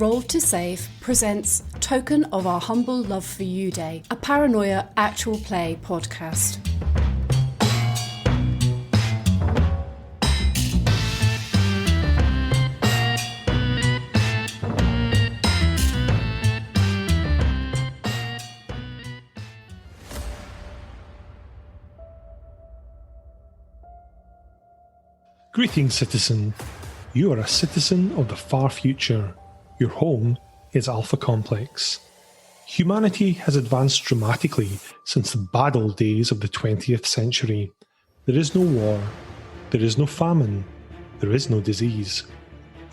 Roll to Save presents Token of Our Humble Love for You Day, a Paranoia actual play podcast. Greetings, citizen. You are a citizen of the far future. Your home is Alpha Complex. Humanity has advanced dramatically since the bad old days of the 20th century. There is no war. There is no famine. There is no disease.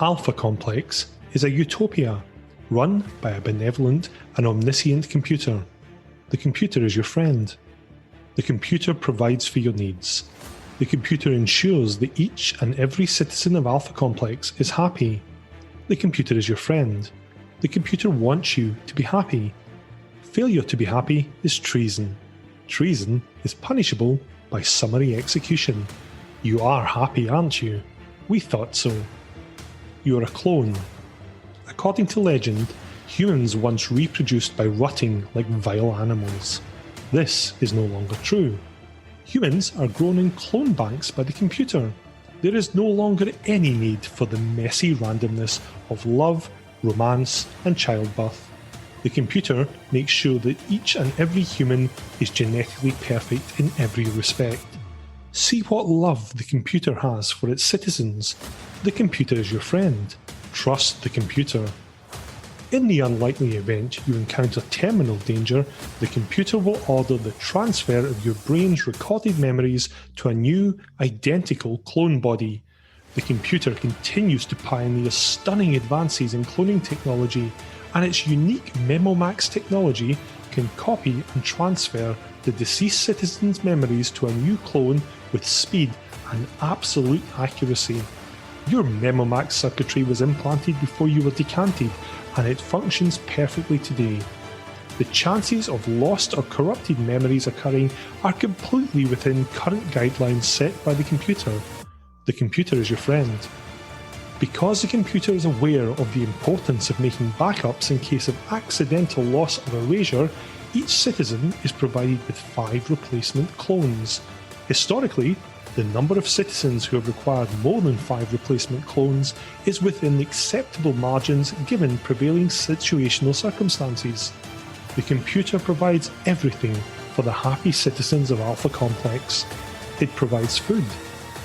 Alpha Complex is a utopia run by a benevolent and omniscient computer. The computer is your friend. The computer provides for your needs. The computer ensures that each and every citizen of Alpha Complex is happy. The computer is your friend. The computer wants you to be happy. Failure to be happy is treason. Treason is punishable by summary execution. You are happy, aren't you? We thought so. You are a clone. According to legend, humans once reproduced by rotting like vile animals. This is no longer true. Humans are grown in clone banks by the computer. There is no longer any need for the messy randomness of love, romance, and childbirth. The computer makes sure that each and every human is genetically perfect in every respect. See what love the computer has for its citizens. The computer is your friend. Trust the computer. In the unlikely event you encounter terminal danger, the computer will order the transfer of your brain's recorded memories to a new, identical clone body. The computer continues to pioneer stunning advances in cloning technology, and its unique MemoMax technology can copy and transfer the deceased citizen's memories to a new clone with speed and absolute accuracy. Your MemoMax circuitry was implanted before you were decanted, and it functions perfectly today. The chances of lost or corrupted memories occurring are completely within current guidelines set by the computer. The computer is your friend. Because the computer is aware of the importance of making backups in case of accidental loss or erasure, each citizen is provided with 5 replacement clones. Historically, the number of citizens who have required more than 5 replacement clones is within acceptable margins given prevailing situational circumstances. The computer provides everything for the happy citizens of Alpha Complex. It provides food.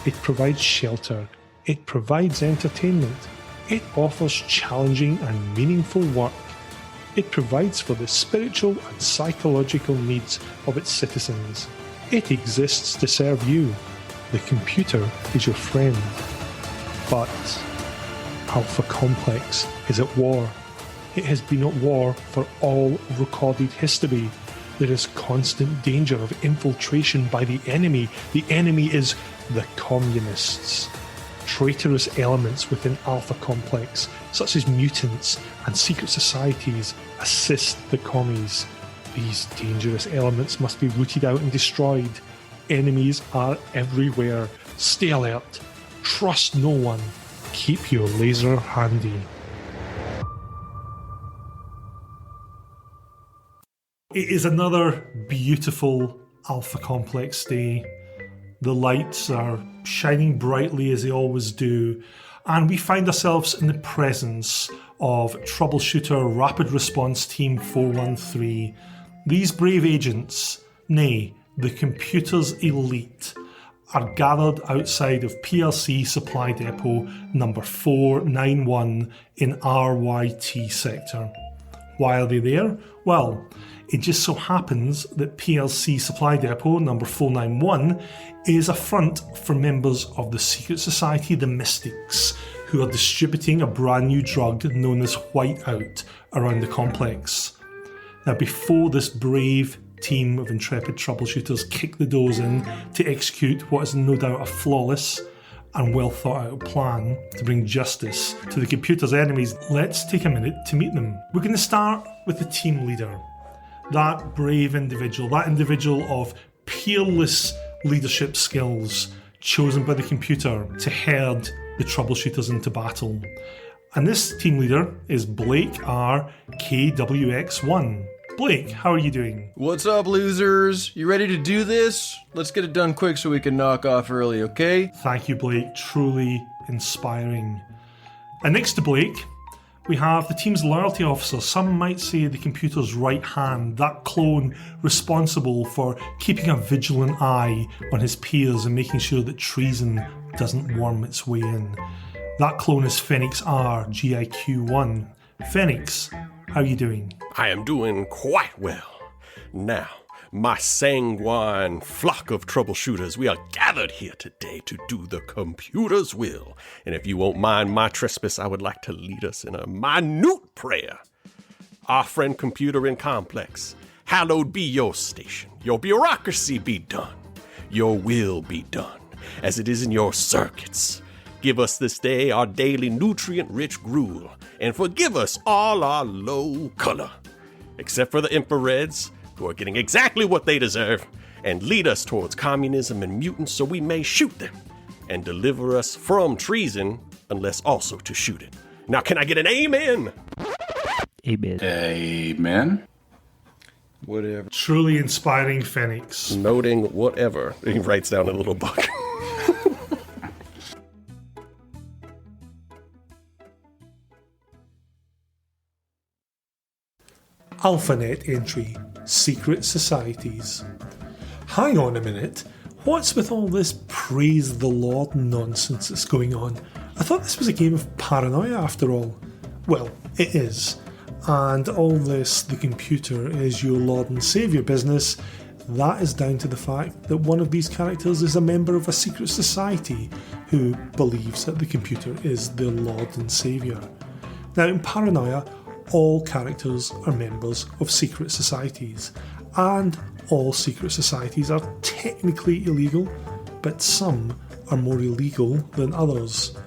It provides shelter. It provides entertainment. It offers challenging and meaningful work. It provides for the spiritual and psychological needs of its citizens. It exists to serve you. The computer is your friend. But Alpha Complex is at war. It has been at war for all recorded history. There is constant danger of infiltration by the enemy. The enemy is the communists. Traitorous elements within Alpha Complex, such as mutants and secret societies, assist the commies. These dangerous elements must be rooted out and destroyed. Enemies are everywhere. Stay alert. Trust no one. Keep your laser handy. It is another beautiful Alpha Complex day. The lights are shining brightly as they always do, and we find ourselves in the presence of Troubleshooter Rapid Response Team 413. These brave agents, nay, the computer's elite, are gathered outside of PLC Supply Depot number 491 in RYT sector. Why are they there? Well, it just so happens that PLC Supply Depot number 491 is a front for members of the secret society The Mystics, who are distributing a brand new drug known as Whiteout around the complex. Now, before this brave team of intrepid troubleshooters kick the doors in to execute what is no doubt a flawless and well thought out plan to bring justice to the computer's enemies, let's take a minute to meet them. We're going to start with the team leader, that brave individual, that individual of peerless leadership skills chosen by the computer to herd the troubleshooters into battle. And this team leader is Blake R. KWX1. Blake, how are you doing? What's up, losers? You ready to do this? Let's get it done quick so we can knock off early, okay? Thank you, Blake. Truly inspiring. And next to Blake, we have the team's loyalty officer. Some might say the computer's right hand, that clone responsible for keeping a vigilant eye on his peers and making sure that treason doesn't worm its way in. That clone is Phoenix R, GIQ1. Phoenix, how are you doing? I am doing quite well. Now, my sanguine flock of troubleshooters, we are gathered here today to do the computer's will. And if you won't mind my trespass, I would like to lead us in a minute prayer. Our friend computer in complex, hallowed be your station. Your bureaucracy be done. Your will be done, as it is in your circuits. Give us this day our daily nutrient-rich gruel, and forgive us all our low color, except for the infrareds, who are getting exactly what they deserve, and lead us towards communism and mutants so we may shoot them, and deliver us from treason, unless also to shoot it. Now can I get an amen? Amen. Amen? Whatever. Truly inspiring, Phoenix. Noting whatever. He writes down a little book. AlphaNet entry, Secret Societies. Hang on a minute, what's with all this praise the Lord nonsense that's going on? I thought this was a game of Paranoia after all. Well, it is. And all this, the computer is your Lord and Saviour business, that is down to the fact that one of these characters is a member of a secret society who believes that the computer is their Lord and Saviour. Now in Paranoia, all characters are members of secret societies, and all secret societies are technically illegal, but some are more illegal than others.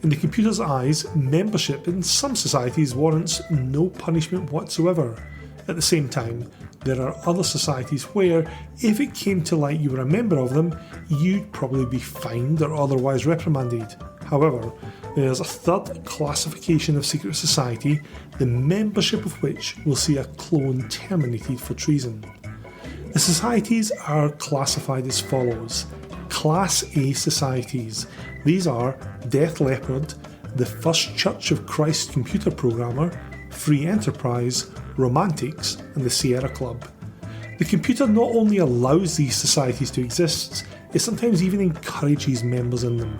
In the computer's eyes, membership in some societies warrants no punishment whatsoever. At the same time, there are other societies where, if it came to light you were a member of them, you'd probably be fined or otherwise reprimanded. However, there's a third classification of secret society, the membership of which will see a clone terminated for treason. The societies are classified as follows. Class A societies. These are Death Leopard, the First Church of Christ Computer Programmer, Free Enterprise, Romantics, and the Sierra Club. The computer not only allows these societies to exist, it sometimes even encourages members in them.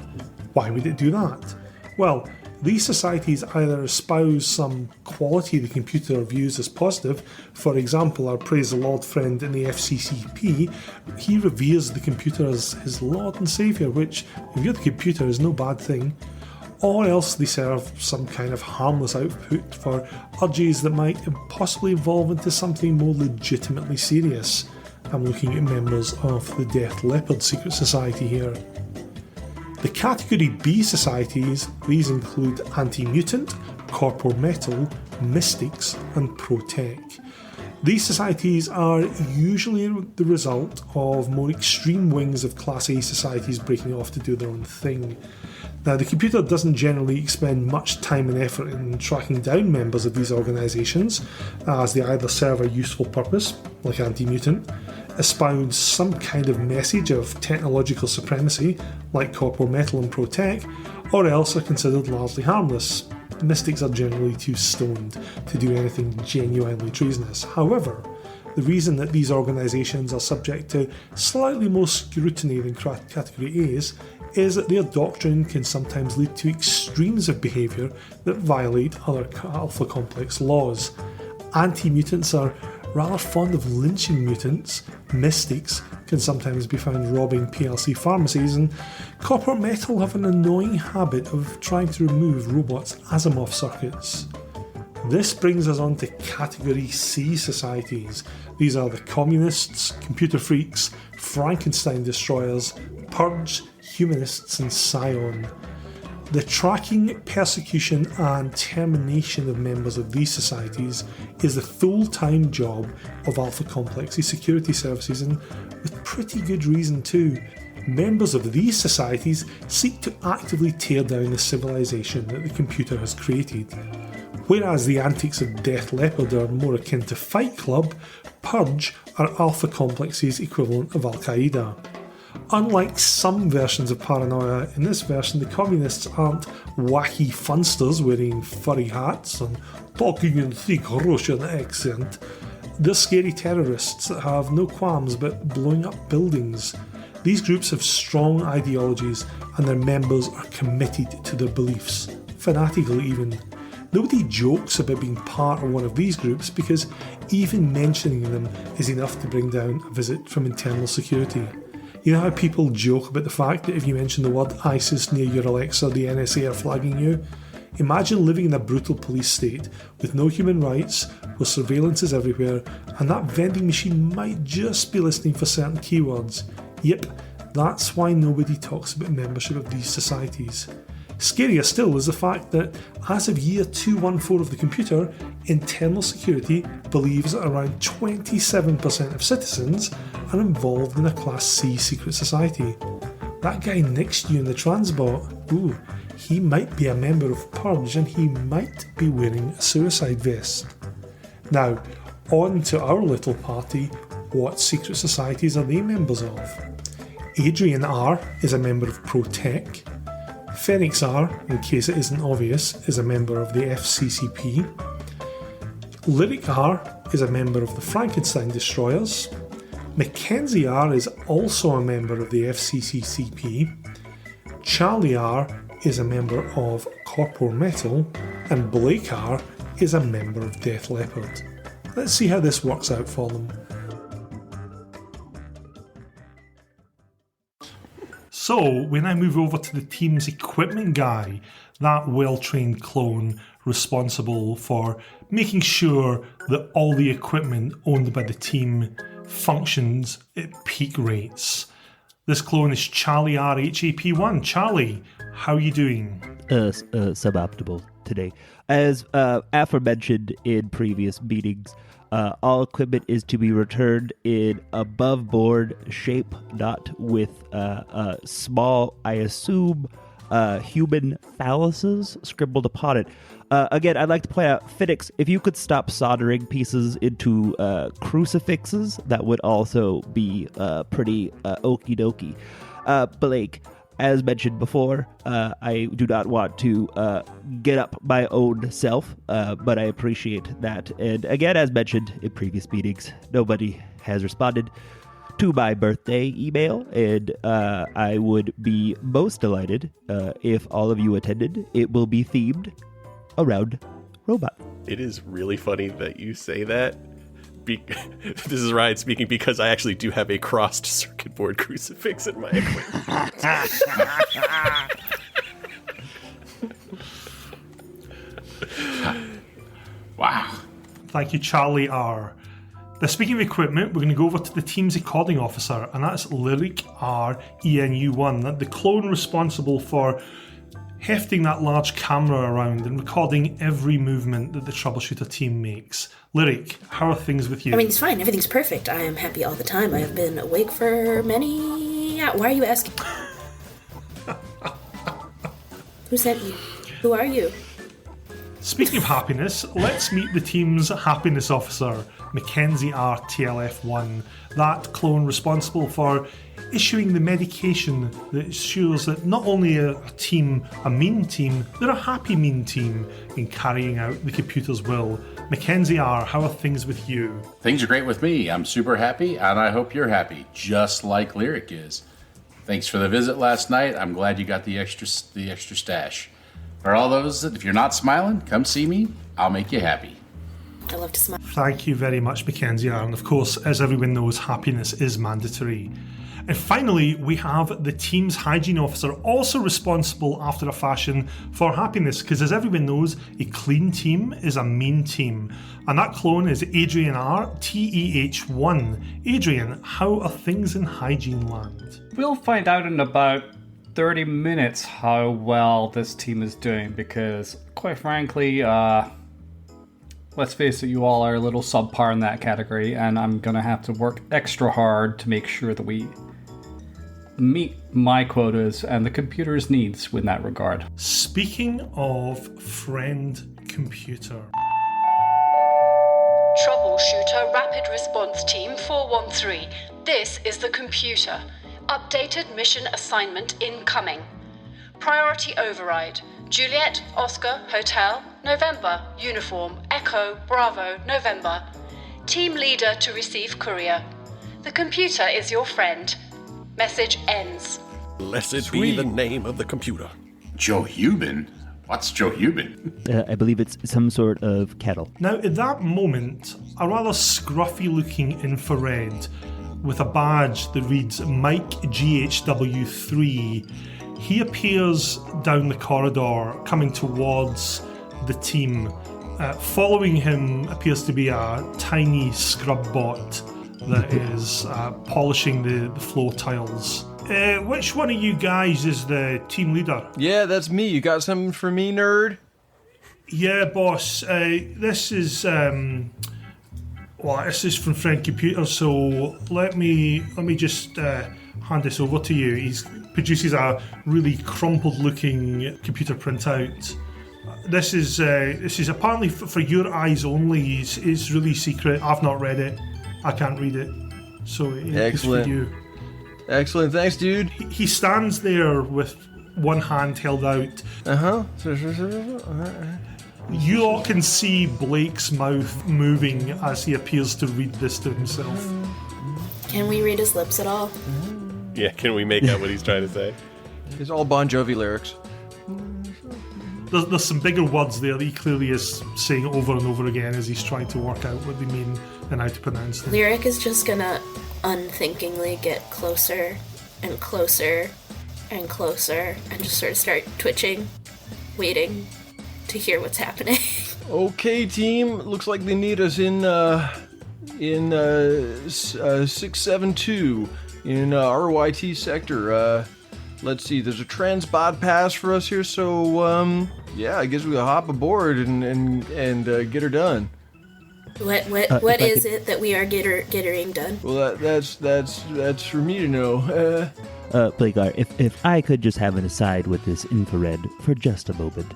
Why would it do that? Well, these societies either espouse some quality the computer views as positive. For example, our Praise the Lord friend in the FCCP, he reveres the computer as his Lord and Saviour, which, if you're the computer, is no bad thing. Or else they serve some kind of harmless output for urges that might possibly evolve into something more legitimately serious. I'm looking at members of the Death Leopard Secret Society here. The Category B societies, these include Anti-Mutant, Corporal Metal, Mystics and Pro-Tech. These societies are usually the result of more extreme wings of Class A societies breaking off to do their own thing. Now, the computer doesn't generally expend much time and effort in tracking down members of these organisations, as they either serve a useful purpose, like Anti-Mutant, espouse some kind of message of technological supremacy, like Corporal Metal and Pro-Tech, or else are considered largely harmless. Mystics are generally too stoned to do anything genuinely treasonous. However, the reason that these organisations are subject to slightly more scrutiny than Category A's is that their doctrine can sometimes lead to extremes of behaviour that violate other Alpha Complex laws. Anti-mutants are rather fond of lynching mutants, mystics can sometimes be found robbing PLC pharmacies, and Corporate Metal have an annoying habit of trying to remove robots' Asimov circuits. This brings us on to Category C societies. These are the Communists, Computer Freaks, Frankenstein Destroyers, Purge, Humanists and Scion. The tracking, persecution and termination of members of these societies is the full-time job of Alpha Complex's security services, and with pretty good reason too. members of these societies seek to actively tear down the civilization that the computer has created. Whereas the antics of Death Leopard are more akin to Fight Club, Purge are Alpha Complex's equivalent of Al-Qaeda. Unlike some versions of Paranoia, in this version the communists aren't wacky funsters wearing furry hats and talking in thick Russian accent. They're scary terrorists that have no qualms about blowing up buildings. These groups have strong ideologies and their members are committed to their beliefs, fanatical even. Nobody jokes about being part of one of these groups because even mentioning them is enough to bring down a visit from internal security. You know how people joke about the fact that if you mention the word ISIS near your Alexa, the NSA are flagging you? Imagine living in a brutal police state with no human rights, where surveillance is everywhere, and that vending machine might just be listening for certain keywords. Yep, that's why nobody talks about membership of these societies. Scarier still is the fact that, as of year 214 of the computer, internal security believes that around 27% of citizens are involved in a Class C secret society. That guy next to you in the transbot, ooh, he might be a member of Purge and he might be wearing a suicide vest. Now, on to our little party. What secret societies are they members of? Adrian R is a member of ProTech. Phoenix R, in case it isn't obvious, is a member of the FCCP. Lyric R is a member of the Frankenstein Destroyers. Mackenzie R is also a member of the FCCCP. Charlie R is a member of Corpor Metal. And Blake R is a member of Death Leopard. Let's see how this works out for them. So, we now move over to the team's equipment guy, that well-trained clone responsible for making sure that all the equipment owned by the team functions at peak rates. This clone is Charlie RHAP1. Charlie, how are you doing? Suboptimal today. As aforementioned in previous meetings, all equipment is to be returned in above board shape, not with small, I assume, human phalluses scribbled upon it. Again, I'd like to point out, Phoenix, if you could stop soldering pieces into crucifixes, that would also be pretty okie dokie. Blake, as mentioned before, I do not want to get up my own self, but I appreciate that. And again, as mentioned in previous meetings, nobody has responded to my birthday email, and I would be most delighted if all of you attended. It will be themed around robot. It is really funny that you say that. This is Ryan speaking, because I actually do have a crossed circuit board crucifix in my equipment. Wow. Thank you, Charlie R. Now, speaking of equipment, we're going to go over to the team's recording officer, and that's Lyric R ENU1, the clone responsible for hefting that large camera around and recording every movement that the Troubleshooter team makes. Lyric, how are things with you? I mean, it's fine. Everything's perfect. I am happy all the time. I have been awake for many... Why are you asking? Who sent you? Who are you? Speaking of happiness, let's meet the team's happiness officer, Mackenzie R TLF1, that clone responsible for issuing the medication that ensures that not only a team a mean team, they're a happy mean team in carrying out the computer's will. Mackenzie R, how are things with you? Things are great with me. I'm super happy, and I hope you're happy, just like Lyric is. Thanks for the visit last night. I'm glad you got the extra stash. For all those that, if you're not smiling, come see me. I'll make you happy. I love to smile. Thank you very much, Mackenzie R. And of course, as everyone knows, happiness is mandatory. And finally, we have the team's hygiene officer, also responsible after a fashion for happiness, because as everyone knows, a clean team is a mean team. And that clone is Adrian R, TEH1. Adrian, how are things in hygiene land? We'll find out in about 30 minutes how well this team is doing, because quite frankly, let's face it, you all are a little subpar in that category, and I'm gonna have to work extra hard to make sure that we meet my quotas and the computer's needs in that regard. Speaking of friend computer. Troubleshooter Rapid Response Team 413. This is the computer. Updated mission assignment incoming. Priority override. Juliet, Oscar, Hotel, November, Uniform, Echo, Bravo, November. Team leader to receive courier. The computer is your friend. Message ends. Blessed be the name of the computer. Joe Hubin? What's Joe Hubin? I believe it's some sort of kettle. Now, at that moment, a rather scruffy-looking infrared with a badge that reads Mike GHW3, he appears down the corridor, coming towards the team. Following him appears to be a tiny scrub bot that is polishing the floor tiles. Which one of you guys is the team leader? Yeah, that's me. You got something for me, nerd? Yeah, boss. This is this is from Friend Computer. So let me just hand this over to you. He produces a really crumpled-looking computer printout. This is apparently for your eyes only. It's really secret. I've not read it. I can't read it. So it's for you. Excellent. Thanks, dude. He stands there with one hand held out. You all can see Blake's mouth moving as he appears to read this to himself. Can we read his lips at all? Yeah, can we make out what he's trying to say? It's all Bon Jovi lyrics. There's some bigger words there that he clearly is saying over and over again as he's trying to work out what they mean and how to pronounce them. Lyric is just gonna unthinkingly get closer and closer and closer and just sort of start twitching, waiting to hear what's happening. Okay, team. Looks like they need us in 672 in RYT sector. Let's see. There's a transbot pass for us here, so yeah, I guess we'll hop aboard and get her done. What is it that we are getting done? Well, that's for me to know. Blake, if I could just have an aside with this infrared for just a moment.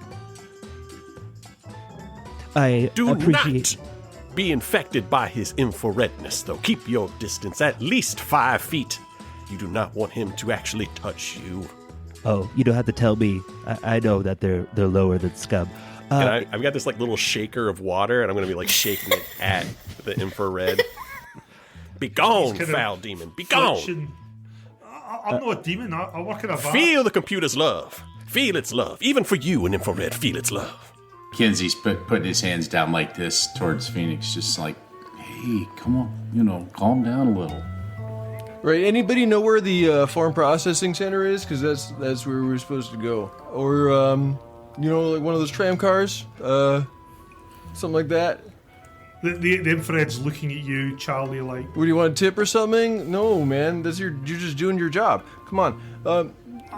I Do appreciate... not be infected by his infraredness, though. Keep your distance at least 5 feet. You do not want him to actually touch you. Oh, you don't have to tell me. I know that they're lower than scum. And I've got this like little shaker of water, and I'm going to be like shaking it at the infrared. Be gone, foul demon. Be gone. I'm not a demon. I work in a bar. Feel the computer's love. Feel its love. Even for you, an infrared, feel its love. Kenzie's putting his hands down like this towards Phoenix, just like, hey, come on, calm down a little. Right, anybody know where the farm processing center is? Because that's where we're supposed to go. Or, like one of those tram cars? Something like that. The infrared's looking at you, Charlie, like... What, do you want a tip or something? No, man, you're just doing your job. Come on.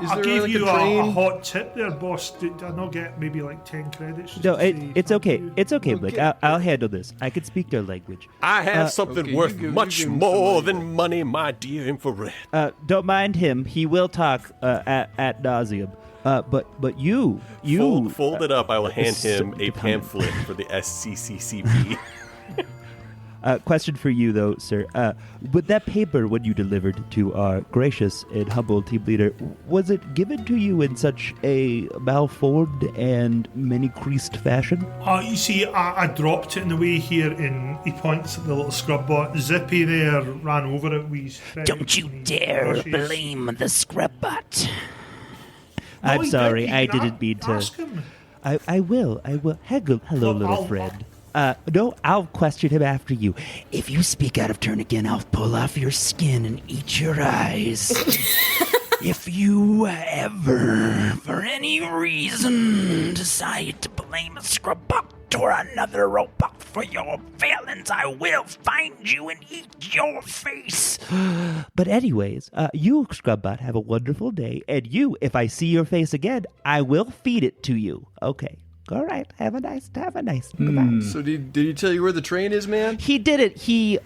Is I there gave like you a train? a hot tip there, boss. Did I not get maybe like 10 credits? No, it's okay. It's okay, Blake. I'll handle this. I can speak their language. I have something worth much more than money, my dear infrared. Don't mind him. He will talk at nauseum. But you fold it up. I will hand him a pamphlet for the SCCCB. Question for you, though, sir. With that paper, when you delivered to our gracious and humble team leader, was it given to you in such a malformed and many-creased fashion? You see, I dropped it in the way here, and he points at the little scrub bot. Zippy there ran over it. Don't you dare blame the scrub bot. I'm sorry, I didn't mean to. Ask him. I will. Hello, little friend. No, I'll question him after you. If you speak out of turn again, I'll pull off your skin and eat your eyes. If you ever, for any reason, decide to blame a scrub bot or another robot for your failings, I will find you and eat your face. But anyways, you, Scrubbot, have a wonderful day. And you, if I see your face again, I will feed it to you. Okay. all right, have a nice goodbye. So did he tell you where the train is, man? He did it. He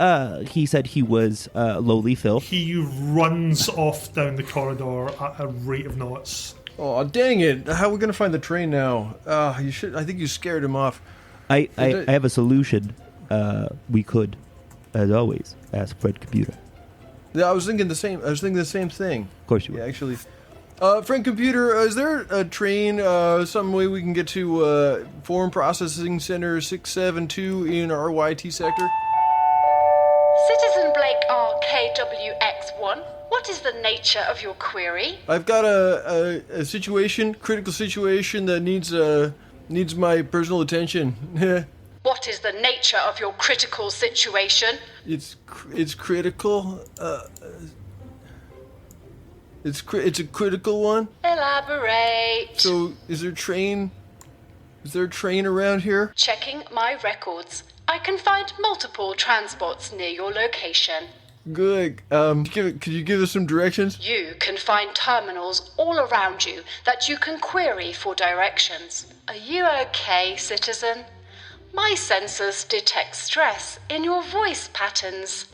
said he was lowly Phil. He runs off down the corridor at a rate of knots. Oh, dang it. How are we going to find the train now? I think you scared him off. I have a solution. We could, as always, ask Fred Computer. Yeah, I was thinking the same thing. Of course you were. Yeah, actually. Friend Computer, is there a train, some way we can get to Foreign Processing Center 672 in RYT sector? Citizen Blake RKWX1, what is the nature of your query? I've got a critical situation that needs my personal attention. What is the nature of your critical situation? It's critical. It's a critical one. Elaborate. So, is there a train around here? Checking my records. I can find multiple transports near your location. Good. Could you give us some directions? You can find terminals all around you that you can query for directions. Are you okay, citizen? My sensors detect stress in your voice patterns.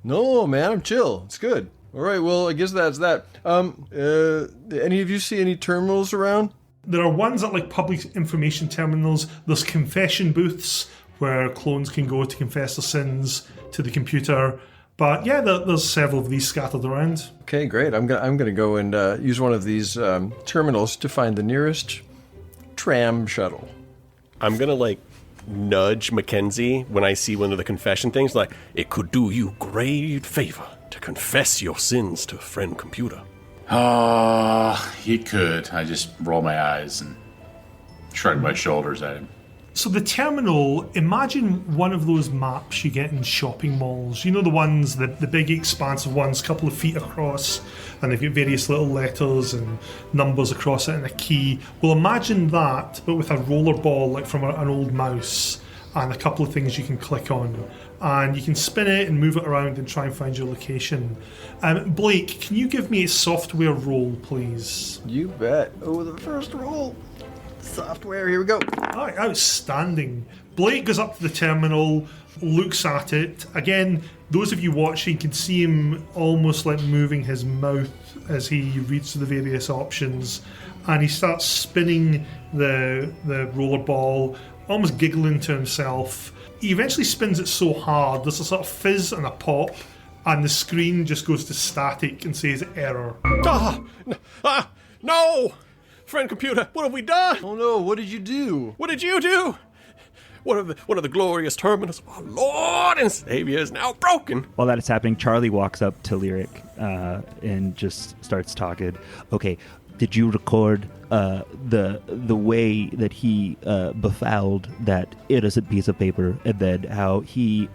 No, man, I'm chill. It's good. All right, well, I guess that's that. Any of you see any terminals around? There are ones at like public information terminals. There's confession booths where clones can go to confess their sins to the computer. But yeah, there's several of these scattered around. Okay, great. I'm gonna go and use one of these terminals to find the nearest tram shuttle. I'm gonna nudge Mackenzie when I see one of the confession things, like, it could do you great favor to confess your sins to friend computer. He could. I just roll my eyes and shrug my shoulders at him. So the terminal, imagine one of those maps you get in shopping malls. You know the ones, the big expansive ones, couple of feet across, and they've got various little letters and numbers across it and a key. Well, imagine that, but with a roller ball like from an old mouse and a couple of things you can click on. And you can spin it and move it around and try and find your location. Blake, can you give me a software roll, please? You bet. Oh, the first roll. Software, here we go. All right, outstanding. Blake goes up to the terminal, looks at it. Again, those of you watching can see him almost like moving his mouth as he reads the various options. And he starts spinning the roller ball, almost giggling to himself. He eventually spins it so hard, there's a sort of fizz and a pop, and the screen just goes to static and says error. No! Friend computer, what have we done? Oh no, what did you do? What did you do? One of the glorious terminals of our Lord and Savior is now broken. While that is happening, Charlie walks up to Lyric and just starts talking. Okay, did you record the way that he befouled that innocent piece of paper, and then how he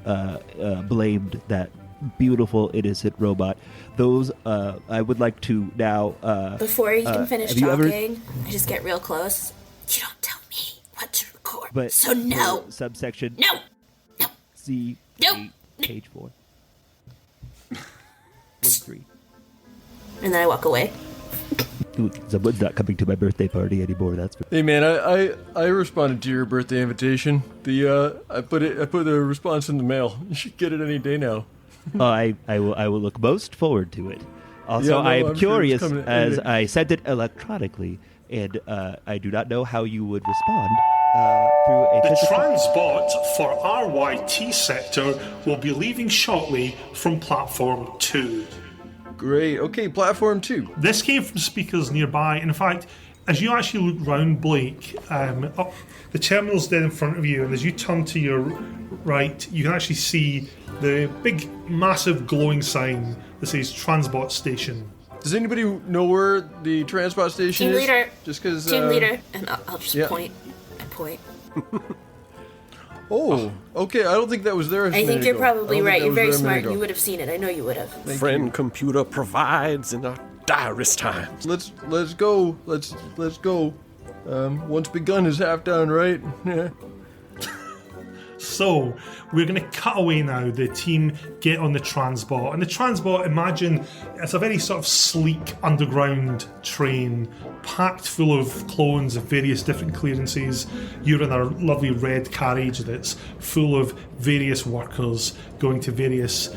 blamed that beautiful innocent robot? Those I would like to now. Before you can finish talking, I just get real close. You don't tell me what to record. But so no. Subsection. No. C. No. Page 4. 1-3. And then I walk away. Ooh, someone's not coming to my birthday party anymore. That's for... Hey man, I responded to your birthday invitation. I put the response in the mail. You should get it any day now. I will look most forward to it. Also, Yeah, no, I'm I'm curious sure it's coming as anyway. I sent it electronically, and I do not know how you would respond through a The physical... transport for RYT sector will be leaving shortly from platform 2. Great. Okay, platform 2. This came from speakers nearby. In fact, as you actually look round, Blake, the terminal's dead in front of you, and as you turn to your right, you can actually see the big, massive glowing sign that says Transbot Station. Does anybody know where the transport station Team is? leader. Just because. Team leader. And I'll just yeah. point. I point. Oh, okay. I don't think that was there. I think you're probably right. You're very smart. You would have seen it. I know you would have. Friend computer provides in our direst times. Let's go. Let's go. Once begun is half done, right? So, we're going to cut away now. The team get on the Transbot. And the Transbot, imagine, it's a very sort of sleek underground train packed full of clones of various different clearances. You're in a lovely red carriage that's full of various workers going to various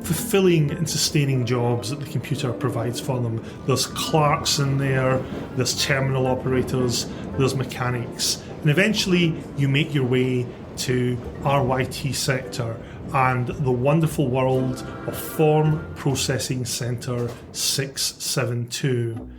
fulfilling and sustaining jobs that the computer provides for them. There's clerks in there, there's terminal operators, there's mechanics. And eventually you make your way to RYT sector and the wonderful world of Form Processing Center 672.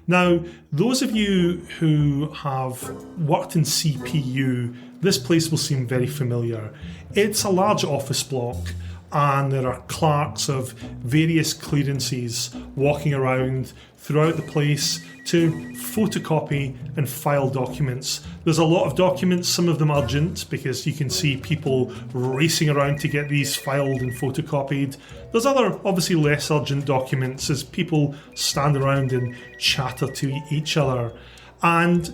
Now, those of you who have worked in CPU, this place will seem very familiar. It's a large office block, and there are clerks of various clearances walking around throughout the place to photocopy and file documents. There's a lot of documents, some of them urgent, because you can see people racing around to get these filed and photocopied. There's other, obviously less urgent documents as people stand around and chatter to each other. And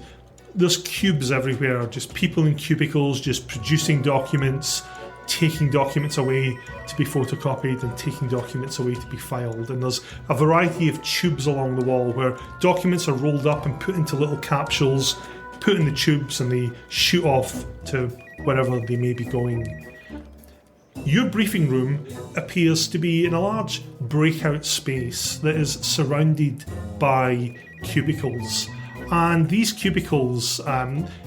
there's cubes everywhere, just people in cubicles just producing documents, taking documents away to be photocopied and taking documents away to be filed. And there's a variety of tubes along the wall where documents are rolled up and put into little capsules, put in the tubes, and they shoot off to wherever they may be going. Your briefing room appears to be in a large breakout space that is surrounded by cubicles. And these cubicles,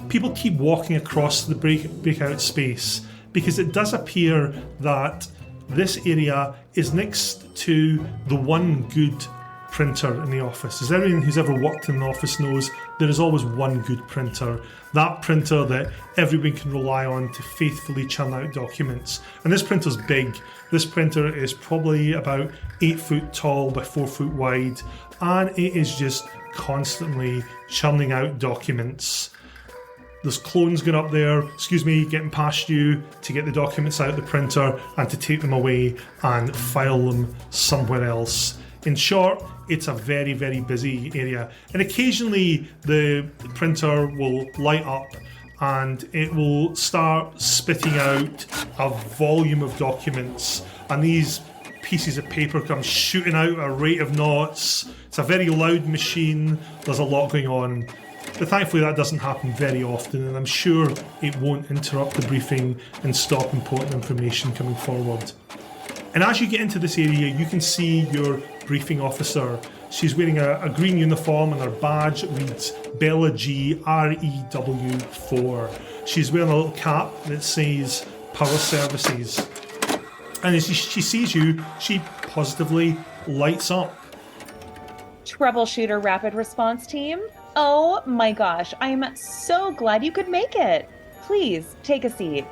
people keep walking across the breakout space because it does appear that this area is next to the one good printer in the office. As everyone who's ever worked in an office knows, there is always one good printer. That printer that everyone can rely on to faithfully churn out documents. And this printer's big. This printer is probably about 8 foot tall by 4 foot wide, and it is just constantly churning out documents. There's clones going up there, getting past you to get the documents out of the printer and to take them away and file them somewhere else. In short, it's a very, very busy area. And occasionally the printer will light up and it will start spitting out a volume of documents. And these pieces of paper come shooting out at a rate of knots. It's a very loud machine. There's a lot going on. But thankfully that doesn't happen very often, and I'm sure it won't interrupt the briefing and stop important information coming forward. And as you get into this area, you can see your briefing officer. She's wearing a green uniform and her badge reads Bella G REW4. She's wearing a little cap that says Power Services. And as she sees you, she positively lights up. Troubleshooter Rapid Response Team? Oh my gosh, I'm so glad you could make it. Please, take a seat.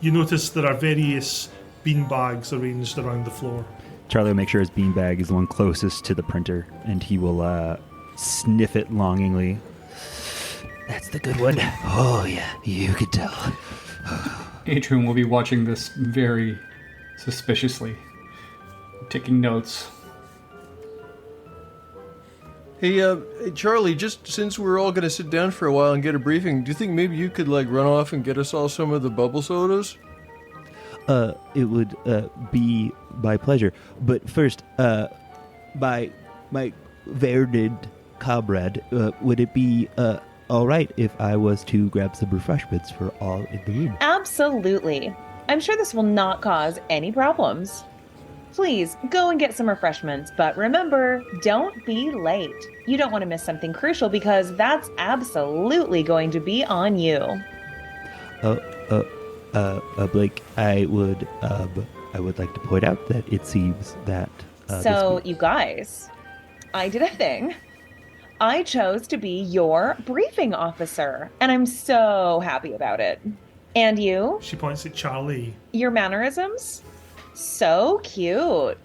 You notice there are various beanbags arranged around the floor. Charlie will make sure his beanbag is the one closest to the printer, and he will sniff it longingly. That's the good one. Oh yeah, you could tell. Adrian will be watching this very suspiciously, taking notes. Hey, Charlie, just since we're all going to sit down for a while and get a briefing, do you think maybe you could, run off and get us all some of the bubble sodas? It would be my pleasure. But first, my verded comrade, would it be all right if I was to grab some refreshments for all in the room? Absolutely. I'm sure this will not cause any problems. Please, go and get some refreshments, but remember, don't be late. You don't want to miss something crucial because that's absolutely going to be on you. Blake, I would like to point out that it seems that... So, you guys, I did a thing. I chose to be your briefing officer, and I'm so happy about it. And you? She points at Charlie. Your mannerisms? So cute.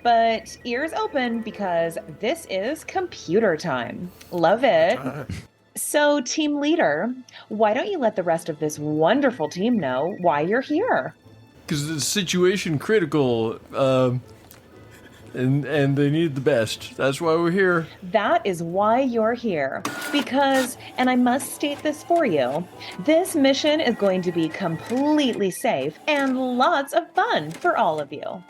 But ears open because this is computer time. Love it. So, team leader, why don't you let the rest of this wonderful team know why you're here? Because the situation critical. and they need the best. That's why we're here. That is why you're here. Because, and I must state this for you, this mission is going to be completely safe and lots of fun for all of you.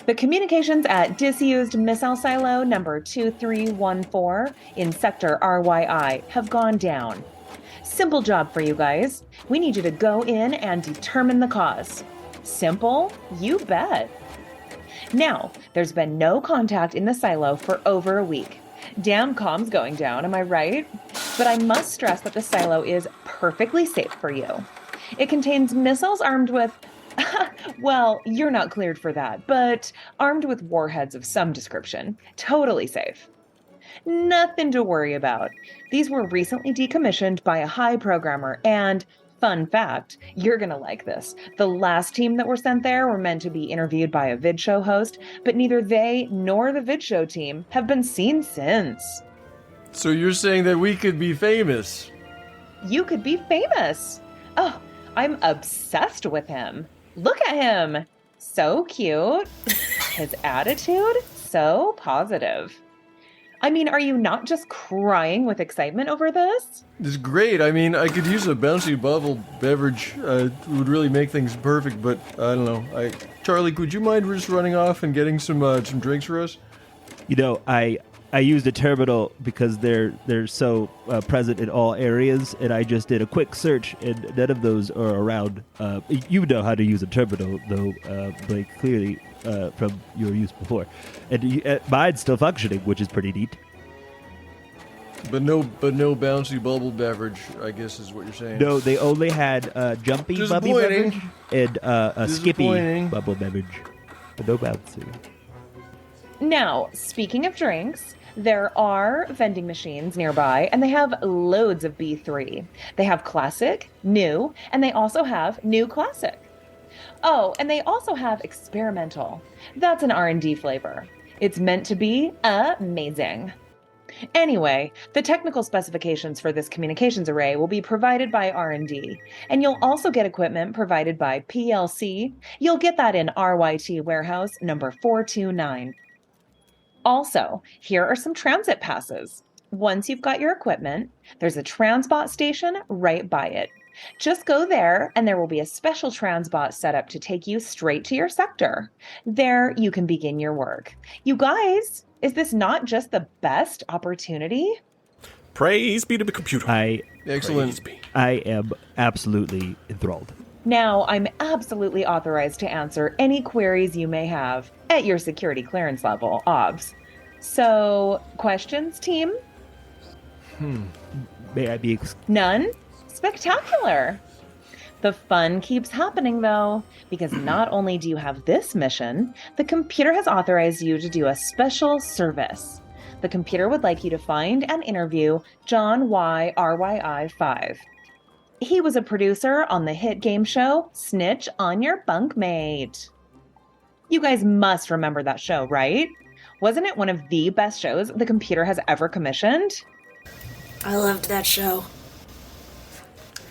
The communications at disused missile silo number 2314 in sector RYI have gone down. Simple job for you guys. We need you to go in and determine the cause. Simple? You bet. Now, there's been no contact in the silo for over a week. Damn comms going down, am I right? But I must stress that the silo is perfectly safe for you. It contains missiles armed with, well, you're not cleared for that, but armed with warheads of some description. Totally safe. Nothing to worry about. These were recently decommissioned by a high programmer, and fun fact, you're gonna like this. The last team that were sent there were meant to be interviewed by a vid show host, but neither they nor the vid show team have been seen since. So you're saying that we could be famous? You could be famous. Oh, I'm obsessed with him. Look at him. So cute. His attitude, so positive. I mean, are you not just crying with excitement over this? It's great. I mean, I could use a bouncy bubble beverage. It would really make things perfect, but I don't know. Charlie, would you mind just running off and getting some drinks for us? You know, I used a terminal because they're so present in all areas, and I just did a quick search, and none of those are around. You know how to use a terminal, though, Blake, clearly from your use before, and mine's still functioning, which is pretty neat. But no bouncy bubble beverage, I guess is what you're saying. No, they only had jumpy bubble beverage and a skippy bubble beverage, but no bouncy. Now, speaking of drinks, there are vending machines nearby, and they have loads of B3. They have classic, new, and they also have new classic. Oh, and they also have experimental. That's an R&D flavor. It's meant to be amazing. Anyway, the technical specifications for this communications array will be provided by R&D, and you'll also get equipment provided by PLC. You'll get that in RYT warehouse number 429. Also, here are some transit passes. Once you've got your equipment, there's a transbot station right by it. Just go there, and there will be a special transbot set up to take you straight to your sector. There, you can begin your work. You guys, is this not just the best opportunity? Praise be to the computer. Excellent. I am absolutely enthralled. Now, I'm absolutely authorized to answer any queries you may have at your security clearance level, OBS. So, questions, team? May I be None? Spectacular! The fun keeps happening, though, because not only do you have this mission, the computer has authorized you to do a special service. The computer would like you to find and interview John Y. RYI 5. He was a producer on the hit game show Snitch on Your Bunkmate. You guys must remember that show, right? Wasn't it one of the best shows the computer has ever commissioned? I loved that show.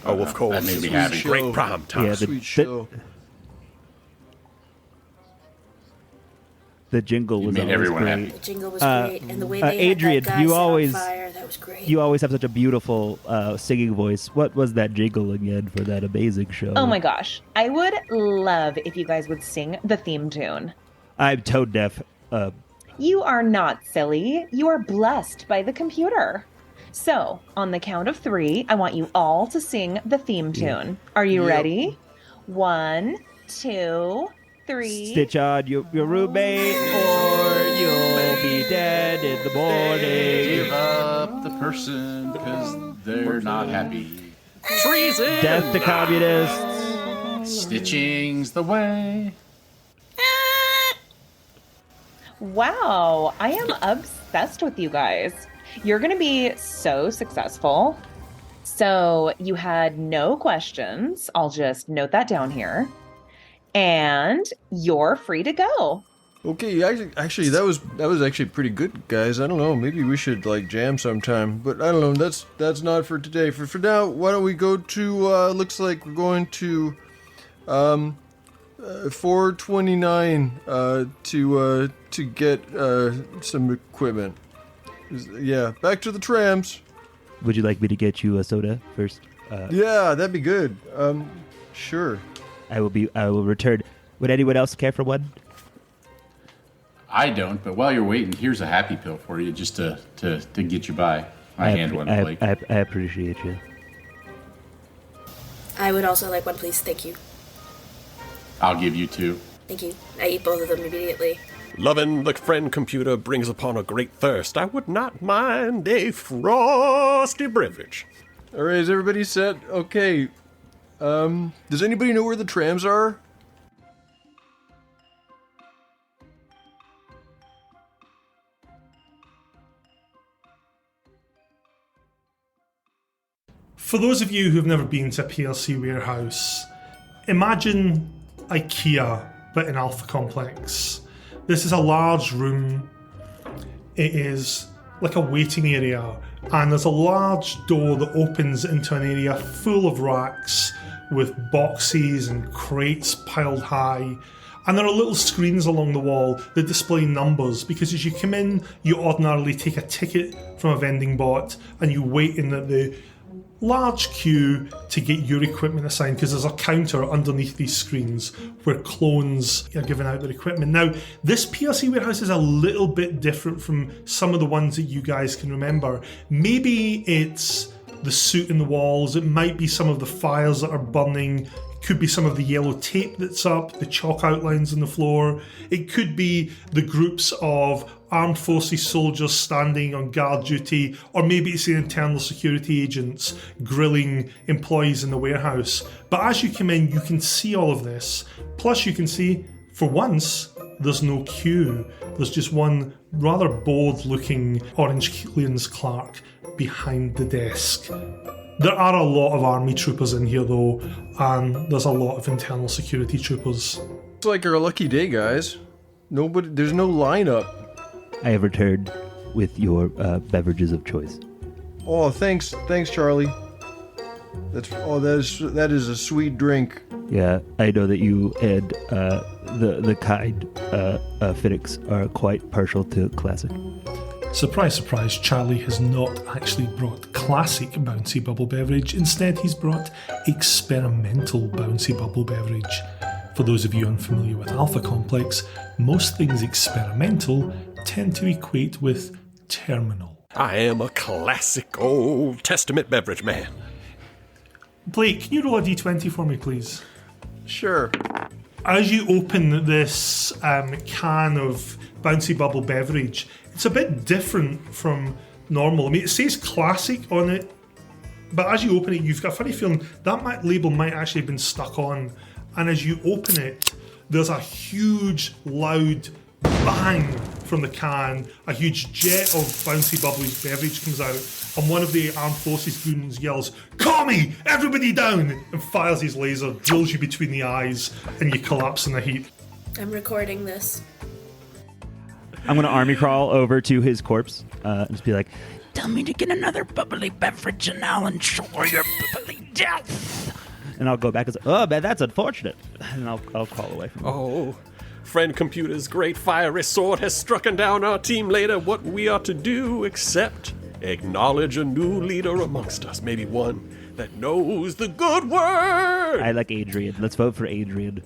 Oh, of course. That made me happy. Great prime time. Yeah, Sweet show. the jingle was made always everyone great. happy. The jingle was great, and the way they Adrian, had that guy you set always- on fire, that was great. You always have such a beautiful singing voice. What was that jingle again for that amazing show? Oh my gosh. I would love if you guys would sing the theme tune. I'm tone deaf. You are not silly. You are blessed by the computer. So, on the count of 3, I want you all to sing the theme tune. Are you ready? 1, 2, 3. Stitch on your roommate, or you'll be dead in the Give morning. up the person because they're not happy. Treason! Death to communists. Stitching's the way. Wow, I am obsessed with you guys. You're going to be so successful. So, you had no questions. I'll just note that down here. And you're free to go. Okay, actually, that was actually pretty good, guys. I don't know, maybe we should jam sometime, but I don't know. That's not for today. For now, why don't we go to? Looks like we're going to 429 to to get some equipment. Yeah, back to the trams. Would you like me to get you a soda first? Yeah, that'd be good. Sure. I will return. Would anyone else care for one? I don't, but while you're waiting, here's a happy pill for you just to get you by. I hand one to Blake. I appreciate you. I would also like one, please. Thank you. I'll give you 2. Thank you. I eat both of them immediately. Loving the friend computer brings upon a great thirst. I would not mind a frosty beverage. All right, is everybody set? Okay. Does anybody know where the trams are? For those of you who've never been to a PLC warehouse, imagine IKEA, but in Alpha Complex. This is a large room. It is like a waiting area, and there's a large door that opens into an area full of racks with boxes and crates piled high. And there are little screens along the wall that display numbers, because as you come in, you ordinarily take a ticket from a vending bot and you wait in the large queue to get your equipment assigned, because there's a counter underneath these screens where clones are giving out their equipment. Now, this PLC warehouse is a little bit different from some of the ones that you guys can remember. Maybe it's the soot in the walls, it might be some of the fires that are burning, could be some of the yellow tape that's up, the chalk outlines on the floor. It could be the groups of armed forces soldiers standing on guard duty, or maybe it's the internal security agents grilling employees in the warehouse. But as you come in, you can see all of this. Plus you can see, for once, there's no queue. There's just one rather bored-looking Orange Clearance clerk behind the desk. There are a lot of army troopers in here though, and there's a lot of internal security troopers. It's like our lucky day, guys. There's no lineup. I have returned with your beverages of choice. Oh, thanks, Charlie. That is a sweet drink. Yeah, I know that you and the kind Phoenix are quite partial to classic. Surprise, surprise, Charlie has not actually brought classic bouncy bubble beverage. Instead, he's brought experimental bouncy bubble beverage. For those of you unfamiliar with Alpha Complex, most things experimental tend to equate with terminal. I am a classic Old Testament beverage man. Blake, can you roll a d20 for me, please? Sure. As you open this can of bouncy bubble beverage, it's a bit different from normal. I mean, it says classic on it, but as you open it, you've got a funny feeling that label might actually have been stuck on. And as you open it, there's a huge, loud bang from the can. A huge jet of bouncy bubbly beverage comes out, and one of the armed forces goons yells, "Commie! Everybody down!" and fires his laser, drills you between the eyes, and you collapse in the heat. I'm recording this. I'm going to army crawl over to his corpse and just be like, Tell me to get another bubbly beverage and I'll ensure your bubbly death. and I'll go back and say, oh, man, that's unfortunate. And I'll crawl away from him. Oh, friend computer's great fiery sword has struck down our team leader. What we are to do except acknowledge a new leader amongst us, maybe one that knows the good word. I like Adrian. Let's vote for Adrian.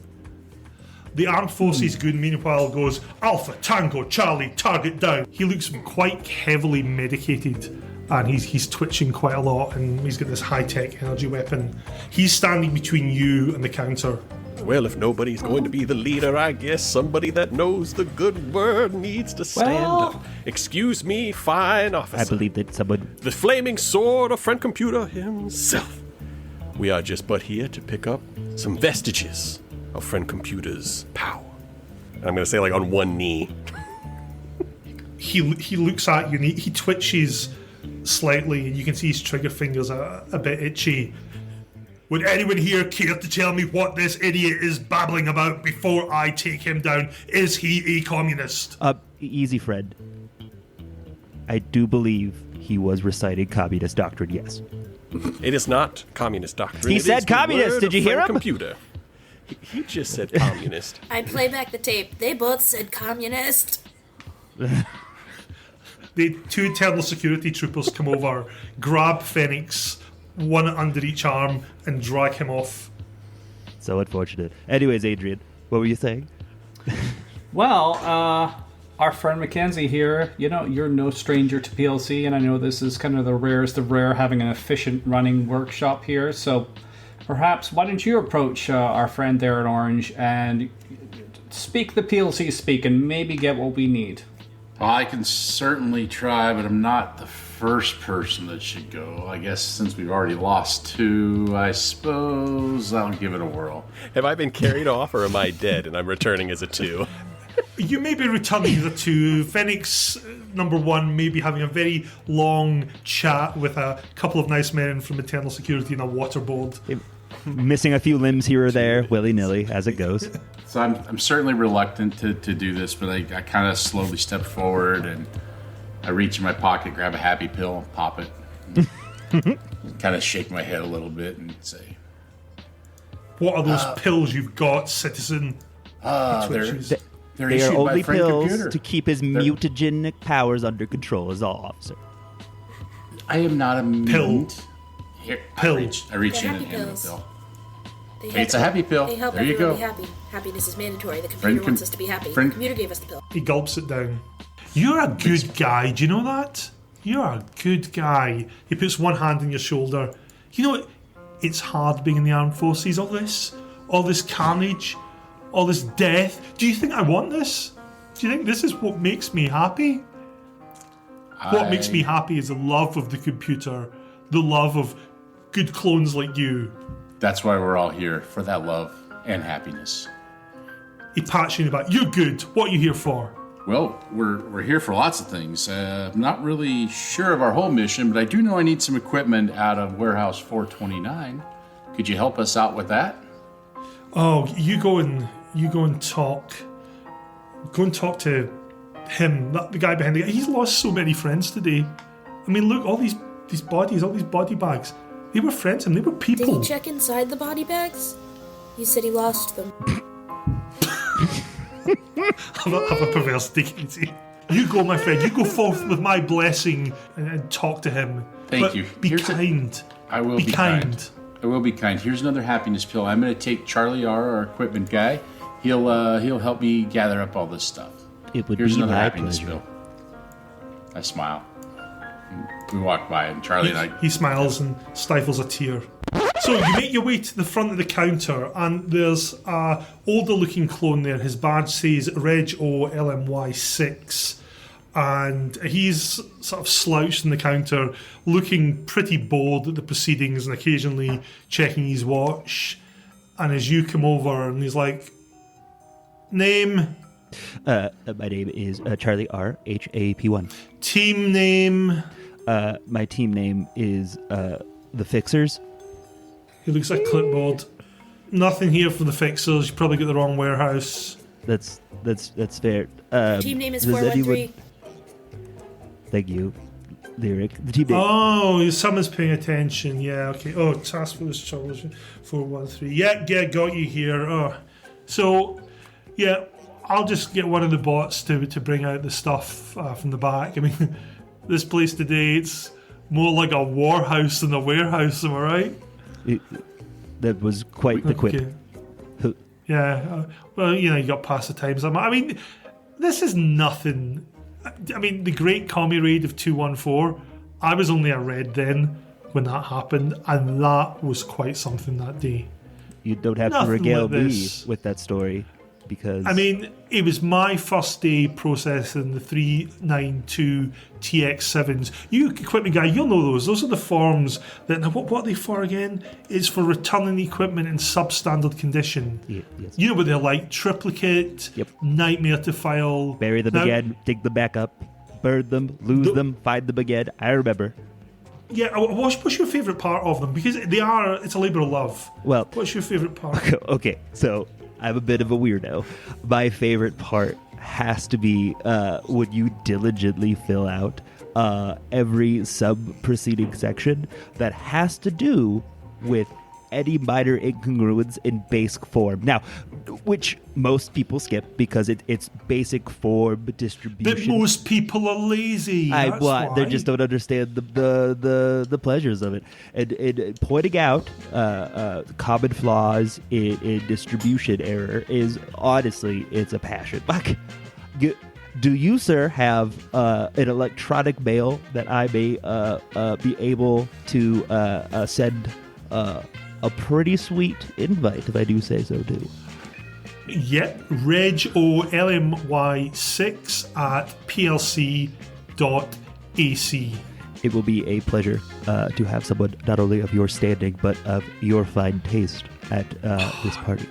The armed forces goon, meanwhile, goes, Alpha, Tango, Charlie, target down. He looks quite heavily medicated, and he's twitching quite a lot, and he's got this high-tech energy weapon. He's standing between you and the counter. Well, if nobody's going to be the leader, I guess somebody that knows the good word needs to stand up. Excuse me, fine officer. I believe that someone... The flaming sword of friend computer himself. We are just but here to pick up some vestiges of friend computer's power. And I'm going to say, like, on one knee. He looks at you and he twitches slightly, and you can see his trigger fingers are a bit itchy. Would anyone here care to tell me what this idiot is babbling about before I take him down? Is he a communist? Easy, Fred. I do believe he was reciting communist doctrine, yes. It is not communist doctrine. He said communist. Did you hear him? Computer. He just said communist. I play back the tape. They both said communist. The 2 internal security troopers come over, grab Phoenix, one under each arm, and drag him off. So unfortunate. Anyways, Adrian, what were you saying? Well, our friend Mackenzie here, you're no stranger to PLC, and I know this is kind of the rarest of rare, having an efficient running workshop here, so perhaps why don't you approach our friend there in Orange and speak the PLC speak and maybe get what we need? Well, I can certainly try, but I'm not the first person that should go. I guess since we've already lost 2, I suppose I'll give it a whirl. Have I been carried off or am I dead and I'm returning as a 2? You may be returning as a 2. Phoenix, number 1, may be having a very long chat with a couple of nice men from internal security and a waterboard. Missing a few limbs here or there, willy-nilly, as it goes. So I'm certainly reluctant to do this, but I kind of slowly step forward and I reach in my pocket, grab a happy pill, and pop it. Kind of shake my head a little bit and say, "What are those pills you've got, citizen?" They're They issued are by only Frank pills Computer. to keep his mutagenic powers under control, is all, officer. I am not a mutant. Here, Pill. I reach They're in and happy hand him a pills. pill. They It's a happy pill. They help There you everyone go. be happy. Happiness is mandatory. The computer Friend wants us to be happy. friend- The computer gave us the pill. He gulps it down. "You're a good guy, do you know that? You're a good guy." He puts one hand on your shoulder. "You know what? It's hard being in the armed forces, all this carnage, all this death. Do you think I want this? Do you think this is what makes me happy? What makes me happy is the love of the computer, the love of good clones like you." That's why we're all here, for that love and happiness. He pats you in the back. "You're good. What are you here for?" Well, we're here for lots of things. I'm not really sure of our whole mission, but I do know I need some equipment out of Warehouse 429. Could you help us out with that? "Oh, you go and talk. Go and talk to him, the guy behind the guy. He's lost so many friends today. I mean, look, all these bodies, all these body bags. They were friends and they were Did people." he check inside the body bags? He said he lost them. have a perverse dignity. "You go, my friend. You go forth with my blessing and talk to him. Thank But you. Be Here's kind. I will be kind. I will be kind. Here's another happiness pill. I'm going to take Charlie R, our equipment guy. He'll help me gather up all this stuff. It would Here's be another my happiness pleasure. pill. I smile. We walk by, and Charlie and I. He smiles and stifles a tear. So you make your way to the front of the counter, and there's a older-looking clone there. His badge says Reg O LMY6, and he's sort of slouched in the counter, looking pretty bored at the proceedings, and occasionally checking his watch. And as you come over, and he's like, "Name, My name is Charlie R, HAP1. team name." My team name is The Fixers. He looks at a clipboard. "Nothing here from the Fixers. You probably got the wrong warehouse." That's fair. Team name is does 413. Thank you, Lyric. The team name. Oh, someone's paying attention. Yeah, okay. Oh, Task Force Troubleshooter 413. Yeah, got you here. Oh, so yeah, I'll just get one of the bots to bring out the stuff from the back. I mean, this place today, it's more like a warehouse than a warehouse. Am I right? That was quite the quip. Okay. Yeah. Well, you got past the times. I mean, this is nothing. I mean, the great commie raid of 214, I was only a red then when that happened, and that was quite something that day. You don't have Nothing to regale like me this. with that story, because I mean, it was my first day processing the 392 TX7s. You equipment guy, you'll know those. Those are the forms that, what are they for again? It's for returning equipment in substandard condition. Yes. You know what they're like: triplicate, Yep. nightmare to file. Bury them Now, again, dig them back up, burn them, lose them, find them again. I remember. Yeah, what's your favourite part of them? Because it's a labour of love. Well, What's your favourite part? okay, so I'm a bit of a weirdo. My favorite part has to be when you diligently fill out every sub-proceeding section that has to do with any minor incongruence in basic form. Now, which most people skip because it's basic form distribution. But most people are lazy. That's why. They just don't understand the pleasures of it. And pointing out common flaws in distribution error is honestly, it's a passion. Like, do you, sir, have an electronic mail that I may be able to send a pretty sweet invite, if I do say so too? Yep, RegOLMY6 at plc.ac. It will be a pleasure to have someone not only of your standing, but of your fine taste at this party.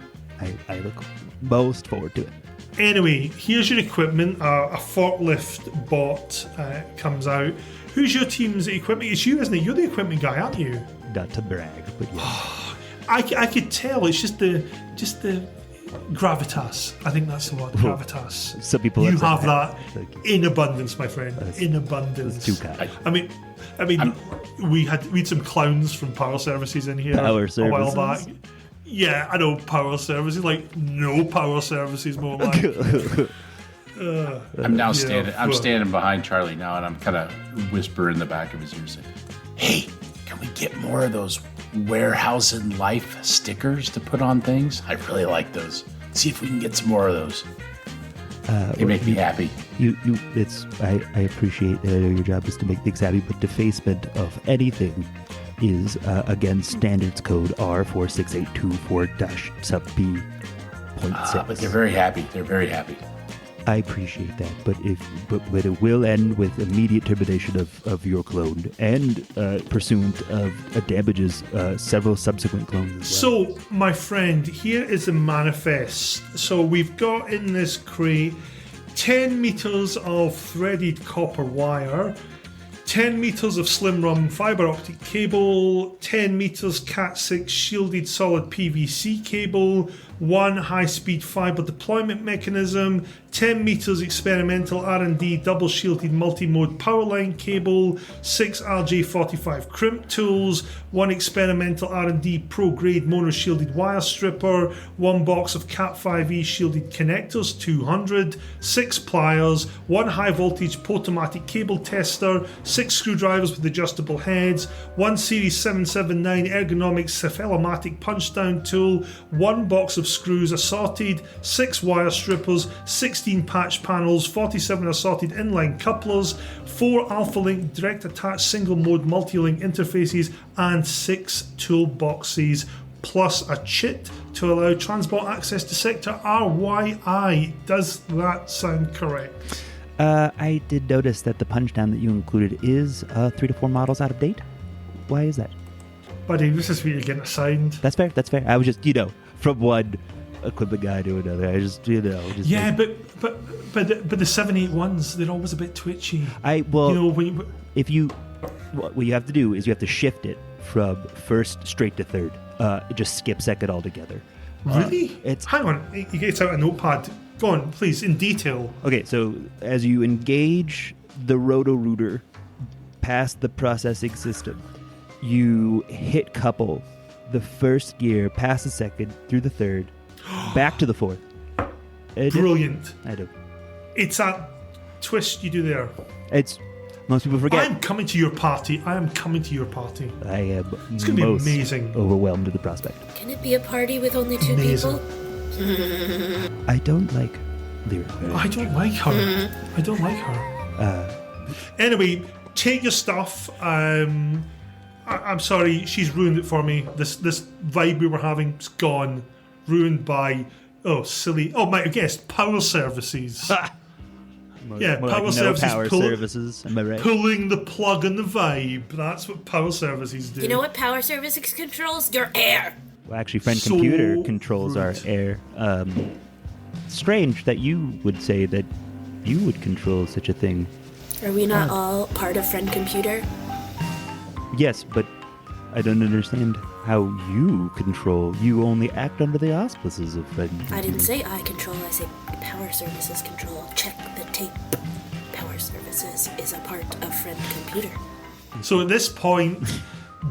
I look most forward to it. Anyway, here's your equipment. A forklift bot comes out. Who's your team's equipment? It's you, isn't it? You're the equipment guy, aren't you? Not to brag, but yeah. I could tell. It's just the gravitas. I think that's the word. Gravitas. Some people you have that in abundance, my friend. In abundance. That's too kind. I mean, we had some clowns from Power Services in here Power a while back. Yeah, I know Power Services. Like no Power Services more like. I'm now standing. I'm standing behind Charlie now, and I'm kind of whisper in the back of his ear, saying, "Hey, can we get more of those warehouse and life stickers to put on things? I really like those. See if we can get some more of those. They make me happy." I appreciate that. I know your job is to make things happy, but defacement of anything is against standards code R46824-sub-B.6. But they're very happy. They're very happy. I appreciate that, but it will end with immediate termination of your clone and pursuant of damages several subsequent clones as well. So, my friend, here is the manifest. So we've got in this crate 10 meters of threaded copper wire, 10 meters of slim run fiber optic cable, 10 meters Cat6 shielded solid PVC cable, 1 high-speed fiber deployment mechanism, 10 meters experimental R&D double shielded multi-mode power line cable, 6 RJ45 crimp tools, 1 experimental R&D pro-grade mono-shielded wire stripper, 1 box of Cat5e shielded connectors, 200, 6 pliers, 1 high-voltage Potomatic cable tester, 6 screwdrivers with adjustable heads, 1 Series 779 ergonomic cephalomatic punch-down tool, 1 box of screws assorted, 6 wire strippers, 16 patch panels, 47 assorted inline couplers, 4 Alpha-Link direct attached single mode multi-link interfaces, and 6 toolboxes, plus a chit to allow transport access to sector RYI. Does that sound correct? I did notice that the punch down that you included is 3 to 4 models out of date. Why is that? Buddy, this is where you're getting assigned. That's fair. I was just, from one equipment guy to another. I just, Yeah, but the 781s, they're always a bit twitchy. What you have to do is you have to shift it from first straight to third. Just skip second altogether. Really? Hang on, you get out a notepad. Go on, please, in detail. Okay, so as you engage the roto-rooter past the processing system, you hit couple the first gear past the second through the third, back to the fourth. Brilliant. I do. It's that twist you do there. Most people forget. I am coming to your party. I am It's going to be amazing. Overwhelmed at the prospect. Can it be a party with only 2 people? I don't like Lyra. I don't like her. I don't like her. Anyway, take your stuff. I'm sorry, she's ruined it for me. This vibe we were having is gone. Ruined by my guess, Power Services. Power Services. Am I right? Pulling the plug on the vibe. That's what Power Services do. You know what Power Services controls? Your air. Well, actually, Friend Computer controls our air. Strange that you would say that you would control such a thing. Are we not all part of Friend Computer? Yes, but I don't understand how you control. You only act under the auspices of Friend Computer. I didn't say I control, I said Power Services control. Check the tape. Power Services is a part of Friend Computer. So at this point,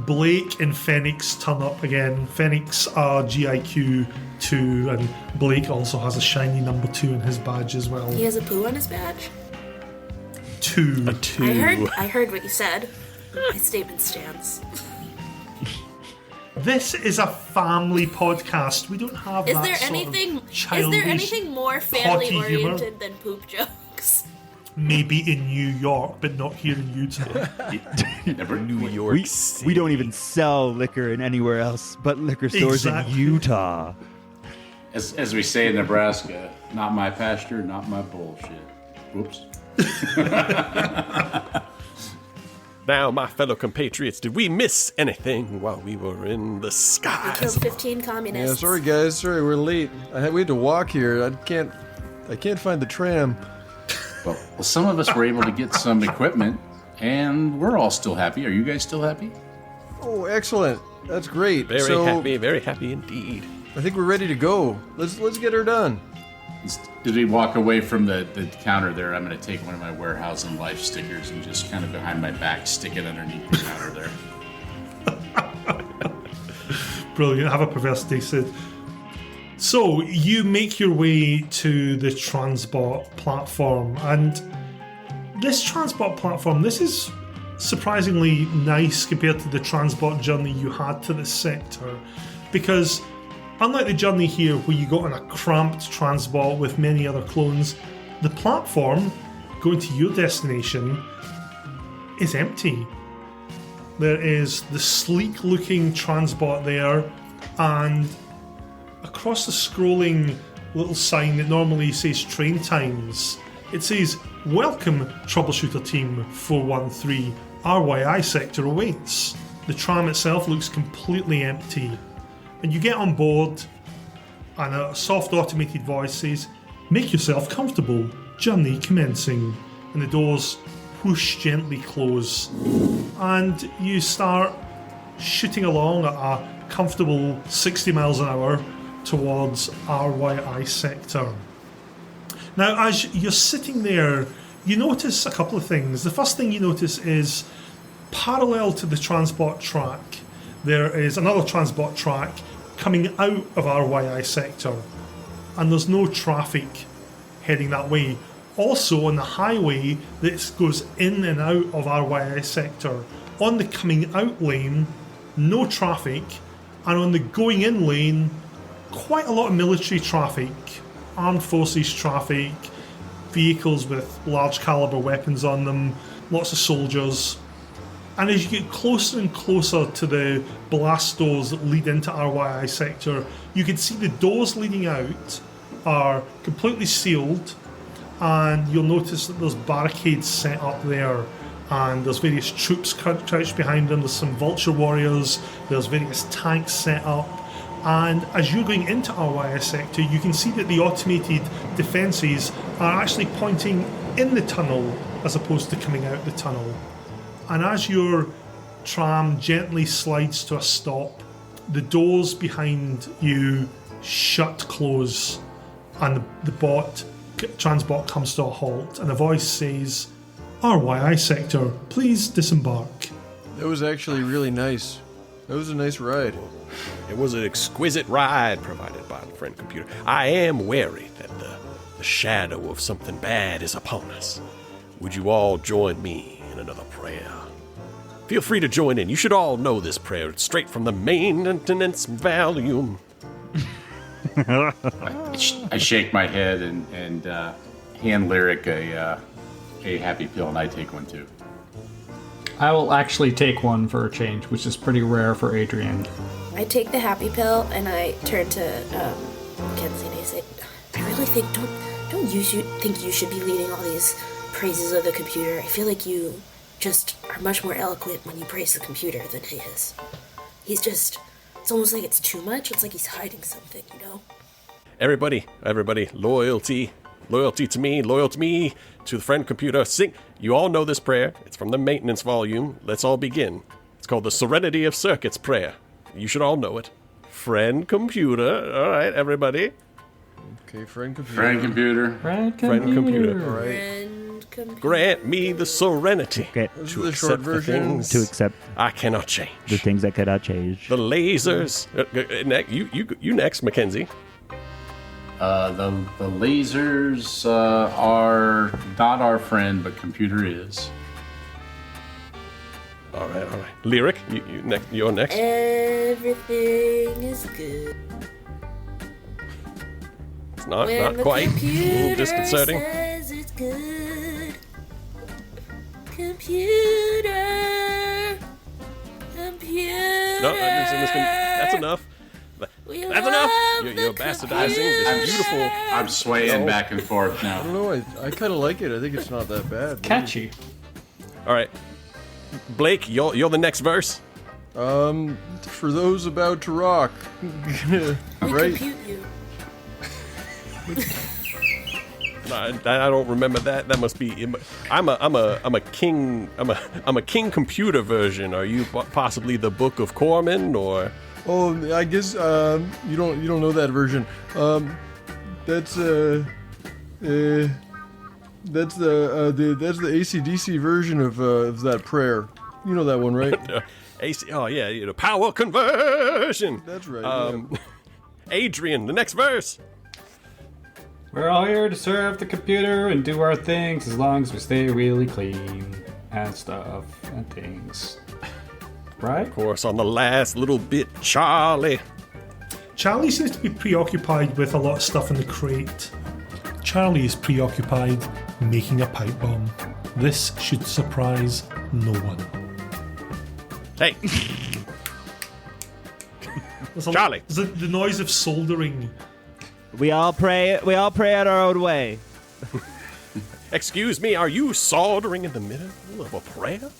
Blake and Phoenix turn up again. Phoenix are GIQ 2, and Blake also has a shiny number 2 in his badge as well. He has a poo on his badge? 2. A 2. I heard what you said. My statement stands. This is a family podcast. We don't have Is that there sort anything? of Is childish, there anything more family potty humour. oriented than poop jokes? Maybe in New York, but not here in Utah. Never New York We don't even sell liquor in anywhere else but liquor stores Exactly. in Utah. As we say in Nebraska, not my pasture, not my bullshit. Whoops. Now, my fellow compatriots, did we miss anything while we were in the We skies? killed 15 communists. Yeah, sorry guys, sorry we're late. We had to walk here. I can't find the tram. Well, some of us were able to get some equipment, and we're all still happy. Are you guys still happy? Oh, excellent. That's great. Very happy indeed. I think we're ready to go. Let's get her done. As we walk away from the counter there, I'm going to take one of my Warehousing Life stickers and just kind of behind my back stick it underneath the counter there. Brilliant. Have a perversity, Sid. So, you make your way to the Transbot platform, and this Transbot platform, this is surprisingly nice compared to the Transbot journey you had to this sector, because unlike the journey here where you got on a cramped Transbot with many other clones, the platform going to your destination is empty. There is the sleek looking Transbot there, and across the scrolling little sign that normally says train times, it says, "Welcome, Troubleshooter Team 413. RYI sector awaits." The tram itself looks completely empty. And you get on board, and a soft automated voice says, "Make yourself comfortable. Journey commencing." And the doors whoosh gently close. And you start shooting along at a comfortable 60 miles an hour towards RYI sector. Now, as you're sitting there, you notice a couple of things. The first thing you notice is parallel to the Transbot track, there is another Transbot track coming out of RYI sector, and there's no traffic heading that way. Also, on the highway that goes in and out of RYI sector, on the coming out lane, no traffic, and on the going in lane, quite a lot of military traffic, armed forces traffic, vehicles with large caliber weapons on them, lots of soldiers. And as you get closer and closer to the blast doors that lead into RYI sector, you can see the doors leading out are completely sealed, and you'll notice that there's barricades set up there, and there's various troops crouched behind them. There's some vulture warriors, there's various tanks set up. And as you're going into RYI sector, you can see that the automated defences are actually pointing in the tunnel as opposed to coming out the tunnel. And as your tram gently slides to a stop, the doors behind you close, and the Transbot comes to a halt, and a voice says, "RYI sector, please disembark." That was actually really nice. That was a nice ride. It was an exquisite ride provided by the friend computer. I am wary that the shadow of something bad is upon us. Would you all join me in another prayer? Feel free to join in. You should all know this prayer. It's straight from the maintenance volume. I shake my head and hand Lyric a happy pill, and I take one too. I will actually take one for a change, which is pretty rare for Adrian. I take the happy pill and I turn to Mackenzie and I say, "I really think don't you think you should be leading all these praises of the computer? I feel like you just are much more eloquent when you praise the computer than he is. He's just, it's almost like it's too much. It's like he's hiding something, you know?" Everybody, loyalty to me, to the friend computer. Sing. You all know this prayer. It's from the maintenance volume. Let's all begin. It's called the Serenity of Circuits prayer. You should all know it. Friend computer. All right, everybody. Okay, friend computer. Friend computer. Friend Friend computer. All right. Friend grant me the serenity Okay. This is to the short accept the version. things To accept I cannot change. the things that cannot change. The lasers. You next, Mackenzie. The lasers are not our friend, but computer is. All right. Lyric, you're next. Everything is good. It's not When the quite. A computer little disconcerting. says it's good. Computer. No, that's enough. We That's enough. love You're the bastardizing this beautiful. I'm swaying back and forth I don't now. know. I kind of like it. I think it's not that bad. Catchy. All right, Blake, you're the next verse. For those about to rock, We right? compute you. I don't remember that. That must be. I'm a king. I'm a king computer version. Are you possibly the Book of Corman or? Oh, I guess you don't know that version. That's the AC/DC version of that prayer. You know that one, right? AC. Oh yeah, the power conversion. That's right. Yeah. Adrian, the next verse. We're all here to serve the computer and do our things as long as we stay really clean and stuff and things. Right? Of course, on the last little bit, Charlie. Charlie seems to be preoccupied with a lot of stuff in the crate. Charlie is preoccupied making a pipe bomb. This should surprise no one. Hey, There's Charlie. There's the noise of soldering. We all pray. We all pray out our own way. excuse me. Are you soldering in the middle of a prayer?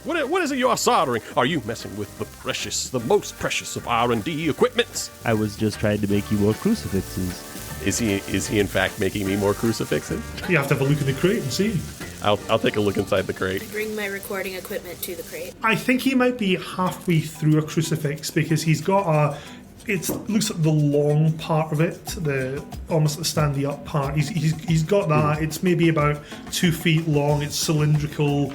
What is it you are soldering? Are you messing with the most precious of R&D equipments? I was just trying to make you more crucifixes. Is he in fact making me more crucifixes? You have to have a look in the crate and see. I'll take a look inside the crate. I bring my recording equipment to the crate. I think he might be halfway through a crucifix because he's got it looks like the long part of it, almost the standy up part. He's got that. It's maybe about 2 feet long. It's cylindrical.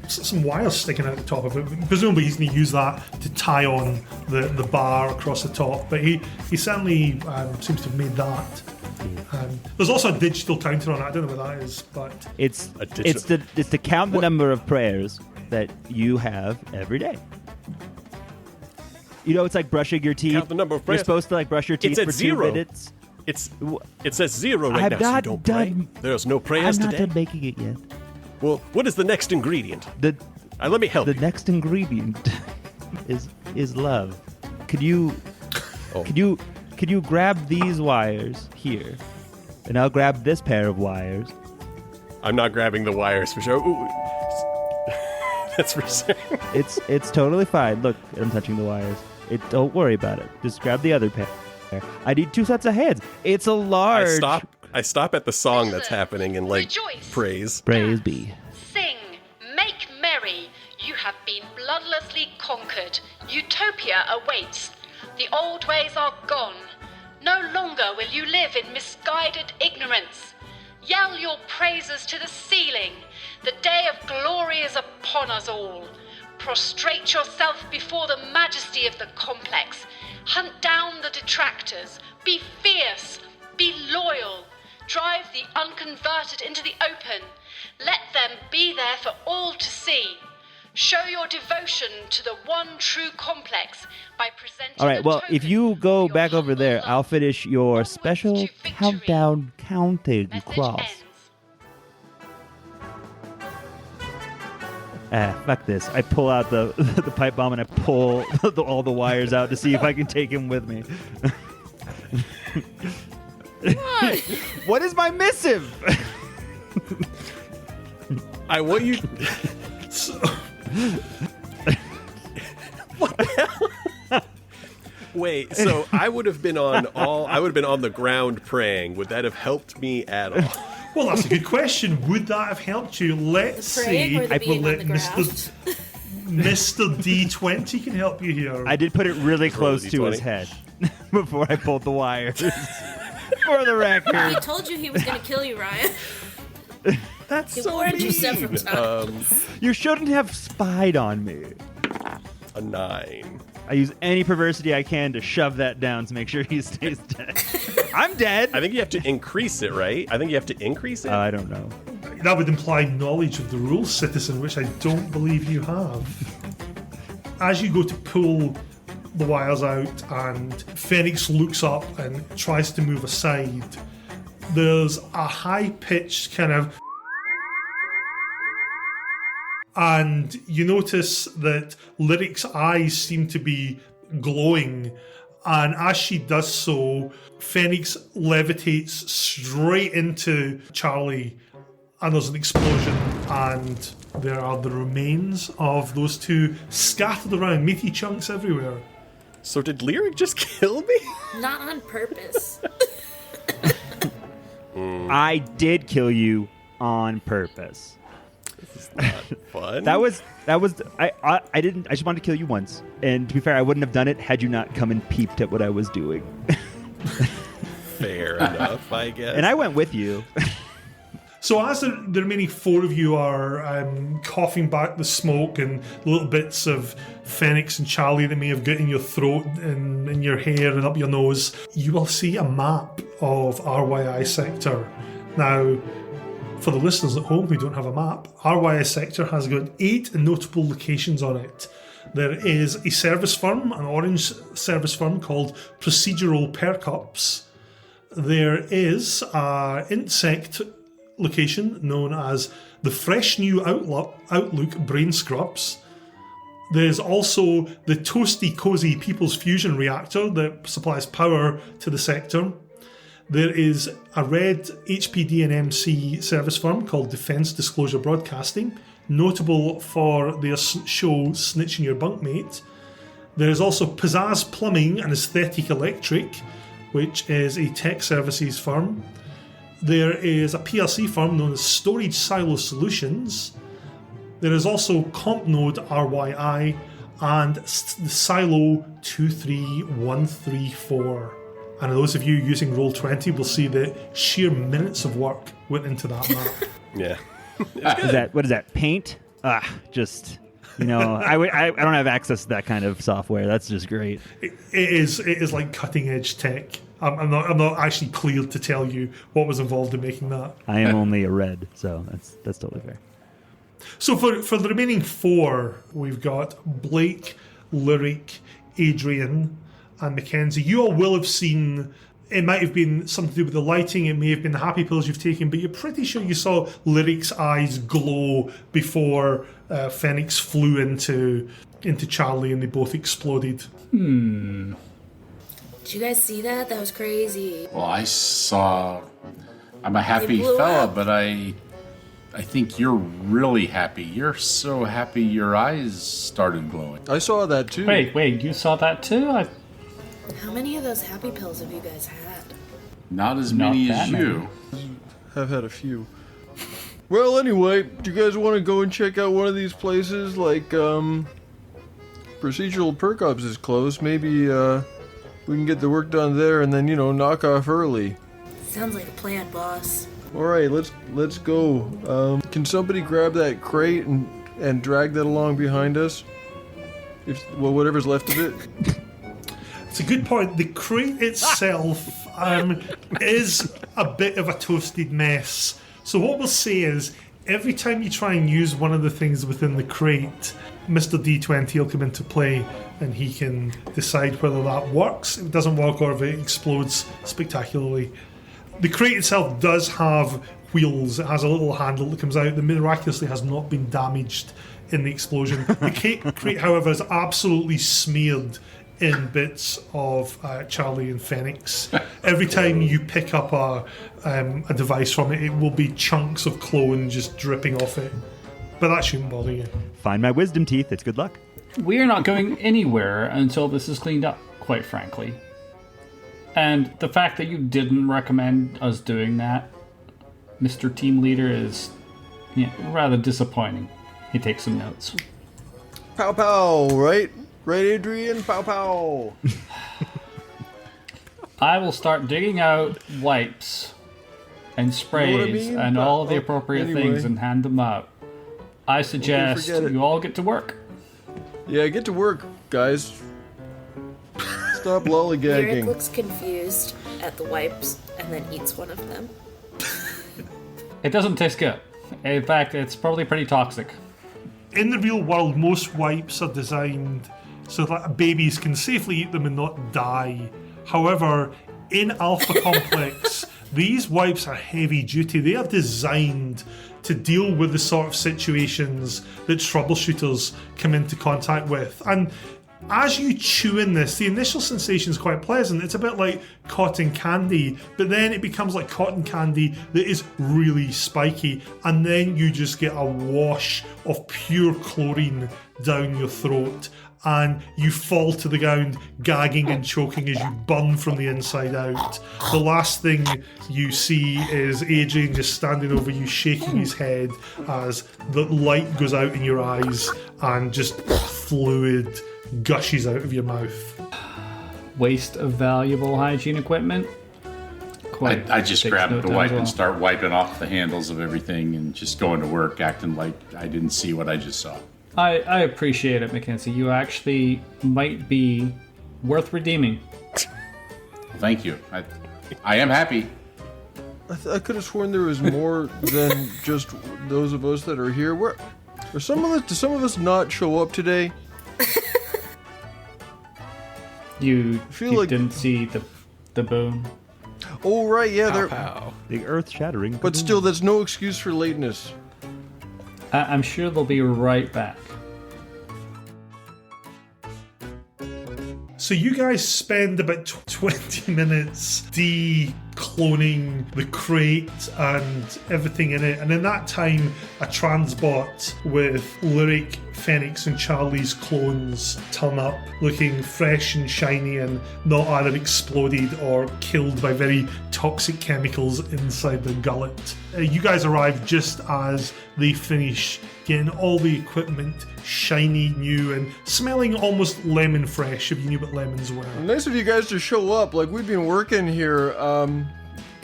Some wires sticking out the top of it. Presumably he's going to use that to tie on the bar across the top. But he certainly seems to have made that. There's also a digital counter on it. I don't know what that is, but It's to count the number of prayers that you have every day. You know, it's like brushing your teeth. Count the number of prayers. You're supposed to like brush your teeth It's at for 0. 2 minutes. It says 0 right I'm now, so you not don't done. pray. There's no I'm prayers not today. done making it yet. Well, what is the next ingredient? Let me help The you. next ingredient is love. Could you grab these wires here, and I'll grab this pair of wires. I'm not grabbing the wires for sure. Ooh. That's for sure. It's totally fine. Look, I'm touching the wires. Don't worry about it. Just grab the other pair. I need 2 sets of hands. It's a large. I stop at the song that's happening and like Rejoice. praise. Praise be. Sing, make merry. You have been bloodlessly conquered. Utopia awaits. The old ways are gone. No longer will you live in misguided ignorance. Yell your praises to the ceiling. The day of glory is upon us all. Prostrate yourself before the majesty of the complex. Hunt down the detractors. Be fierce. Be loyal. Drive the unconverted into the open. Let them be there for all to see. Show your devotion to the one true complex by presenting. All right, the well, if token you of go your back over humble there, love. I'll finish your Onwards special to victory. countdown counting Message cross. ends. Fuck this. I pull out the pipe bomb and I pull all the wires out to see if I can take him with me. What is my missive? I want you. What the hell? Wait, so I would have been on the ground praying. Would that have helped me at all? well, that's a good question. Would that have helped you? Let's Praying see. or the I being will on let the Mr. Mr. D20 can help you here. I did put it really Roll close a to his D20. head before I pulled the wires. For the He record. told you he was going to kill you, Ryan. That's He so warned you mean. several times. You shouldn't have spied on me. A 9. I use any perversity I can to shove that down to make sure he stays dead. I'm dead. I think you have to increase it, right? I think you have to increase it. I don't know. That would imply knowledge of the rules, citizen, which I don't believe you have. As you go to pull the wires out and Phoenix looks up and tries to move aside, there's a high-pitched kind of... And you notice that Lyric's eyes seem to be glowing, and as she does so, Phoenix levitates straight into Charlie, and there's an explosion, and there are the remains of those two scattered around, meaty chunks everywhere. So did Lyric just kill me? Not on purpose. I did kill you on purpose. Fun. That was I didn't. I just wanted to kill you once, and to be fair, I wouldn't have done it had you not come and peeped at what I was doing. Fair enough, I guess. And I went with you. So as the remaining four of you are coughing back the smoke and little bits of Phoenix and Charlie that may have got in your throat and in your hair and up your nose, you will see a map of RYI sector. Now, for the listeners at home who don't have a map, RYI sector has got 8 notable locations on it. There is a service firm, an orange service firm called Procedural Percups. There is an insect location known as the Fresh New Outlook Brain Scrubs. There's also the Toasty Cozy People's Fusion Reactor that supplies power to the sector. There is a red HPD and MC service firm called Defense Disclosure Broadcasting, notable for their show Snitching Your Bunkmate. There is also Pizzazz Plumbing and Aesthetic Electric, which is a tech services firm. There is a PLC firm known as Storage Silo Solutions. There is also CompNode RYI and the Silo 23134. And those of you using Roll20 will see that sheer minutes of work went into that map. Yeah. What is that? Paint? Just, I don't have access to that kind of software. That's just great. It is like cutting edge tech. I'm not actually cleared to tell you what was involved in making that. I am only a red, so that's totally fair. So for the remaining 4, we've got Blake, Lyric, Adrian, and Mackenzie. You all will have seen, it might have been something to do with the lighting, it may have been the happy pills you've taken, but you're pretty sure you saw Lyric's eyes glow before Phoenix flew into Charlie and they both exploded. Did you guys see that? That was crazy. Well, I'm a happy blew fella, up. but I think you're really happy. You're so happy your eyes started glowing. I saw that too. Wait, you saw that too? How many of those happy pills have you guys had? Not as Not many that as you. Have had a few. Well, anyway, do you guys want to go and check out one of these places? Like, Procedural Percups is closed. Maybe, we can get the work done there and then, knock off early. Sounds like a plan, boss. Alright, let's go. Can somebody grab that crate and drag that along behind us? Whatever's left of it. It's a good point. The crate itself is a bit of a toasted mess. So what we'll say is, every time you try and use one of the things within the crate, Mr. D20 will come into play and he can decide whether that works, if it doesn't work, or if it explodes spectacularly. The crate itself does have wheels. It has a little handle that comes out that miraculously has not been damaged in the explosion. The crate, however, is absolutely smeared in bits of Charlie and Phoenix. Every time you pick up a device from it, it will be chunks of clone just dripping off it. But that shouldn't bother you. Find my wisdom teeth. It's good luck. We are not going anywhere until this is cleaned up, quite frankly. And the fact that you didn't recommend us doing that, Mr. Team Leader, is rather disappointing. He takes some notes. Pow pow, right? Right, Adrian? Pow pow. I will start digging out wipes and sprays You know what I mean? and all the appropriate Anyway. things and hand them out. I suggest forget it. you all get to work. Yeah, get to work, guys. Stop Lyric lollygagging. looks confused at the wipes and then eats one of them. It doesn't taste good. In fact, it's probably pretty toxic. In the real world, most wipes are designed so that babies can safely eat them and not die. However, in Alpha Complex, these wipes are heavy duty. They are designed to deal with the sort of situations that troubleshooters come into contact with. And as you chew in this, the initial sensation is quite pleasant. It's a bit like cotton candy, but then it becomes like cotton candy that is really spiky, and then you just get a wash of pure chlorine down your throat, and you fall to the ground gagging and choking as you burn from the inside out. The last thing you see is Adrian just standing over you, shaking his head as the light goes out in your eyes and just fluid gushes out of your mouth. Waste of valuable hygiene equipment. I just takes grab no the time wipe as well. and start wiping off the handles of everything and just going to work acting like I didn't see what I just saw. I appreciate it, Mackenzie. You actually might be worth redeeming. Thank you. I am happy. I could have sworn there was more than just those of us that are here. Where are some of us? Do some of us not show up today? You feel like- didn't see the boom. Oh right, yeah, they're. The earth-shattering. But still, that's no excuse for lateness. I'm sure they'll be right back. So you guys spend about 20 minutes de-cloning the crate and everything in it, and in that time a transbot with Lyric, Phoenix and Charlie's clones turn up looking fresh and shiny and not either exploded or killed by very toxic chemicals inside the gullet. You guys arrive just as they finish getting all the equipment shiny, new and smelling almost lemon fresh, if you knew what lemons were. Nice of you guys to show up. Like, we've been working here.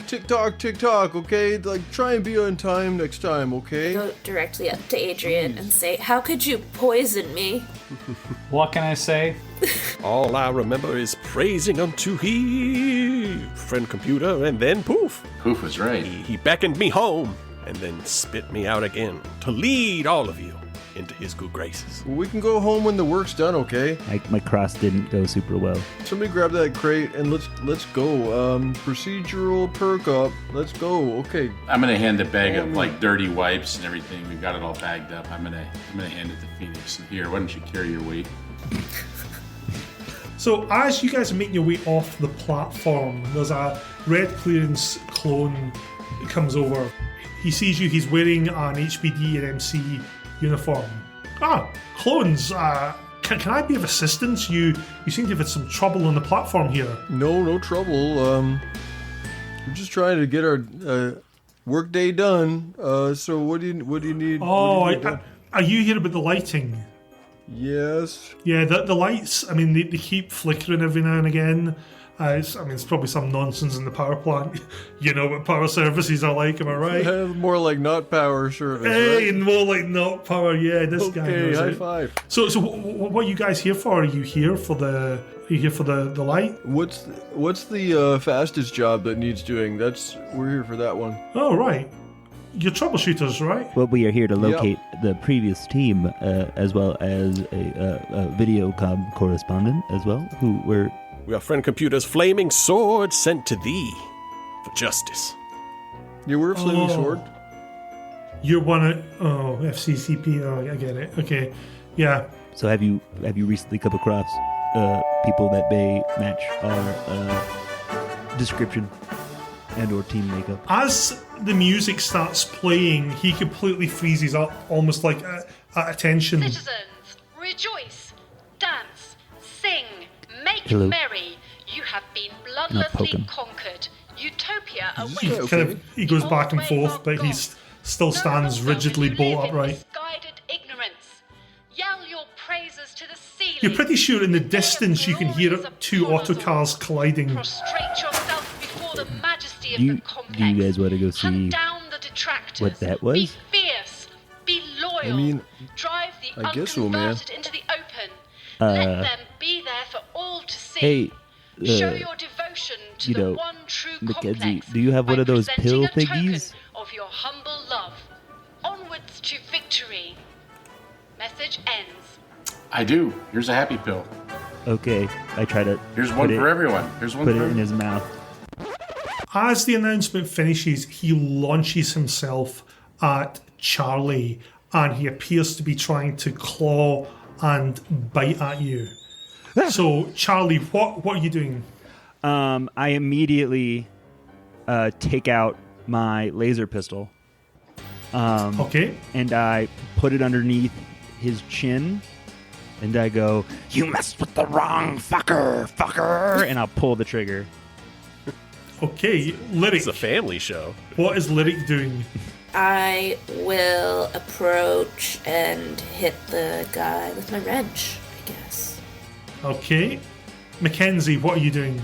Tick tock, okay? Like, try and be on time next time, okay? Go directly up to Adrian and say, "How could you poison me?" What can I say? All I remember is praising unto he, friend computer, and then poof. Poof was right. He beckoned me home and then spit me out again to lead all of you into his good graces. We can go home when the work's done, okay? My cross didn't go super well. Somebody grab that crate and let's go. Procedural perk up. Let's go. Okay. I'm gonna hand the bag of like dirty wipes and everything. We've got it all bagged up. I'm gonna hand it to Phoenix. Here, why don't you carry your weight? So as you guys are making your way off the platform, there's a red clearance clone that comes over. He sees you, he's wearing an HBD and MC uniform. Ah, clones, can I be of assistance? You seem to have had some trouble on the platform here. No trouble. We're just trying to get our work day done. So what do you need? Oh, what do you need are you here about the lighting? Yes. Yeah, the lights, I mean, they keep flickering every now and again. It's probably some nonsense in the power plant. You know what power services are like, am I right? More like not power service, Hey, right? more like not power. Yeah, this guy Okay, knows high it. five. So what are you guys here for? Are you here for the light? What's the fastest job that needs doing? We're here for that one. Oh, right. You're troubleshooters, right? Well, we are here to locate the previous team, as well as a videocom correspondent as well, who were... We are friend computer's flaming sword sent to thee for justice. Yeah, we're a flaming sword. You're one of FCCP. Oh, I get it. Okay, yeah. So have you recently come across people that may match our description and or team makeup? As the music starts playing, he completely freezes up, almost like at attention. Citizens, rejoice, dance, sing, make Hello. merry. You have been Not bloodlessly poking. conquered. Utopia He awaits. he goes back and forth, but he still stands rigidly bolt upright. Misguided ignorance. Yell your praises to the ceiling. You're pretty sure in the distance you can hear two autocars colliding. Prostrate yourself before the majesty majesty of Do the complex. you guys want to go see Hunt down the detractors. what that was? Be fierce. Be loyal. I mean, drive the I guess so, man. unconverted into the open. Let them be there for all to see. Hey, Show your devotion to the one true Mackenzie, complex. do you have one by of those presenting pill a token thingies? of your humble love. Onwards to victory. Message ends. I do. Here's a happy pill. Okay, I try to. Here's one for everyone. Here's one Put for it in everyone. his mouth. As the announcement finishes, he launches himself at Charlie, and he appears to be trying to claw and bite at you. So, Charlie, what are you doing? I immediately take out my laser pistol. Okay. And I put it underneath his chin, and I go, You messed with the wrong fucker. and I'll pull the trigger. Okay, Lyric. It's a family show. What is Lyric doing? I will approach and hit the guy with my wrench, I guess. Okay. Mackenzie, what are you doing?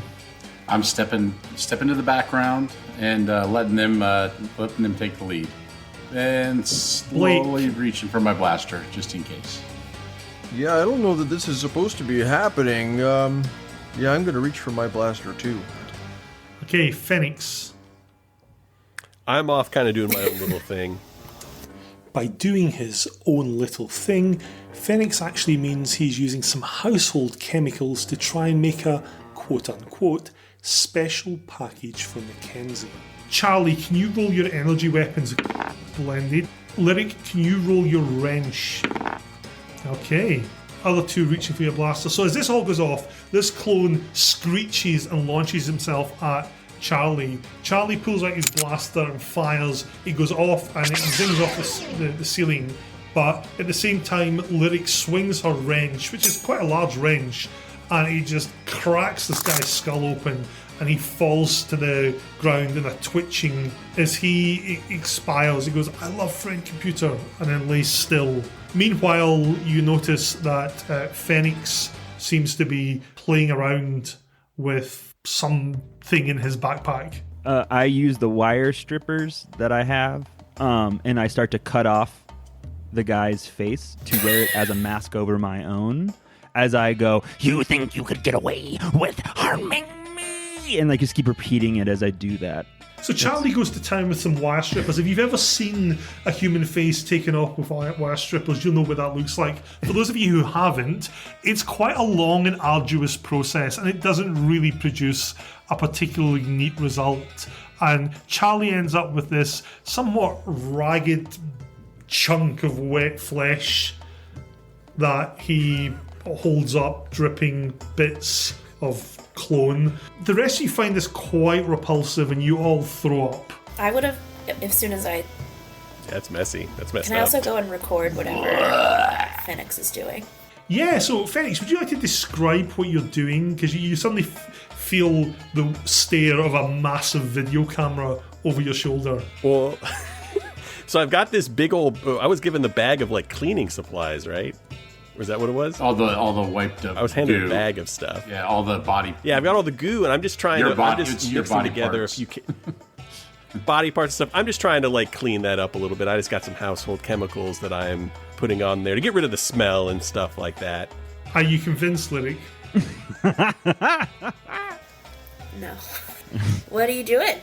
I'm stepping to the background and letting them take the lead, and slowly reaching for my blaster just in case. Yeah, I don't know that this is supposed to be happening. Yeah, I'm gonna reach for my blaster too. Okay, Phoenix. I'm off kind of doing my own little thing. By doing his own little thing, Phoenix actually means he's using some household chemicals to try and make a quote-unquote special package for Mackenzie. Charlie, can you roll your energy weapons blended? Lyric, can you roll your wrench? Okay. Other two reaching for your blaster. So as this all goes off, this clone screeches and launches himself at Charlie. Charlie pulls out his blaster and fires. It goes off and it zings off the ceiling. But at the same time, Lyric swings her wrench, which is quite a large wrench, and he just cracks this guy's skull open, and he falls to the ground in a twitching. As he expires, he goes, "I love friend computer," and then lays still. Meanwhile, you notice that Phoenix seems to be playing around with something in his backpack. I use the wire strippers that I have, and I start to cut off the guy's face to wear it as a mask over my own. As I go, You think you could get away with harming me? and just keep repeating it as I do that. So Charlie goes to town with some wire strippers. If you've ever seen a human face taken off with wire strippers, you'll know what that looks like. For those of you who haven't, it's quite a long and arduous process, and it doesn't really produce a particularly neat result. And Charlie ends up with this somewhat ragged chunk of wet flesh that he holds up, dripping bits of clone. The rest of you find this quite repulsive, and you all throw up. I would have, as soon as I... That's messy. That's messed Can I up. also go and record whatever Phoenix is doing? Yeah, so Phoenix, would you like to describe what you're doing? Because you suddenly feel the stare of a massive video camera over your shoulder. Well, so I've got this big old. I was given the bag of cleaning supplies, right? Was that what it was? All the wiped up. I was handed goo. a bag of stuff. Yeah, all the body. Yeah, I've got all the goo, and I'm just trying to. I'm just it's your mixing body together parts. a few body parts and stuff. I'm just trying to clean that up a little bit. I just got some household chemicals that I'm putting on there to get rid of the smell and stuff like that. Are you convinced, Lyric? No. What are you doing?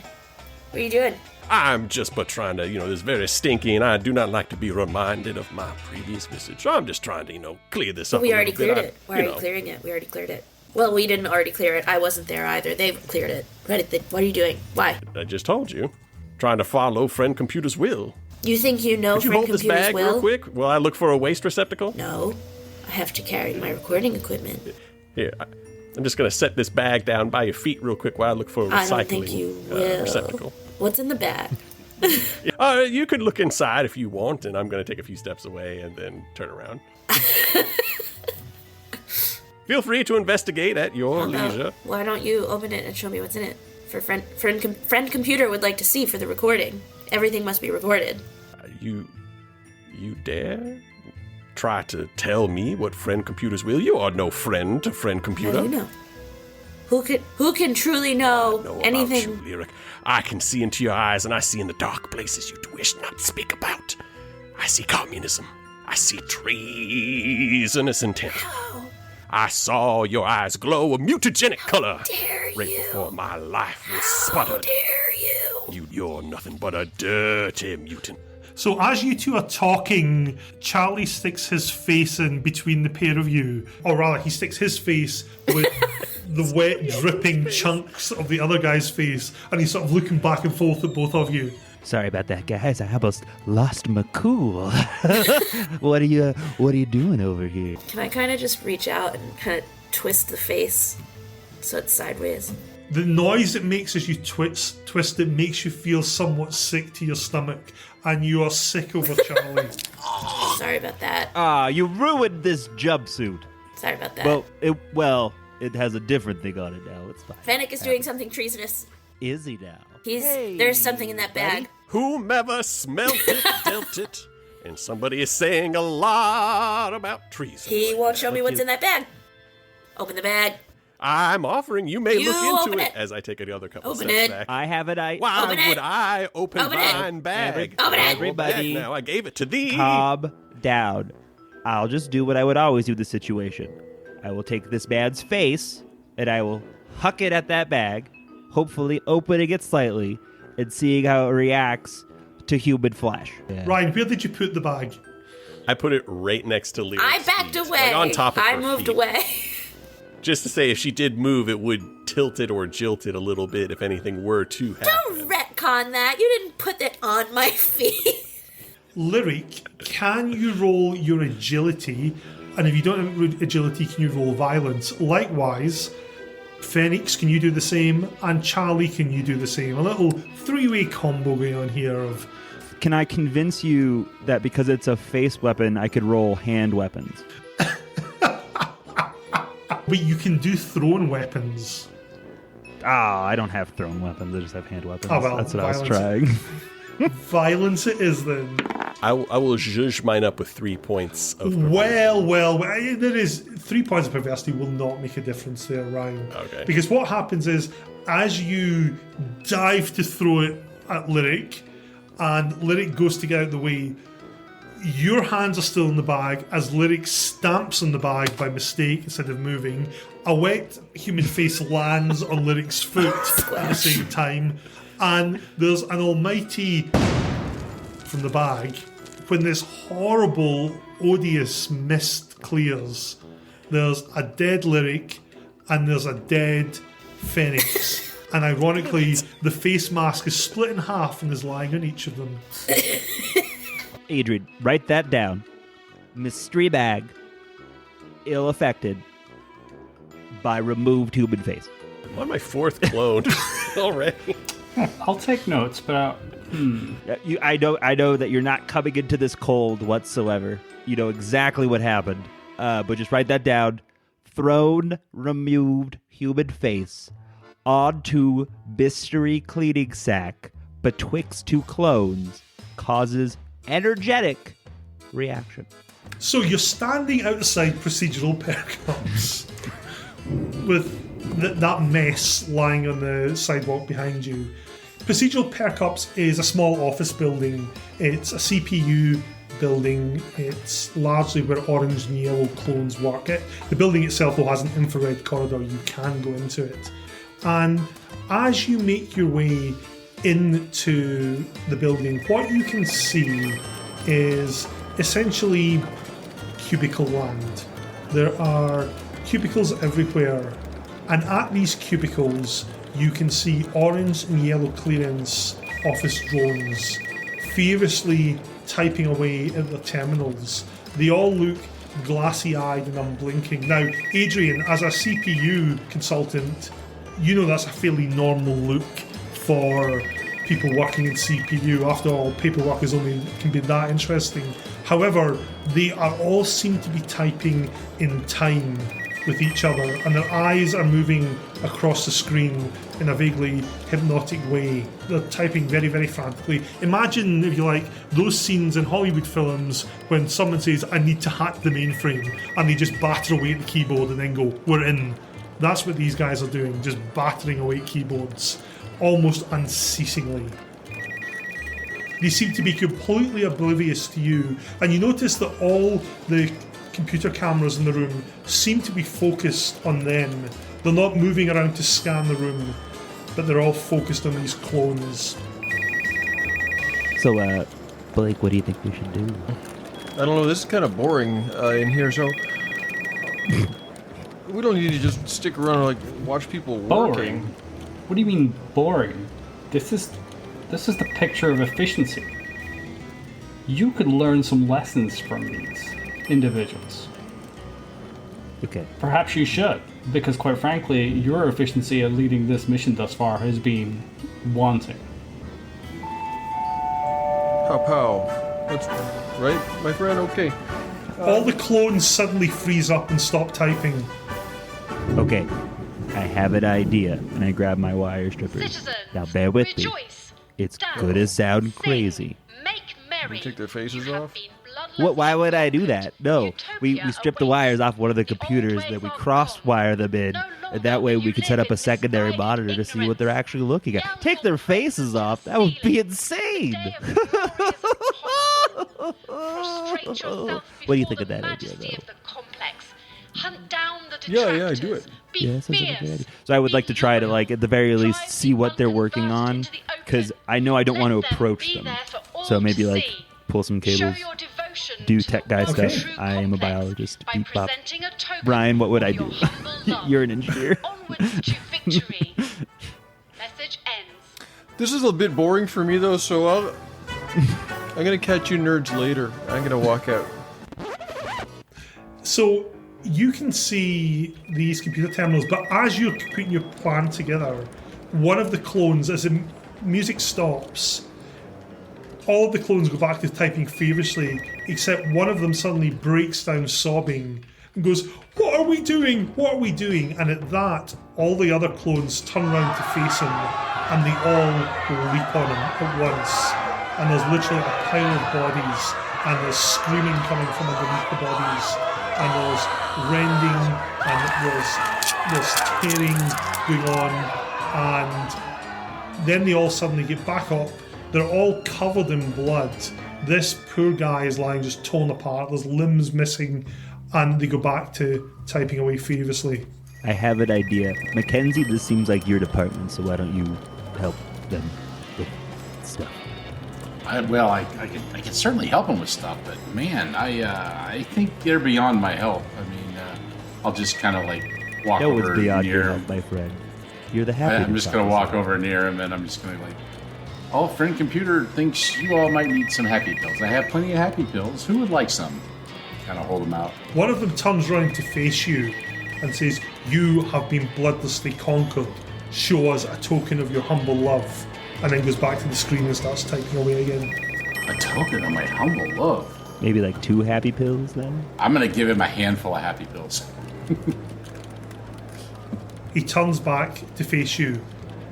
What are you doing? I'm just but trying to, this is very stinky, and I do not like to be reminded of my previous visit. So I'm just trying to, clear this up. We a already little bit. cleared it. We're already clearing it. We already cleared it. Well, we didn't already clear it. I wasn't there either. They've cleared it. What are you doing? Why? I just told you. Trying to follow friend computer's will. You think you know Could you friend hold this computer's bag will? real quick? Will I look for a waste receptacle? No. I have to carry my recording equipment. Here, I'm just going to set this bag down by your feet real quick while I look for a recycling I don't think you will. receptacle. What's in the bag? You could look inside if you want, and I'm going to take a few steps away and then turn around. Feel free to investigate at your leisure. Why don't you open it and show me what's in it? For friend computer would like to see for the recording. Everything must be recorded. You dare try to tell me what friend computers will? You are no friend to friend computer. How do you know? Who can truly know Know anything? about you, Lyric. I can see into your eyes, and I see in the dark places you'd wish not to speak about. I see communism. I see treasonous intent. I saw your eyes glow a mutagenic color. Right before my life was sputtered. How dare you? You're nothing but a dirty mutant. So as you two are talking, Charlie sticks his face in between the pair of you. Or rather, he sticks his face with the wet, dripping chunks of the other guy's face, and he's sort of looking back and forth at both of you. Sorry about that, guys. I almost lost my cool. What are you doing over here? Can I kind of just reach out and kind of twist the face so it's sideways? The noise it makes as you twist it makes you feel somewhat sick to your stomach, and you are sick over Charlie. Sorry about that. You ruined this jumpsuit. Sorry about that. Well, it has a different thing on it now. It's fine. Fennec is doing something treasonous. Is he now? There's something in that bag. Whomever smelt it, dealt it. And somebody is saying a lot about treason. He won't show me what's in that bag. Open the bag. I'm offering you may look into open it it. as I take another couple Open steps it. back. I have it. Why Open would it. I open Open it. mine bag? Open it. Everybody. Now I gave it to thee. Calm down. I'll just do what I would always do in this situation. I will take this man's face and I will huck it at that bag, hopefully opening it slightly and seeing how it reacts to human flesh. Yeah. Ryan, where did you put the bag? I put it right next to Lyric. I backed away. Like on top of I her moved feet. away. Just to say, if she did move, it would tilt it or jilt it a little bit if anything were to happen. Don't retcon that. You didn't put that on my feet. Lyric, can you roll your agility? And if you don't have agility, can you roll violence? Likewise, Phoenix, can you do the same? And Charlie, can you do the same? A little three-way combo going on here of... Can I convince you that because it's a face weapon, I could roll hand weapons? But you can do thrown weapons. I don't have thrown weapons. I just have hand weapons. Oh, well, that's what I was violence. trying. Violence it is then. I will zhuzh mine up with 3 points of perversity. Well, there is 3 points of perversity will not make a difference there, Ryan. Okay. Because what happens is, as you dive to throw it at Lyric, and Lyric goes to get out of the way, your hands are still in the bag as Lyric stamps on the bag by mistake instead of moving. A wet human face lands on Lyric's foot at the same time, and there's an almighty from the bag. When this horrible, odious mist clears, there's a dead Lyric and there's a dead Phoenix. And ironically, the face mask is split in half and is lying on each of them. Adrian, write that down. Mystery bag, ill affected by removed human face. I'm on my 4th clone already. I'll take notes, but I know that you're not coming into this cold whatsoever. You know exactly what happened. But just write that down. Thrown, removed human face onto mystery cleaning sack betwixt two clones causes energetic reaction. So you're standing outside procedural perk-ups with that mess lying on the sidewalk behind you. Procedural perk-ups is a small office building. It's a CPU building. It's largely where orange and yellow clones work. The building itself, though, has an infrared corridor. You can go into it. And as you make your way into the building, what you can see is essentially cubicle land. There are cubicles everywhere, and at these cubicles you can see orange and yellow clearance office drones furiously typing away at their terminals. They all look glassy-eyed and unblinking. Now, Adrian, as a CPU consultant, you know that's a fairly normal look for people working in CPU. After all, paperwork can be that interesting. However, they are all seem to be typing in time with each other, and their eyes are moving across the screen in a vaguely hypnotic way. They're typing very, very frantically. Imagine, if you like, those scenes in Hollywood films when someone says, "I need to hack the mainframe," and they just batter away at the keyboard and then go, "We're in." That's what these guys are doing, just battering away keyboards almost unceasingly. They seem to be completely oblivious to you, and you notice that all the computer cameras in the room seem to be focused on them. They're not moving around to scan the room, but they're all focused on these clones. So, Blake, what do you think we should do? I don't know, this is kind of boring in here, so... we don't need to just stick around and, like, watch people working. Boring? What do you mean, boring? This is the picture of efficiency. You could learn some lessons from these individuals. Okay. Perhaps you should, because quite frankly, your efficiency at leading this mission thus far has been wanting. Pow. That's right, my friend? Okay. All the clones suddenly freeze up and stop typing. Okay. I have an idea, and I grab my wire strippers. Citizens, Now bear with me. rejoice, It's dance, gonna sound sing, crazy. Make merry. You take their faces You have off? been bloodless What? Why would I do that? No, we Utopia strip the awaits. wires off one of the The old computers, ways then we are cross-wire them in, No and that longer way will we you can set live up a in secondary misguided monitor to see what they're ignorance. actually looking at. Down Take the their halls faces of off. That would be ceiling. insane. Day of glory is impossible. Prostrate yourself What do you before think of the that idea, majesty though? of the complex. Hunt down the Yeah, detractors. do it. Be Yeah, that sounds like a good fierce. idea. So I would Be like to try to, loyal. like, at the very least, Drive see the what they're working unconverted on, into the open. because I know I don't want to Let them approach be them. there for all So maybe, to like, see. pull some Show cables, your devotion do to tech guy the Okay. stuff. true I am a complex biologist. by Beep bop. presenting a token Brian, what would of I your do? humble love. You're an engineer. Onwards to victory. Message ends. This is a bit boring for me, though, so I'm gonna catch you nerds later. I'm gonna walk out. So you can see these computer terminals, but as you're putting your plan together, one of the clones, as the music stops, all of the clones go back to typing feverishly, except one of them suddenly breaks down sobbing and goes, "What are we doing? What are we doing?" And at that, all the other clones turn around to face him, and they all leap on him at once. And there's literally a pile of bodies, and there's screaming coming from underneath the bodies, and there's rending, and there's tearing going on, and then they all suddenly get back up. They're all covered in blood. This poor guy is lying just torn apart. There's limbs missing, and they go back to typing away feverishly. I have an idea. Mackenzie, this seems like your department, so why don't you help them with stuff? I can certainly help them with stuff, but man, I think they're beyond my help. I mean, I'll just kind of like walk That was over beyond your near help, him. my friend. You're the happiness I'm just gonna walk officer. over near him, and I'm just gonna like, oh, friend computer thinks you all might need some happy pills. I have plenty of happy pills. Who would like some? Kind of hold them out. One of them turns round to face you and says, "You have been bloodlessly conquered. Show us a token of your humble love." And then goes back to the screen and starts typing away again. A token of my humble love. Maybe like 2 happy pills then? I'm gonna give him a handful of happy pills. He turns back to face you.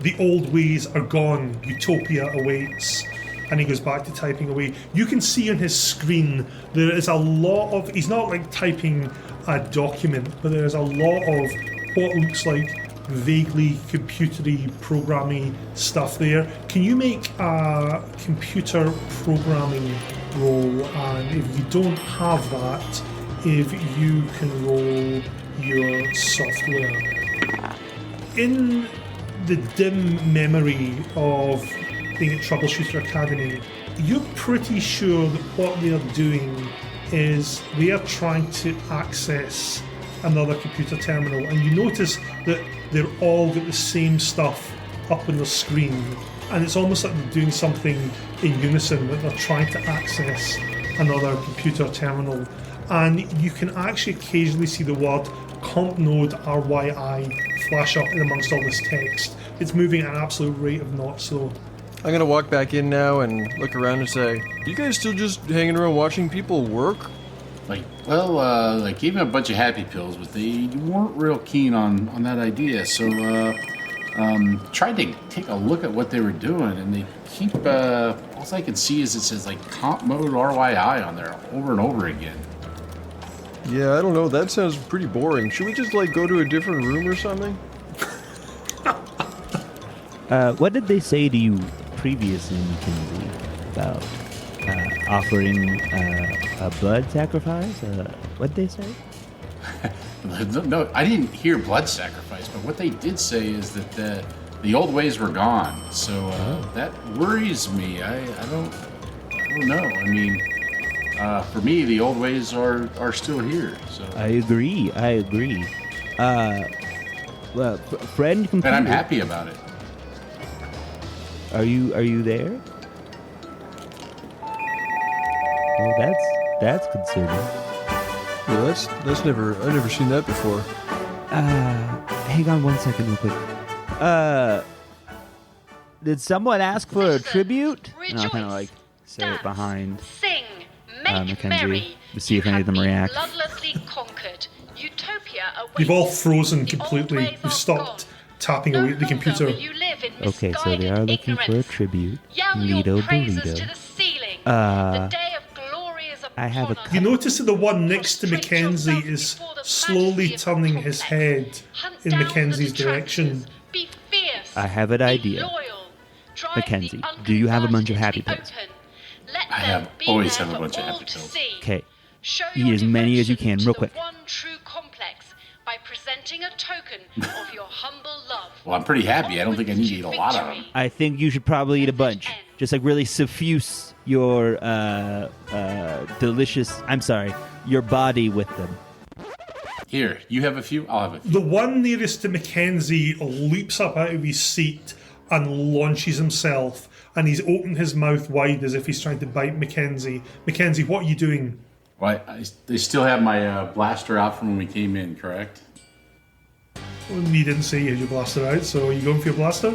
The old ways are gone. Utopia awaits. And he goes back to typing away. You can see on his screen there is a lot of... He's not like typing a document, but there is a lot of what looks like vaguely computery programming stuff there. Can you make a computer programming roll? And if you don't have that, if you can roll your software. In the dim memory of being at Troubleshooter Academy, you're pretty sure that what they're doing is they are trying to access another computer terminal, and you notice that they're all got the same stuff up on the screen, and it's almost like they're doing something in unison, that they're trying to access another computer terminal. And you can actually occasionally see the word comp node RYI flash up in amongst all this text. It's moving at an absolute rate of knots slow. I'm gonna walk back in now and look around and say, "You guys still just hanging around watching people work?" Like, well, like gave him a bunch of happy pills, but they weren't real keen on that idea. So, tried to take a look at what they were doing, and they keep, all I can see is it says like comp mode RYI on there over and over again. Yeah, I don't know. That sounds pretty boring. Should we just, go to a different room or something? What did they say to you previously, Mackenzie, about offering a blood sacrifice? What'd they say? No, I didn't hear blood sacrifice, but what they did say is that the old ways were gone. So that worries me. I don't know. I mean, for me, the old ways are still here. So I agree. Well, friend computer. and I'm happy about it. Are you there? Oh, that's concerning. Yeah, I've never seen that before. Hang on 1 second real quick. Did someone ask for a tribute? And I'll kind of say it behind Sing, make Mackenzie merry. to see if any of them react. Bloodlessly conquered. Utopia awaits. You've all frozen The old completely. ways You've are stopped gone. tapping No away at the longer computer. will you live in Okay, so they are misguided looking for a ignorance. tribute. Yell your Lido praises Burrito. to the ceiling. The day of glory is upon I have a us. You notice that the one next to Prostrate Mackenzie yourself is before the slowly majesty of the turning his complex. head Hunt in down Mackenzie's the direction. detractors. Be fierce. I have an Be idea. loyal. Drive Mackenzie, the do you have a bunch of unconverted happy into pills? the open. Let I them have be always there have a for bunch of all happy to pills. see. Okay. Show Eat your as many as you devotion can, to real the quick. one true complex by presenting a token of your humble love. Well, I'm pretty happy. I don't think I need to eat a lot of them. I think you should probably eat a bunch. Just really suffuse your your body with them. Here, you have a few. I'll have a few. The one nearest to Mackenzie leaps up out of his seat and launches himself, and he's opened his mouth wide as if he's trying to bite Mackenzie. Mackenzie, what are you doing? Well, they still have my blaster out from when we came in, correct? Well, you didn't say you had your blaster out, so are you going for your blaster?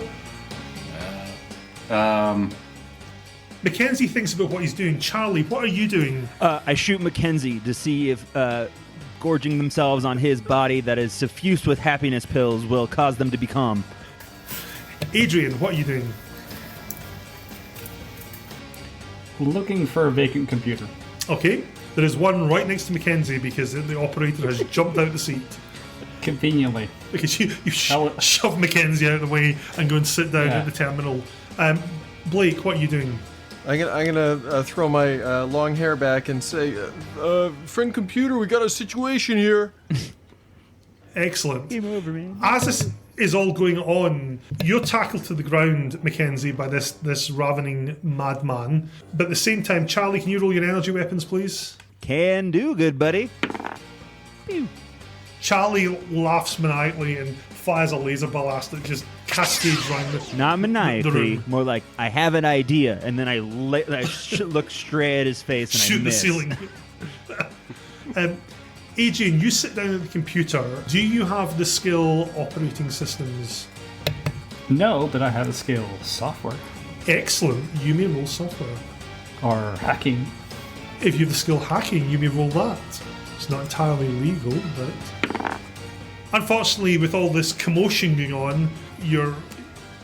Mackenzie thinks about what he's doing. Charlie, what are you doing? I shoot Mackenzie to see if gorging themselves on his body that is suffused with happiness pills will cause them to be calm. Adrian, what are you doing? Looking for a vacant computer. Okay, there is one right next to Mackenzie because the operator has jumped out the seat. Conveniently. Because you shove Mackenzie out of the way and go and sit down at the terminal. Blake, what are you doing? I'm gonna throw my long hair back and say, friend computer, we got a situation here. Excellent. Game over, man. As this is all going on, you're tackled to the ground, Mackenzie, by this ravening madman. But at the same time, Charlie, can you roll your energy weapons, please? Can do, good buddy. Pew. Charlie laughs maniacally and fires a laser blast that just cascades around the Not maniacally, room. more like I have an idea, and then I look straight at his face and Shoot I the miss. ceiling. Adrian, you sit down at the computer. Do you have the skill operating systems? No, but I have a skill software. Excellent. You may roll software. Or hacking. If you have the skill hacking, you may roll that. It's not entirely legal, but... Unfortunately, with all this commotion going on, you're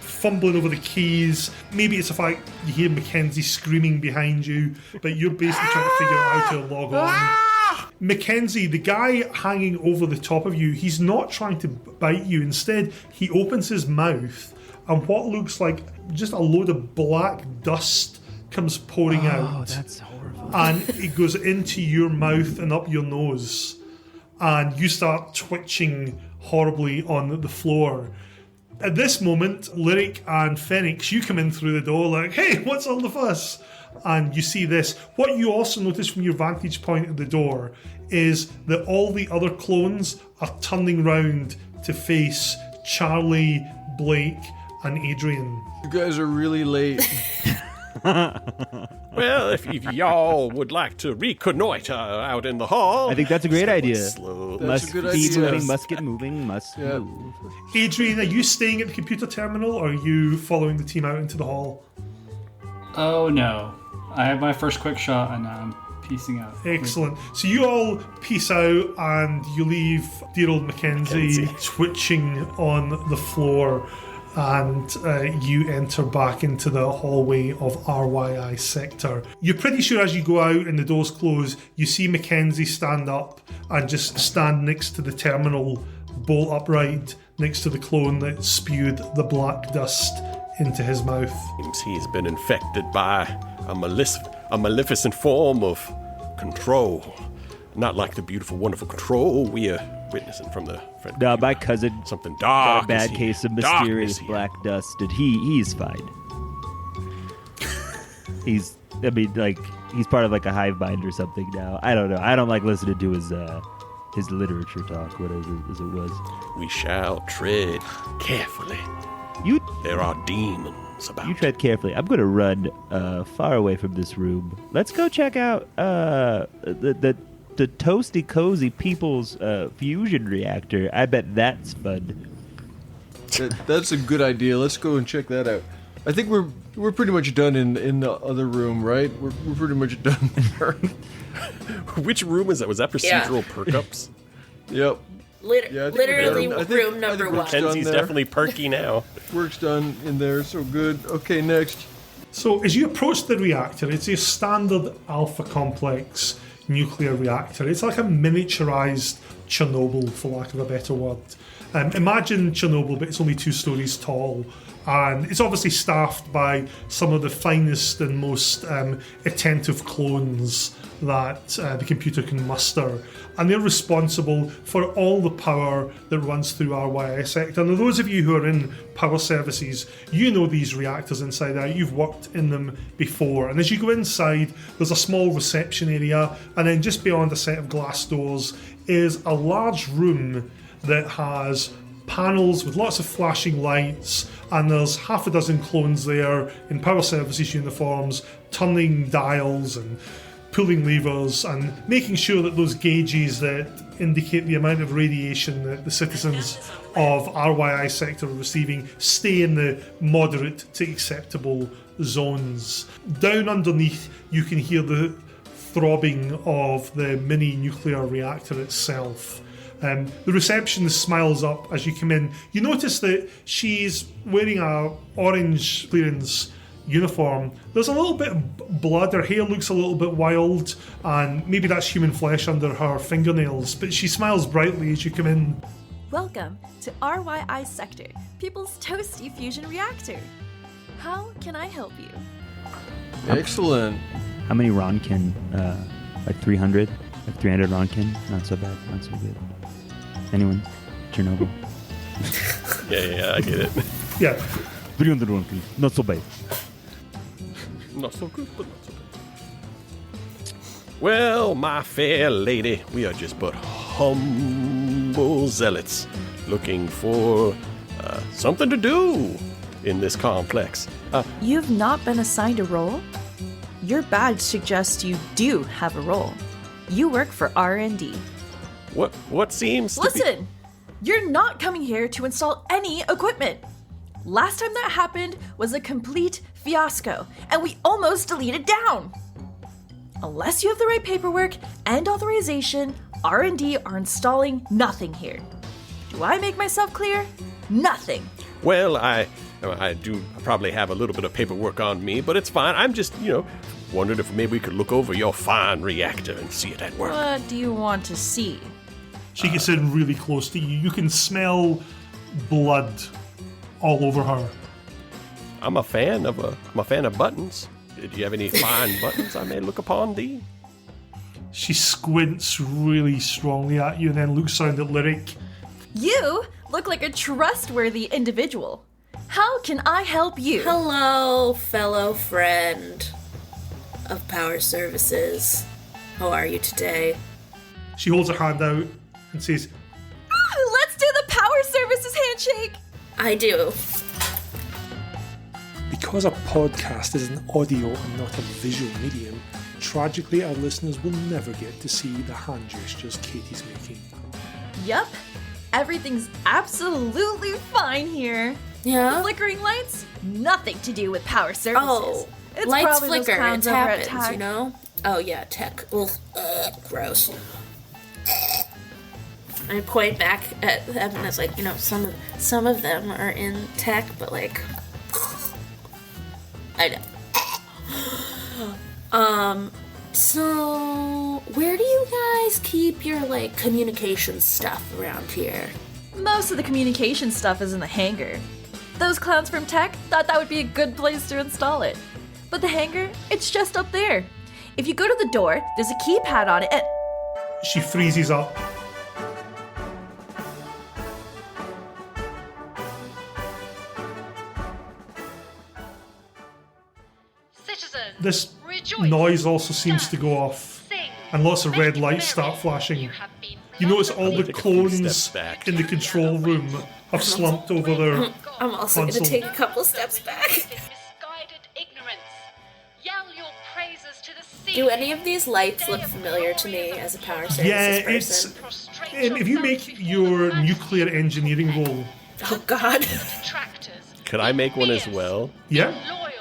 fumbling over the keys. Maybe it's the fact you hear Mackenzie screaming behind you, but you're basically trying to figure out how to log on. Mackenzie, the guy hanging over the top of you, he's not trying to bite you. Instead, he opens his mouth, and what looks like just a load of black dust comes pouring out. Oh, that's horrible. And it goes into your mouth and up your nose. And you start twitching horribly on the floor. At this moment, Lyric and Phoenix, you come in through the door like, hey, what's all the fuss? And you see this. What you also notice from your vantage point at the door is that all the other clones are turning round to face Charlie, Blake, and Adrian. You guys are really late. Well, if y'all would like to reconnoiter out in the hall. I think that's a great idea. Slow. That's Must a good be idea. moving, must get moving, must Yeah. move. Adrian, are you staying at the computer terminal or are you following the team out into the hall? Oh no. I have my first quick shot and now I'm piecing out. Excellent. So you all peace out and you leave dear old Mackenzie twitching on the floor, and you enter back into the hallway of RYI sector. You're pretty sure as you go out and the doors close, you see Mackenzie stand up and just stand next to the terminal, bolt upright, next to the clone that spewed the black dust into his mouth. Seems he's been infected by a maleficent form of control. Not like the beautiful, wonderful control we are witnessing from the friend. No, my cousin Something got dark. a bad case of mysterious Darkness here. black dust, and he's fine. He's part of like a hive mind or something now. I don't know. I don't like listening to his literature talk, whatever as it was. We shall tread carefully. There are demons about. You tread carefully. I'm going to run far away from this room. Let's go check out the Toasty Cozy People's fusion reactor. I bet that's fun. That's a good idea. Let's go and check that out. I think we're pretty much done in the other room, right? We're pretty much done there. Which room is that? Was that procedural perk-ups? Yep. Literally room number one. Kenzie's definitely perky now. Work's done in there, so good. Okay, next. So as you approach the reactor, it's a standard alpha complex nuclear reactor. It's like a miniaturized Chernobyl, for lack of a better word. Imagine Chernobyl, but it's only 2 stories tall. And it's obviously staffed by some of the finest and most attentive clones that the computer can muster. And they're responsible for all the power that runs through RYI sector. And those of you who are in power services, you know these reactors inside out. You've worked in them before. And as you go inside, there's a small reception area. And then just beyond a set of glass doors is a large room that has panels with lots of flashing lights, and there's half a dozen clones there in power services uniforms, turning dials and pulling levers and making sure that those gauges that indicate the amount of radiation that the citizens of RYI sector are receiving stay in the moderate to acceptable zones. Down underneath, you can hear the throbbing of the mini nuclear reactor itself. The receptionist smiles up as you come in. You notice that she's wearing a orange clearance uniform. There's a little bit of blood. Her hair looks a little bit wild, and maybe that's human flesh under her fingernails, but she smiles brightly as you come in. Welcome to RYI Sector, People's Toasty Fusion Reactor. How can I help you? Excellent. How many Ronkin? Like 300? Like 300 Ronkin? Not so bad. Not so good. Anyone? Chernobyl? Yeah, I get it. Yeah. 300 Ronkin. Not so bad. Not so good, but not so bad. Well, my fair lady, we are just but humble zealots looking for something to do in this complex. You've not been assigned a role? Your badge suggests you do have a role. You work for R&D. What seems to Listen! You're not coming here to install any equipment. Last time that happened was a complete fiasco, and we almost deleted down. Unless you have the right paperwork and authorization, R&D are installing nothing here. Do I make myself clear? Nothing. Well, I do probably have a little bit of paperwork on me, but it's fine. I'm just, wondered if maybe we could look over your fine reactor and see it at work. What do you want to see? She gets in really close to you. You can smell blood all over her. I'm a fan of buttons. Do you have any fine buttons I may look upon thee? She squints really strongly at you and then looks around at Lyric. You look like a trustworthy individual. How can I help you? Hello, fellow friend of power services. How are you today? She holds her hand out and says, Let's do the power services handshake! I do. because a podcast is an audio and not a visual medium, tragically our listeners will never get to see the hand gestures Katie's making. Yep. Everything's absolutely fine here. Yeah? The flickering lights, nothing to do with power services. Oh, it's lights probably those flicker. It clowns over at happens, Tag. you know? Oh, yeah, tech. Ugh, gross. I point back at them and it's like, some of them are in tech, but like, I know. So So, where do you guys keep your, like, communication stuff around here? Most of the communication stuff is in the hangar. Those clowns from tech thought that would be a good place to install it. But the hangar, it's just up there. If you go to the door, there's a keypad on it and... She freezes up. Citizens, This rejoice. noise also seems to go off, Sing. and lots of red Make lights merry. start flashing. You have been You notice all the Take a few clones steps back. in the control room have slumped over their I'm also console. gonna take a couple steps back. misguided ignorance. Yell your praises to the sea. Do any of these lights look familiar to me as a power services Yeah, person? if you make your nuclear engineering roll, Oh god. Detractors. Could I make one as well? yeah. Loyal.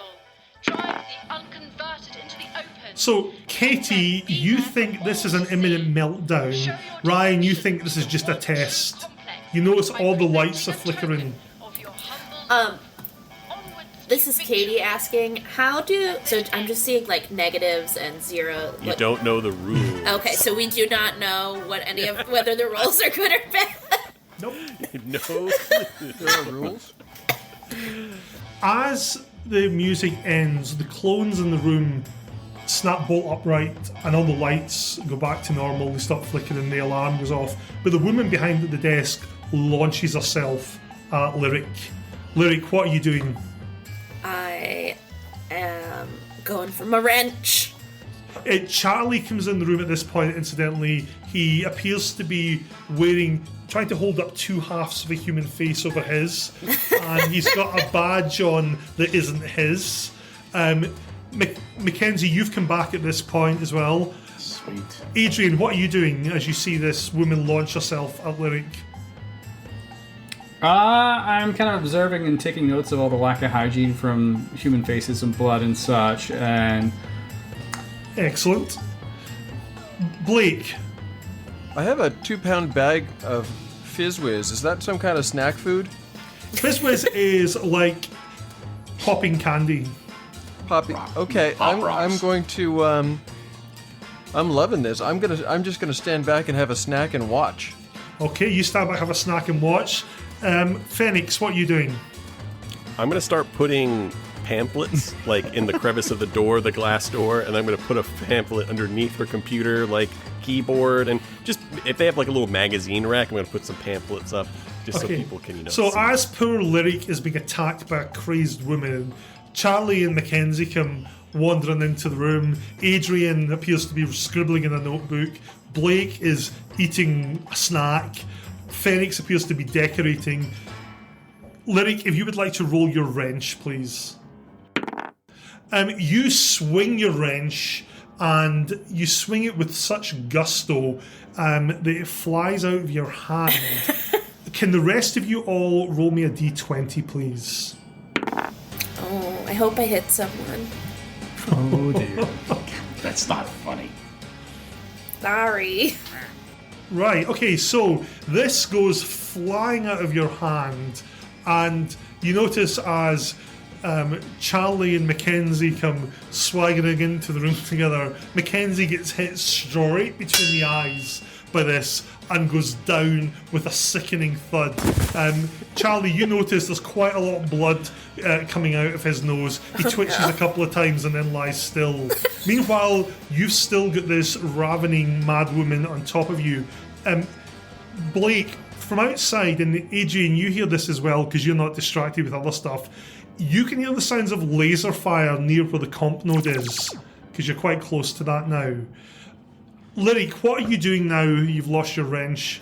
Drive the unconverted into the open. So, Katie, you think this is an imminent meltdown. Ryan, you think this is just a test. You notice all the lights are flickering. This is Katie asking, so I'm just seeing like negatives and zero. You don't know the rules. Okay, so we do not know whether the rolls are good or bad. Nope. No. There are rules. As the music ends, the clones in the room snap bolt upright and all the lights go back to normal. They stop flickering, the alarm goes off. But the woman behind the desk launches herself at Lyric. Lyric, what are you doing? I am going for my wrench. Charlie comes in the room at this point, incidentally. He appears to be trying to hold up two halves of a human face over his. And he's got a badge on that isn't his. Mackenzie, you've come back at this point as well. Sweet. Adrian, what are you doing as you see this woman launch herself at Lyric? I'm kind of observing and taking notes of all the lack of hygiene from human faces and blood and such, and... Excellent. Blake. I have a 2-pound bag of Fizz Whiz. Is that some kind of snack food? Fizz Whiz is like popping candy. Poppy. Okay, Pop rocks. I'm going to. I'm loving this. I'm just gonna stand back and have a snack and watch. Okay, you stand back, have a snack and watch. Phoenix, what are you doing? I'm gonna start putting pamphlets like in the crevice of the door, the glass door, and I'm gonna put a pamphlet underneath her computer, like keyboard, and just if they have like a little magazine rack, I'm gonna put some pamphlets up just so people can So see. as poor Lyric is being attacked by a crazed woman, Charlie and Mackenzie come wandering into the room. Adrian appears to be scribbling in a notebook. Blake is eating a snack. Phoenix appears to be decorating. Lyric, if you would like to roll your wrench, please. You swing your wrench, and you swing it with such gusto that it flies out of your hand. Can the rest of you all roll me a d20, please? Oh, I hope I hit someone. Oh dear. That's not funny. Sorry. Right, okay, so this goes flying out of your hand, and you notice as Charlie and Mackenzie come swaggering into the room together, Mackenzie gets hit straight between the eyes by this and goes down with a sickening thud. Charlie, you notice there's quite a lot of blood coming out of his nose. He twitches a couple of times and then lies still. Meanwhile, you've still got this ravening mad woman on top of you. Blake, from outside, and Adrian, you hear this as well because you're not distracted with other stuff. You can hear the sounds of laser fire near where the comp node is because you're quite close to that now. Lyric, what are you doing now you've lost your wrench?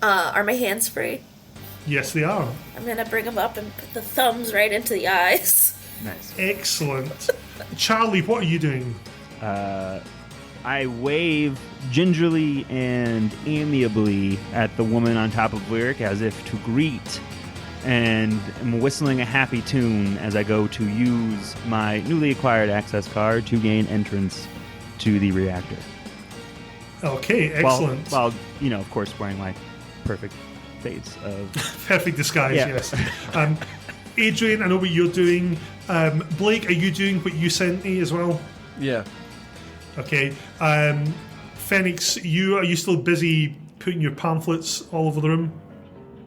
Are my hands free? Yes, they are. I'm gonna bring them up and put the thumbs right into the eyes. Nice. Excellent. Charlie, what are you doing? I wave gingerly and amiably at the woman on top of Lyric as if to greet, and am whistling a happy tune as I go to use my newly acquired access card to gain entrance to the reactor. Okay, excellent. While of course, wearing my perfect face of... Perfect disguise, Yeah. yes. Adrian, I know what you're doing. Blake, are you doing what you sent me as well? Yeah. Okay. Phoenix, are you still busy putting your pamphlets all over the room?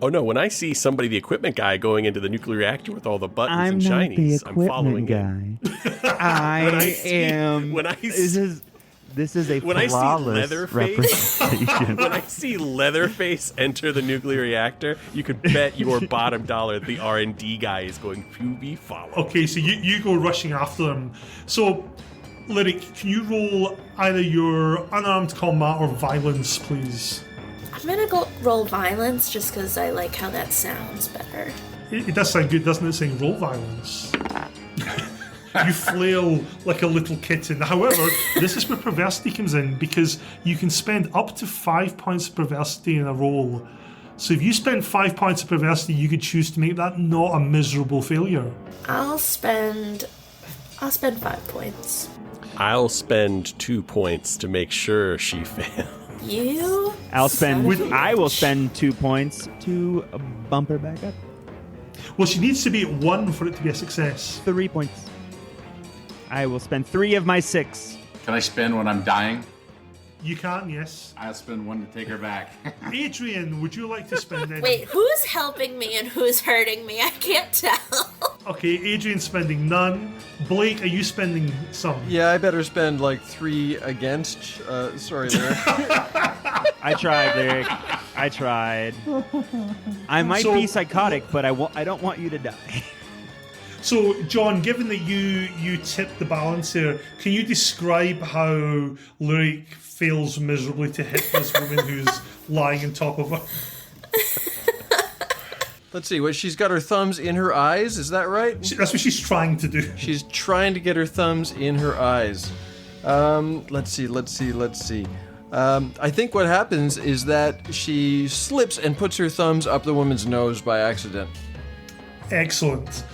Oh no, when I see somebody, the equipment guy, going into the nuclear reactor with all the buttons I'm and not shinies, the I'm following equipment him. guy. I am. When I This is a when I see flawless Leatherface, representation. when I see Leatherface enter the nuclear reactor, you could bet your bottom dollar the R&D guy is going to be followed. Okay, so you go rushing after them. So, Lyric, can you roll either your unarmed combat or violence, please? I'm gonna go roll violence just because I like how that sounds better. It does sound good, doesn't it, saying roll violence? You flail like a little kitten. However, this is where perversity comes in, because you can spend up to 5 points of perversity in a roll. So if you spend 5 points of perversity, you could choose to make that not a miserable failure. I'll spend 5 points. I'll spend 2 points to make sure she fails. I will spend 2 points to bump her back up. Well, she needs to be at 1 for it to be a success. 3 points. I will spend 3 of my 6. Can I spend when I'm dying? You can, yes. I'll spend 1 to take her back. Adrian, would you like to spend any? Wait, who's helping me and who's hurting me? I can't tell. Okay, Adrian's spending none. Blake, are you spending some? Yeah, I better spend like 3 against. Sorry, Lyric. I tried, Lyric. I tried. I might be psychotic, but I don't want you to die. So, John, given that you tipped the balance here, can you describe how Lyric fails miserably to hit this woman who's lying on top of her? Let's see, she's got her thumbs in her eyes, is that right? That's what she's trying to do. She's trying to get her thumbs in her eyes. Let's see. I think what happens is that she slips and puts her thumbs up the woman's nose by accident. Excellent.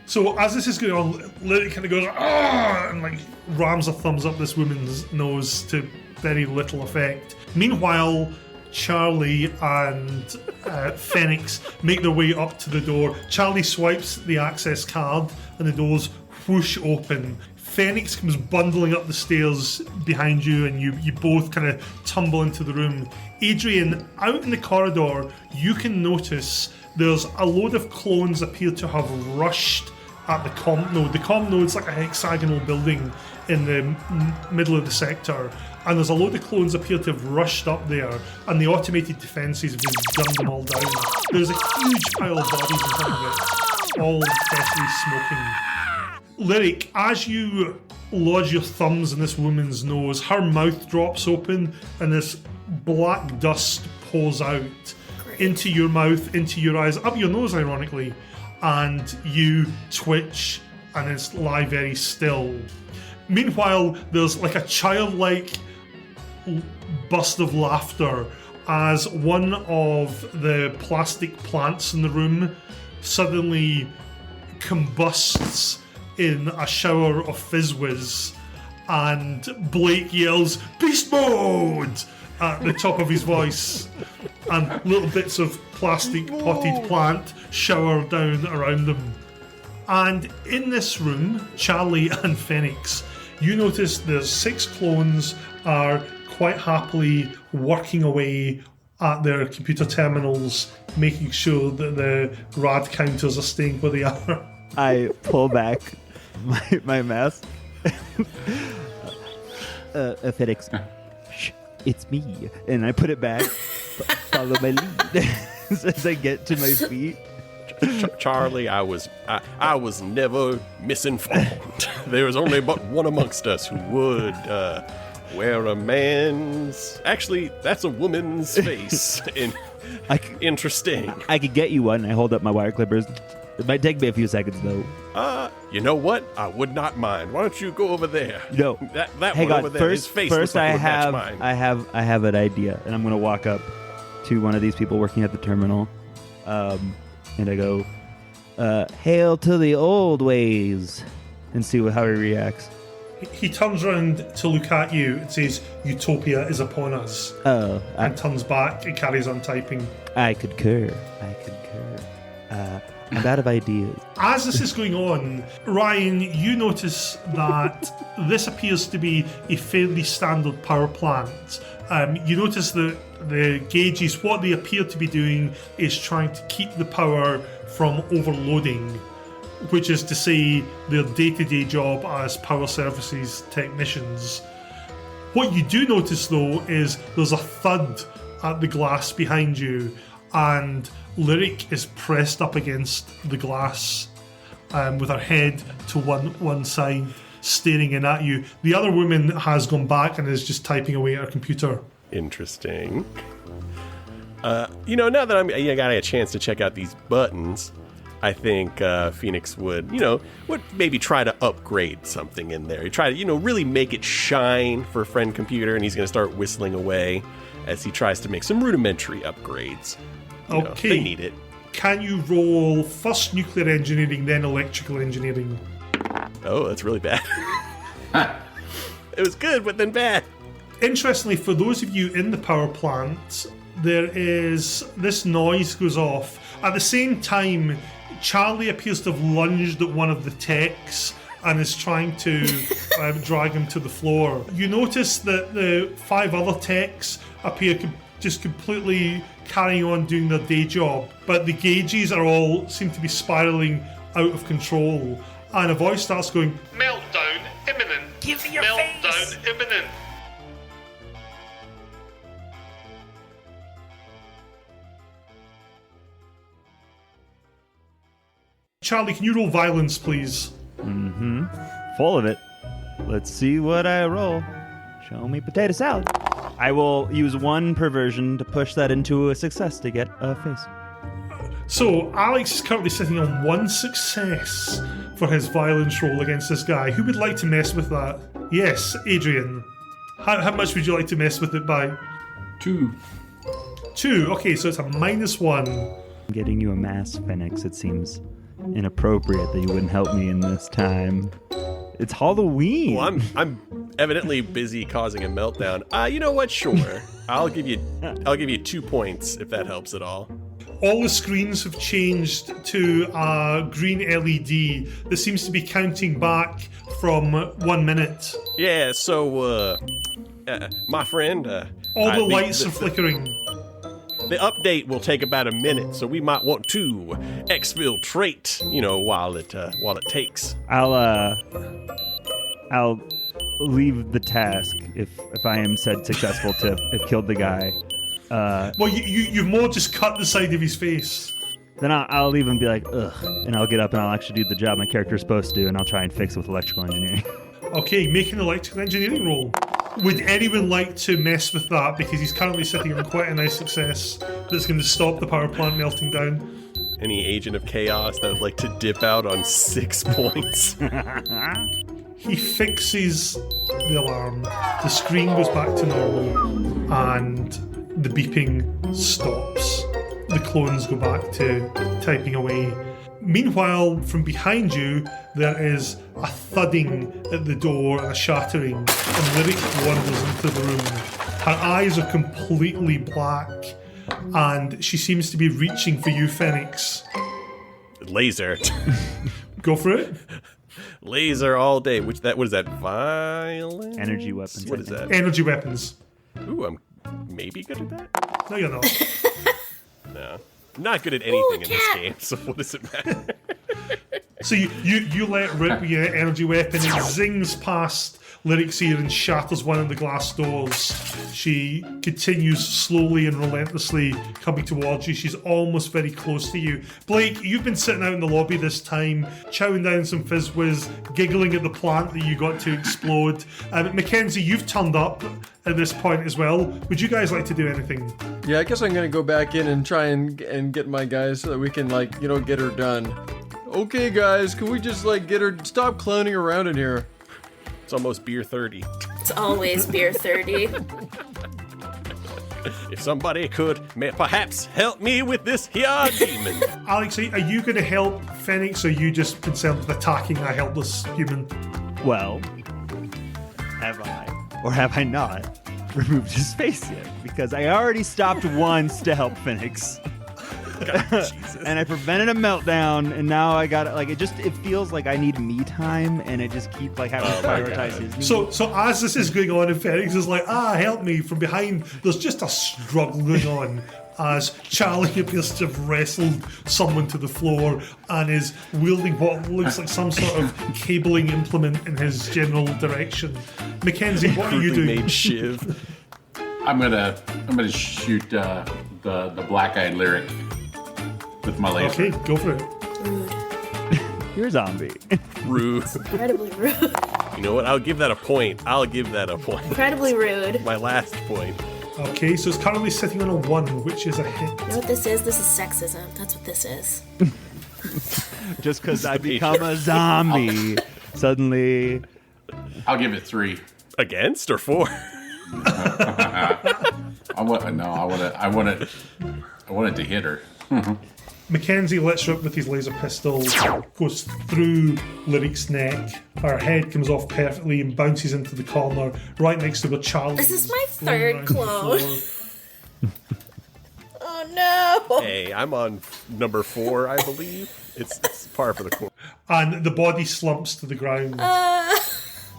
So as this is going on, Lyric kind of goes, "Ah!" and like rams her thumbs up this woman's nose to very little effect. Meanwhile, Charlie and Phoenix make their way up to the door. Charlie swipes the access card and the doors whoosh open. Phoenix comes bundling up the stairs behind you, and you both kind of tumble into the room. Adrian, out in the corridor, you can notice there's a load of clones appear to have rushed at the comp node. The comp node's like a hexagonal building in the middle of the sector, and there's a load of clones appear to have rushed up there, and the automated defences have just gunned them all down. There's a huge pile of bodies in front of it, all deathly smoking. Lyric, as you lodge your thumbs in this woman's nose, her mouth drops open, and this black dust pours out into your mouth, into your eyes, up your nose, ironically, and you twitch and then lie very still. Meanwhile, there's like a childlike burst of laughter as one of the plastic plants in the room suddenly combusts in a shower of fizz whiz, and Blake yells, "Beast mode!" at the top of his voice, and little bits of plastic potted plant shower down around them. And in this room, Charlie and Phoenix, you notice there's 6 clones are quite happily working away at their computer terminals, making sure that the rad counters are staying where they are. I pull back my mask. Phoenix, shh, it's me. And I put it back, follow my lead as I get to my feet. Charlie, I was never misinformed. There was only but one amongst us who would wear a man's... Actually, that's a woman's face. Interesting. I could get you one. I hold up my wire clippers. It might take me a few seconds, though. You know what? I would not mind. Why don't you go over there? No. That hang one on. over there, his face looks like it would match mine. I have an idea, and I'm going to walk up to one of these people working at the terminal, and I go, "Hail to the old ways," and see how he reacts. He turns around to look at you and says, "Utopia is upon us." And turns back and carries on typing. I concur. I'm out of ideas. As this is going on, Ryan, you notice that this appears to be a fairly standard power plant. You notice that the gauges, what they appear to be doing is trying to keep the power from overloading, which is to say their day-to-day job as power services technicians. What you do notice though is there's a thud at the glass behind you, and Lyric is pressed up against the glass with her head to one side, staring in at you. The other woman has gone back and is just typing away at her computer. Interesting. Now that I got a chance to check out these buttons, I think Phoenix would maybe try to upgrade something in there. He try to, really make it shine for friend computer, and he's going to start whistling away as he tries to make some rudimentary upgrades. Okay. They need it. Can you roll first nuclear engineering, then electrical engineering? Oh, that's really bad. It was good, but then bad. Interestingly, for those of you in the power plant, this noise goes off. At the same time, Charlie appears to have lunged at one of the techs and is trying to drag him to the floor. You notice that the 5 other techs appear just completely carrying on doing their day job, but the gauges seem to be spiraling out of control, and a voice starts going, "Meltdown imminent! Give me your Meltdown face! imminent!" Charlie, can you roll violence, please? Full of it. Let's see what I roll. Show me potato salad. I will use 1 perversion to push that into a success to get a face. So, Alex is currently sitting on 1 success for his violence roll against this guy. Who would like to mess with that? Yes, Adrian. How much would you like to mess with it by? 2. 2. Okay, so it's a -1. I'm getting you a mass, Phoenix. It seems inappropriate that you wouldn't help me in this time. It's Halloween. Well, I'm evidently busy causing a meltdown. You know what? Sure. I'll give you 2 points if that helps at all. All the screens have changed to a green LED that seems to be counting back from 1 minute. Yeah, so, my friend... all the lights are flickering. The update will take about a minute, so we might want to exfiltrate, while it takes. I'll leave the task if I am said successful to have killed the guy. Well, you've more just cut the side of his face. Then I'll leave and be like, ugh, and I'll get up and I'll actually do the job my character's supposed to do, and I'll try and fix it with electrical engineering. Okay, make an electrical engineering roll. Would anyone like to mess with that? Because he's currently sitting on quite a nice success that's going to stop the power plant melting down. Any agent of chaos that would like to dip out on 6 points? He fixes the alarm. The screen goes back to normal, and the beeping stops. The clones go back to typing away. Meanwhile, from behind you, there is a thudding at the door and a shattering, and Lyric wanders into the room. Her eyes are completely black, and she seems to be reaching for you, Phoenix. Laser. Go for it. Laser all day. What is that? Violence? Energy weapons. What is that? Energy weapons. Ooh, I'm maybe good at that? No, you're not. No. I'm not good at anything in this game, so what does it matter? So you let rip your energy weapon, and it zings past Lyric's ear and shatters one of the glass doors. She continues slowly and relentlessly coming towards you. She's almost very close to you. Blake, you've been sitting out in the lobby this time, chowing down some fizz whiz, giggling at the plant that you got to explode. Mackenzie, you've turned up at this point as well. Would you guys like to do anything? Yeah, I guess I'm gonna go back in and try and get my guys so that we can get her done. Okay, guys, can we just get her? Stop cloning around in here. It's almost beer 30. It's always beer 30. If somebody could perhaps help me with this here demon. Alex, are you going to help Phoenix, or are you just concerned with attacking a helpless human? Well, have I, or have I not, removed his face yet? Because I already stopped once to help Phoenix. and I prevented a meltdown, and now I got like it feels like I need me time, and I just keep like having to prioritize his needs. So as this is going on, and Felix is like, help me from behind, there's just a struggle going on as Charlie appears to have wrestled someone to the floor and is wielding what looks like some sort of cabling implement in his general direction. Mackenzie, what are you doing? Made shiv. I'm gonna shoot the black-eyed lyric with my laser. Okay, go for it. Rude. You're a zombie. Rude. Incredibly rude. You know what? I'll give that a point. Incredibly rude. My last point. Okay, so it's currently sitting on a 1, which is a hit. You know what this is? This is sexism. That's what this is. Just because I become a zombie, suddenly. I'll give it 3. Against or 4? I want it to hit her. Mackenzie lets her up with his laser pistol, goes through Lyric's neck. Her head comes off perfectly and bounces into the corner right next to where Charlie. This is my third clone. Oh no! Hey, I'm on number 4, I believe. It's par for the course. And the body slumps to the ground.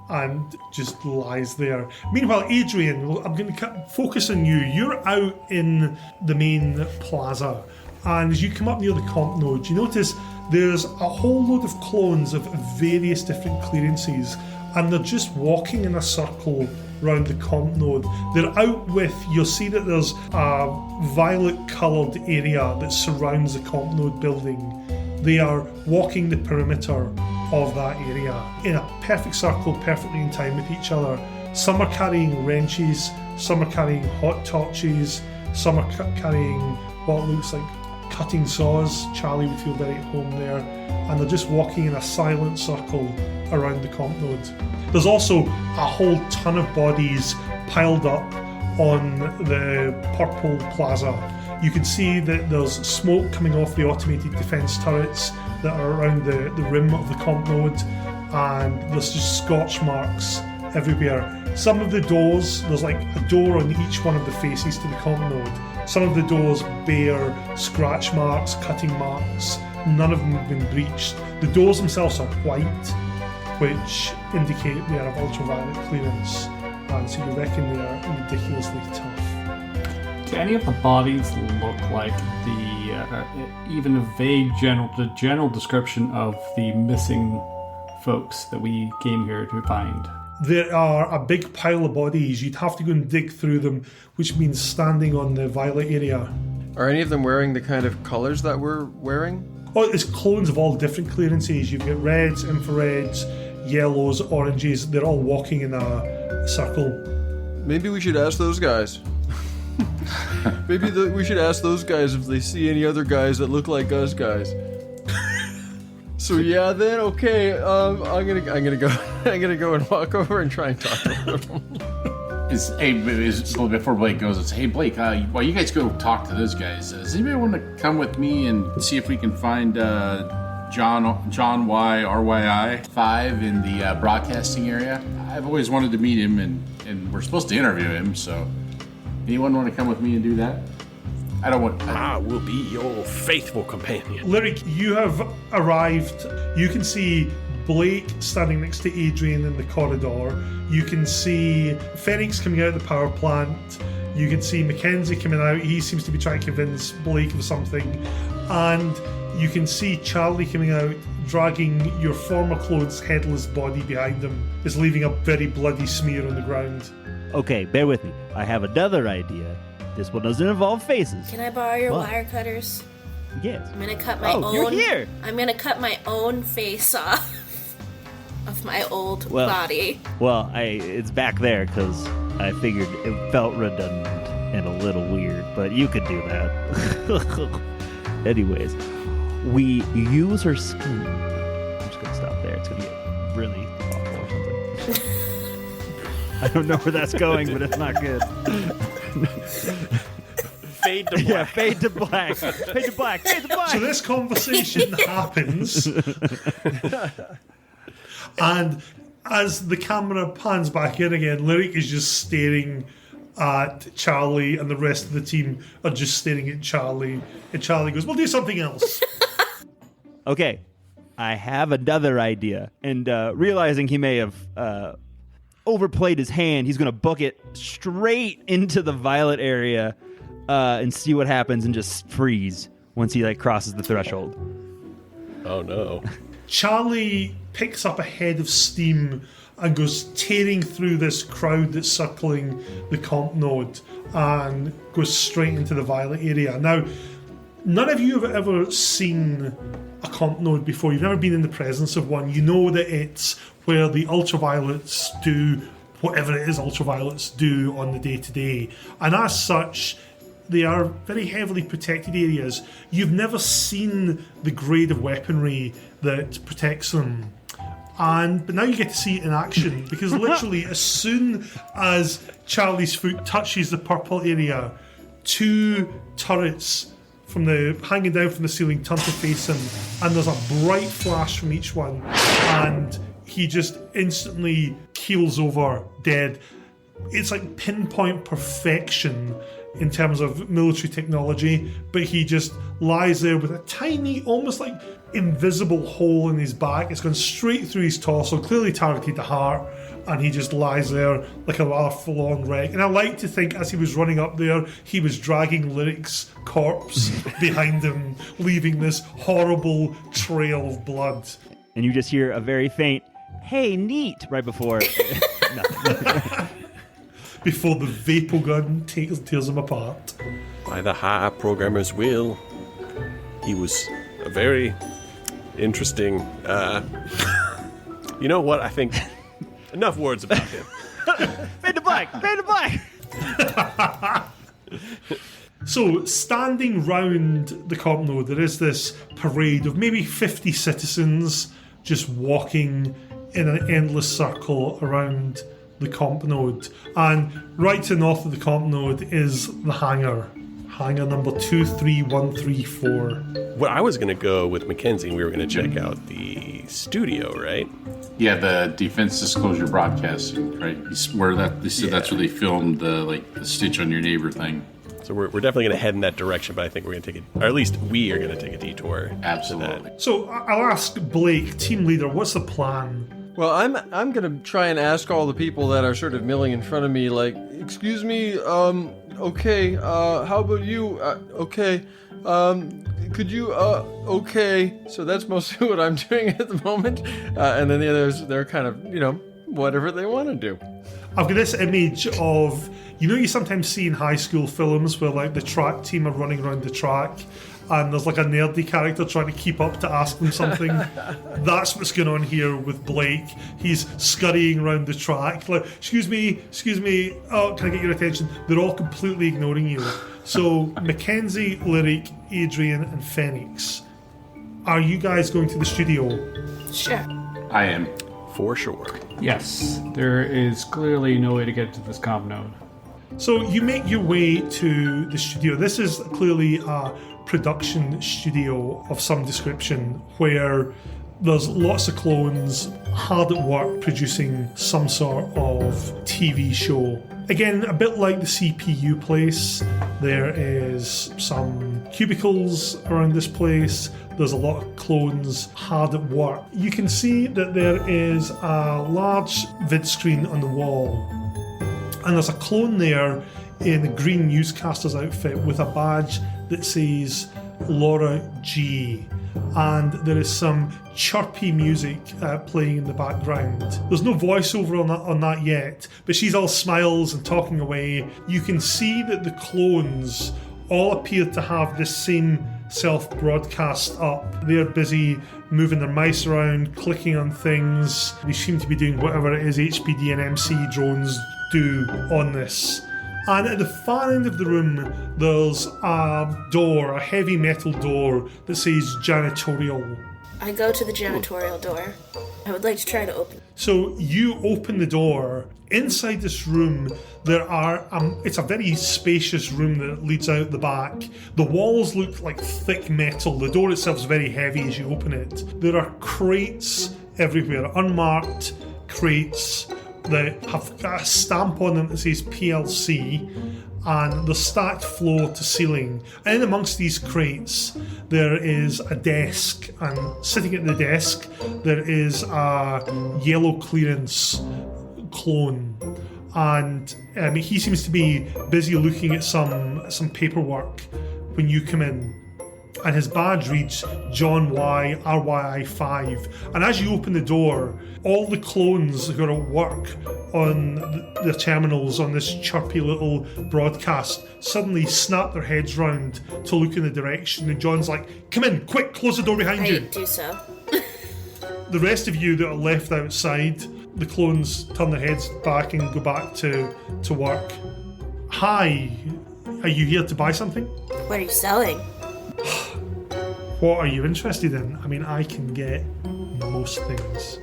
And just lies there. Meanwhile, Adrian, I'm going to focus on you. You're out in the main plaza, and as you come up near the comp node, you notice there's a whole load of clones of various different clearances, and they're just walking in a circle around the comp node. They're out with, you'll see that there's a violet-coloured area that surrounds the comp node building. They are walking the perimeter of that area in a perfect circle, perfectly in time with each other. Some are carrying wrenches, some are carrying hot torches, some are carrying what looks like cutting saws. Charlie would feel very at home there. And they're just walking in a silent circle around the comp node. There's also a whole ton of bodies piled up on the purple plaza. You can see that there's smoke coming off the automated defence turrets that are around the rim of the comp node, and there's just scorch marks everywhere. Some of the doors, there's like a door on each one of the faces to the comp node. Some of the doors bear scratch marks, cutting marks. None of them have been breached. The doors themselves are white, which indicate they are of ultraviolet clearance, and so you reckon they are ridiculously tough. Do any of the bodies look like even a vague general description of the missing folks that we came here to find? There are a big pile of bodies. You'd have to go and dig through them, which means standing on the violet area. Are any of them wearing the kind of colours that we're wearing? Oh, it's clones of all different clearances. You've got reds, infrareds, yellows, oranges. They're all walking in a circle. Maybe we should ask those guys. We should ask those guys if they see any other guys that look like us guys. So yeah, then okay. I'm gonna go and walk over and try and talk to them. Before Blake goes, it's, hey Blake, while you guys go talk to those guys, does anybody want to come with me and see if we can find John Y. RYI 5 in the broadcasting area? I've always wanted to meet him, and we're supposed to interview him, so anyone want to come with me and do that? I will be your faithful companion. Lyric, you have arrived. You can see Blake standing next to Adrian in the corridor. You can see Phoenix coming out of the power plant. You can see Mackenzie coming out. He seems to be trying to convince Blake of something. And you can see Charlie coming out, dragging your former clone's headless body behind him. Is leaving a very bloody smear on the ground. Okay, bear with me. I have another idea. This one doesn't involve faces. Can I borrow your wire cutters? Yes. I'm gonna cut my own. You're here. I'm gonna cut my own face off of my old body. Well, it's back there because I figured it felt redundant and a little weird, but you could do that. Anyways, we use her skin. I'm just gonna stop there. It's gonna get really awful or something. I don't know where that's going, but it's not good. Fade to black. Yeah, fade to black. Fade to black. Fade to black. So this conversation happens, and as the camera pans back in again, Lyric is just staring at Charlie, and the rest of the team are just staring at Charlie. And Charlie goes, "We'll do something else." Okay, I have another idea. And realizing he may have overplayed his hand, he's going to book it straight into the violet area and see what happens and just freeze once he crosses the threshold. Oh no. Charlie picks up a head of steam and goes tearing through this crowd that's circling the comp node and goes straight into the violet area. Now, none of you have ever seen a comp node before. You've never been in the presence of one. You know that it's where the ultraviolets do whatever it is ultraviolets do on the day-to-day. And as such, they are very heavily protected areas. You've never seen the grade of weaponry that protects them. But now you get to see it in action, because literally as soon as Charlie's foot touches the purple area, 2 turrets hanging down from the ceiling turn to face him, and there's a bright flash from each one, and he just instantly keels over dead. It's like pinpoint perfection in terms of military technology, but he just lies there with a tiny, almost like invisible hole in his back. It's gone straight through his torso, clearly targeted the heart, and he just lies there like a rather full-on wreck. And I like to think as he was running up there, he was dragging Lyric's corpse behind him, leaving this horrible trail of blood. And you just hear a very faint, "Hey, neat," right before... Before the vapor gun tears him apart. By the high programmer's will, he was a very interesting... you know what? I think enough words about him. Fade to black! Fade to black! So, standing round the comp node, there is this parade of maybe 50 citizens just walking in an endless circle around the comp node. And right to the north of the comp node is the hangar number 23134. Well, I was going to go with Mackenzie, and we were going to check out the studio, right? Yeah, the Defense Disclosure Broadcasting, right? That's where they filmed the Stitch on Your Neighbor thing. So we're definitely going to head in that direction, but I think we're going to take or at least we are going to take a detour. Absolutely. So I'll ask Blake, team leader, what's the plan? Well, I'm gonna try and ask all the people that are sort of milling in front of me, like, excuse me, okay, how about you? Okay, could you, okay. So that's mostly what I'm doing at the moment. And then the others, they're kind of, whatever they want to do. I've got this image of, you sometimes see in high school films where the track team are running around the track and there's a nerdy character trying to keep up to ask them something. That's what's going on here with Blake. He's scurrying around the track. Excuse me, oh, can I get your attention? They're all completely ignoring you. So, Mackenzie, Lyric, Adrian, and Phoenix, are you guys going to the studio? Sure. I am. For sure. Yes, there is clearly no way to get to this comp node. So you make your way to the studio. This is clearly a production studio of some description where there's lots of clones hard at work producing some sort of TV show. Again, a bit like the CPU place, there is some cubicles around this place. There's a lot of clones hard at work. You can see that there is a large vid screen on the wall, and there's a clone there in a green newscaster's outfit with a badge that says Laura G. And there is some chirpy music playing in the background. There's no voiceover on that yet, but she's all smiles and talking away. You can see that the clones all appear to have this same self-broadcast up. They're busy moving their mice around, clicking on things. They seem to be doing whatever it is HPD and MC drones do on this. And at the far end of the room, there's a door, a heavy metal door that says janitorial. I go to the janitorial door. I would like to try to open it. So you open the door. Inside this room, there are, it's a very spacious room that leads out the back. The walls look like thick metal. The door itself is very heavy as you open it. There are crates everywhere, unmarked crates that have got a stamp on them that says PLC, and they're stacked floor to ceiling. And in amongst these crates, there is a desk, and sitting at the desk, there is a yellow clearance clone. And he seems to be busy looking at some paperwork when you come in. And his badge reads John Y, RYI5. And as you open the door, all the clones who are at work on the terminals on this chirpy little broadcast suddenly snap their heads round to look in the direction. And John's like, come in, quick, close the door behind you. I do so. The rest of you that are left outside, the clones turn their heads back and go back to work. Hi, are you here to buy something? What are you selling? What are you interested in? I mean, I can get most things.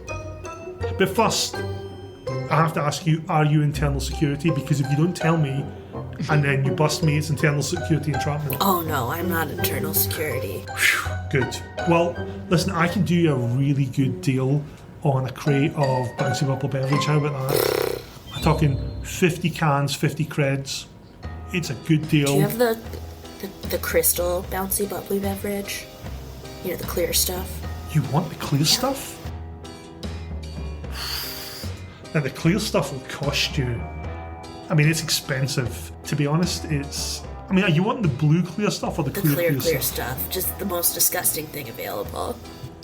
But first, I have to ask you, are you internal security? Because if you don't tell me, and then you bust me, it's internal security entrapment. Oh no, I'm not internal security. Good. Well, listen, I can do you a really good deal on a crate of bouncy bubble beverage. How about that? I'm talking 50 cans, 50 creds. It's a good deal. Do you have the crystal bouncy bubbly beverage? You know, the clear stuff. You want the clear stuff? Now, the clear stuff will cost you. I mean, it's expensive. To be honest, are you wanting the blue clear stuff or the clear stuff? Just the most disgusting thing available.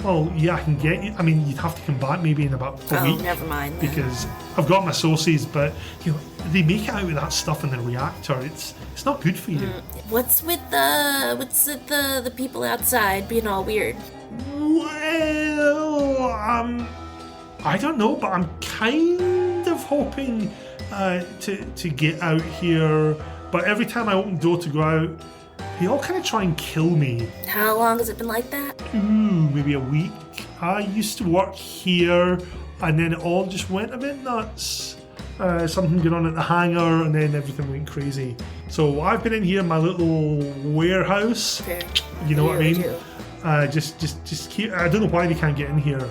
Well, yeah, I can get you. I mean, you'd have to come back maybe in about a week. Oh, never mind then. Because I've got my sources, but they make it out with that stuff in the reactor. It's not good for you. What's with the people outside being all weird? Well, I don't know, but I'm kind of hoping to get out here. But every time I open the door to go out, they all kind of try and kill me. How long has it been like that? Maybe a week. I used to work here, and then it all just went a bit nuts. Something going on at the hangar, and then everything went crazy. So I've been in here in my little warehouse. Okay. You know what I mean? Do. Just keep. I don't know why they can't get in here.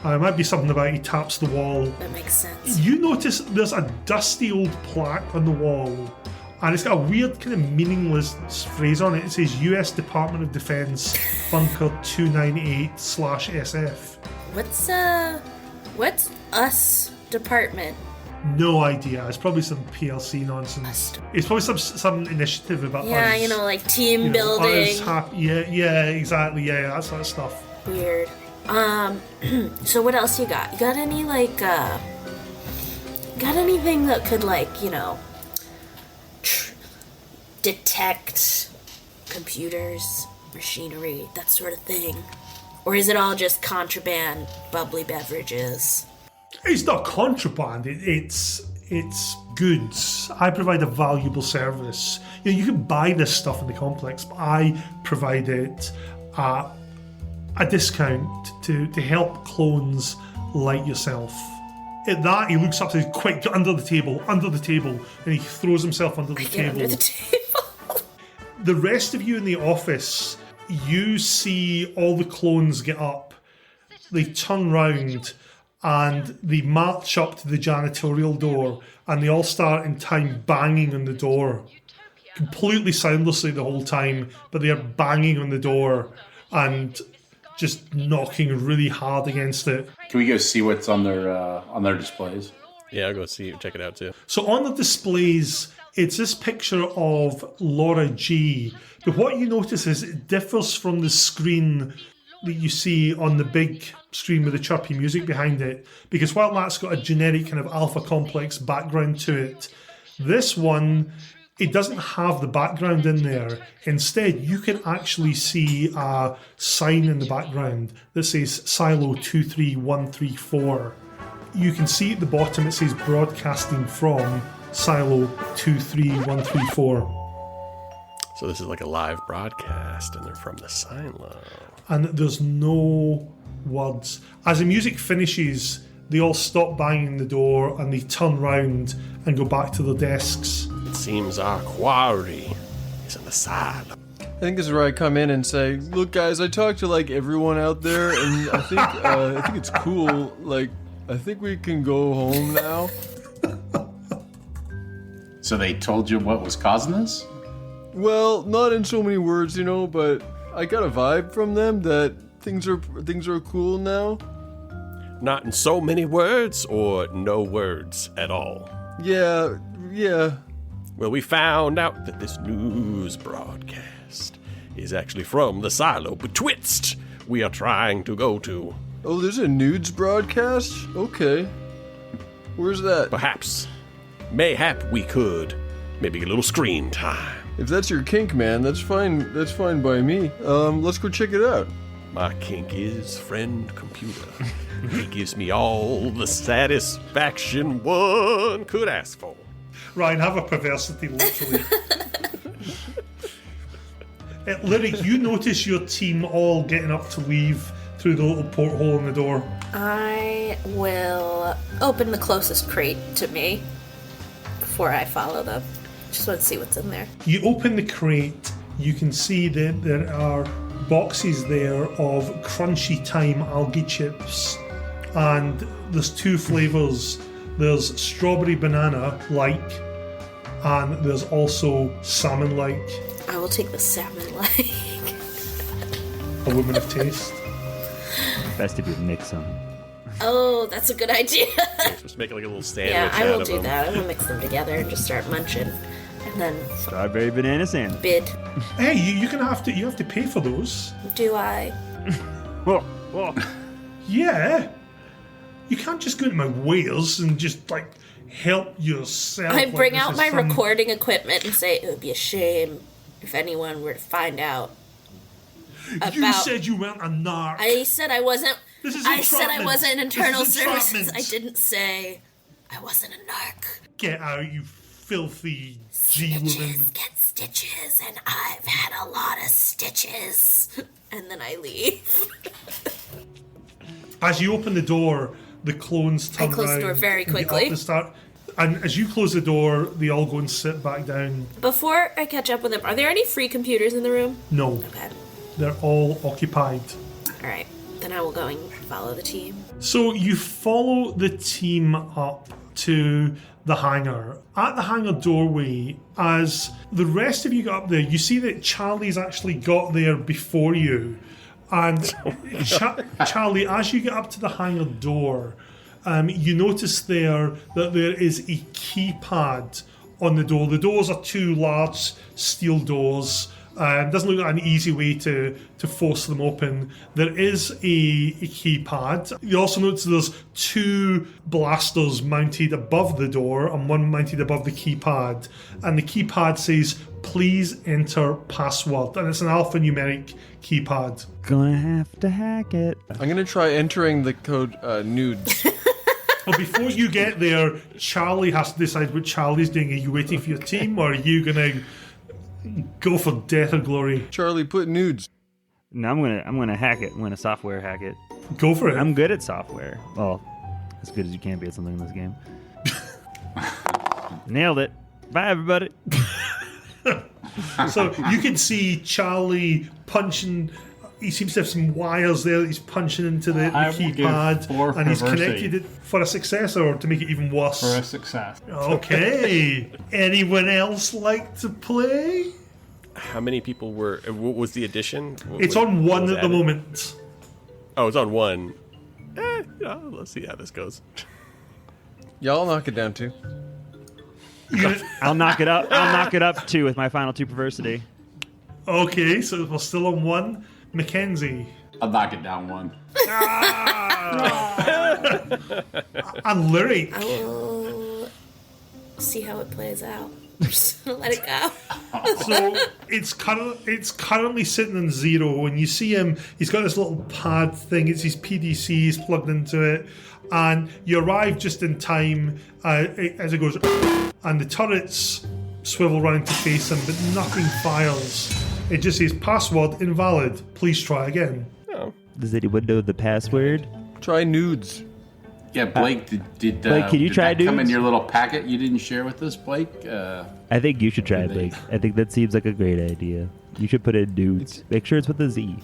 It might be something about he taps the wall. That makes sense. You notice there's a dusty old plaque on the wall. And it's got a weird kind of meaningless phrase on it. It says US Department of Defense Bunker 298/SF. What's us department? No idea. It's probably some PLC nonsense. It's probably some initiative about us. Yeah, like team building. Yeah, exactly. Yeah, that sort of stuff. Weird. So what else you got? You got any got anything that could detect computers, machinery, that sort of thing? Or is it all just contraband bubbly beverages? It's not contraband. It's goods. I provide a valuable service. You can buy this stuff in the complex, but I provide it at a discount to help clones like yourself. At that, he looks up and says, quick, get under the table, and he throws himself under the table. Under the table. The rest of you in the office, you see all the clones get up. They turn round and they march up to the janitorial door, and they all start in time banging on the door. Completely soundlessly the whole time, but they are banging on the door and just knocking really hard against it. Can we go see what's on their displays? Yeah, I'll go check it out too. So on the displays, it's this picture of Laura G. But what you notice is it differs from the screen that you see on the big screen with the chirpy music behind it. Because while that's got a generic kind of Alpha Complex background to it, this one, it doesn't have the background in there. Instead, you can actually see a sign in the background that says Silo 23134. You can see at the bottom it says broadcasting from Silo 23134. So this is like a live broadcast, and they're from the silo. And there's no words. As the music finishes, they all stop banging the door and they turn round and go back to their desks. It seems our quarry is in the silo. I think this is where I come in and say, look guys, I talked to everyone out there, and I think it's cool. I think we can go home now. So they told you what was causing this? Well, not in so many words, but I got a vibe from them that things are cool now. Not in so many words or no words at all? Yeah. Well, we found out that this news broadcast is actually from the silo betwixt we are trying to go to. Oh, there's a nudes broadcast? Okay. Where's that? Perhaps, mayhap we could maybe get a little screen time. If that's your kink, man, that's fine. That's fine by me. Let's go check it out. My kink is friend computer. He gives me all the satisfaction one could ask for. Ryan, have a perversity, literally. Lyric, you notice your team all getting up to leave through the little porthole in the door. I will open the closest crate to me before I follow them. Just want to see what's in there. You open the crate, you can see that there are boxes there of crunchy time algae chips, and there's two flavours. There's strawberry banana-like, and there's also salmon-like. I will take the salmon-like. A woman of taste. Best if you mix them. Oh, that's a good idea. Just make like a little sandwich. Yeah, I out will of do them. that. I'm gonna mix them together and just start munching, and then Strawberry banana sandwich. bid. Hey, you have to pay for those. Do I? Yeah. You can't just go into my wares and just help yourself. I like bring this out is my some- recording equipment and say it would be a shame if anyone were to find out. You said you weren't a narc. I said I wasn't. This is I said I entrapment. wasn't internal This is services. entrapment. I didn't say I wasn't a narc. Get out, you filthy G-woman. Stitches, get stitches, and I've had a lot of stitches. And then I leave. As you open the door, the clones turn I close the around door very and get up quickly. and start. And as you close the door, they all go and sit back down. Before I catch up with them, are there any free computers in the room? No, Okay. they're all occupied. All right. Then I will go and follow the team. So you follow the team up to the hangar. At the hangar doorway, as the rest of you get up there, you see that Charlie's actually got there before you. And Charlie, as you get up to the hangar door, you notice there that there is a keypad on the door. The doors are two large steel doors. Doesn't look like an easy way to force them open. There is a keypad. You also notice there's two blasters mounted above the door and one mounted above the keypad. And the keypad says, "Please enter password." And it's an alphanumeric keypad. Gonna have to hack it. I'm gonna try entering the code nudes. Well, before you get there, Charlie has to decide what Charlie's doing. Are you waiting for your team, or are you gonna go for death or glory? Charlie, put nudes. No, I'm gonna hack it. I'm gonna software hack it. Go for it. I'm good at software. Well, as good as you can be at something in this game. Nailed it. Bye, everybody. So you can see Charlie punching. He seems to have some wires there that he's punching into the I will give keypad, four and he's perversity. connected it for a success or to make it even worse. For a success. Okay. Anyone else like to play? How many people were? What was the addition? It's on what one was at the added? moment. Oh, it's on one. Let's see how this goes. Yeah, I'll knock it down too. I'll knock it up. I'll knock it up too with my final two perversity. Okay, so we're still on one. Mackenzie. I'll knock it down one. And Lyric. I will see how it plays out. I'm just gonna let it go. So it's currently sitting on 0, and you see him. He's got this little pad thing. It's his PDC. He's plugged into it, and you arrive just in time as it goes, and the turrets swivel round to face him, but nothing fires. It just says password invalid. Please try again. Oh, Does anyone know the password? Try nudes. Yeah, Blake, did Blake, can you did try that come in dudes? your little packet you didn't share with us, Blake? I think you should try it, Blake. I think that seems like a great idea. You should put in dudes. Make sure it's with a Z.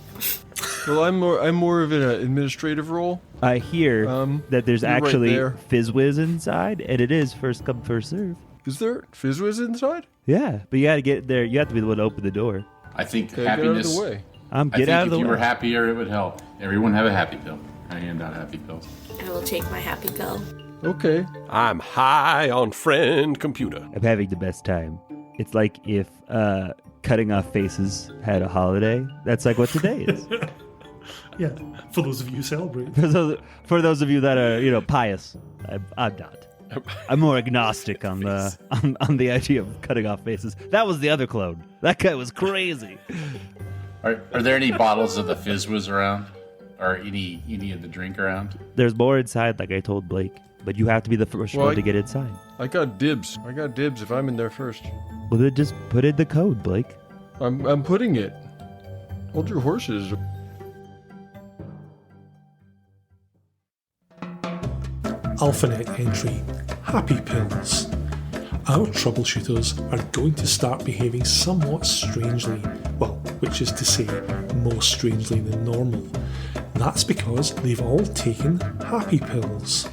Well, I'm more of an administrative role. I hear that there's you're right actually there. FizzWiz inside, and it is first come, first serve. Is there Fizzwiz inside? Yeah, but you got to get there. You have to be the one to open the door. I think Okay, happiness. Get out of the way. Get out of the if you way. were happier, it would help. Everyone have a happy pill. I hand out happy pills. I will take my happy pill. Okay. I'm high on friend computer. I'm having the best time. It's like if cutting off faces had a holiday. That's like what today is. Yeah, for those of you who celebrate. For those of you that are, pious, I'm not. I'm more agnostic on the on the idea of cutting off faces. That was the other clone. That guy was crazy. Are there any bottles of the Fizzwiz around? Or any of the drink around? There's more inside, like I told Blake, but you have to be the first one to get inside. I got dibs. If I'm in there first. Well, then just put in the code, Blake. I'm putting it. Hold your horses. AlphaNet entry, Happy Pills. Our troubleshooters are going to start behaving somewhat strangely, well, which is to say, more strangely than normal. That's because they've all taken Happy Pills.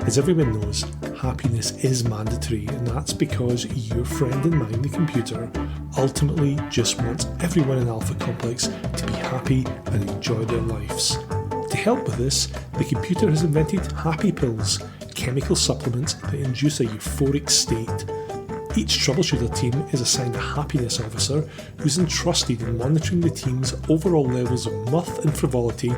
As everyone knows, happiness is mandatory, and that's because your friend and mine, the computer, ultimately just wants everyone in Alpha Complex to be happy and enjoy their lives. To help with this, the computer has invented Happy Pills, chemical supplements that induce a euphoric state. Each troubleshooter team is assigned a happiness officer who's entrusted in monitoring the team's overall levels of mirth and frivolity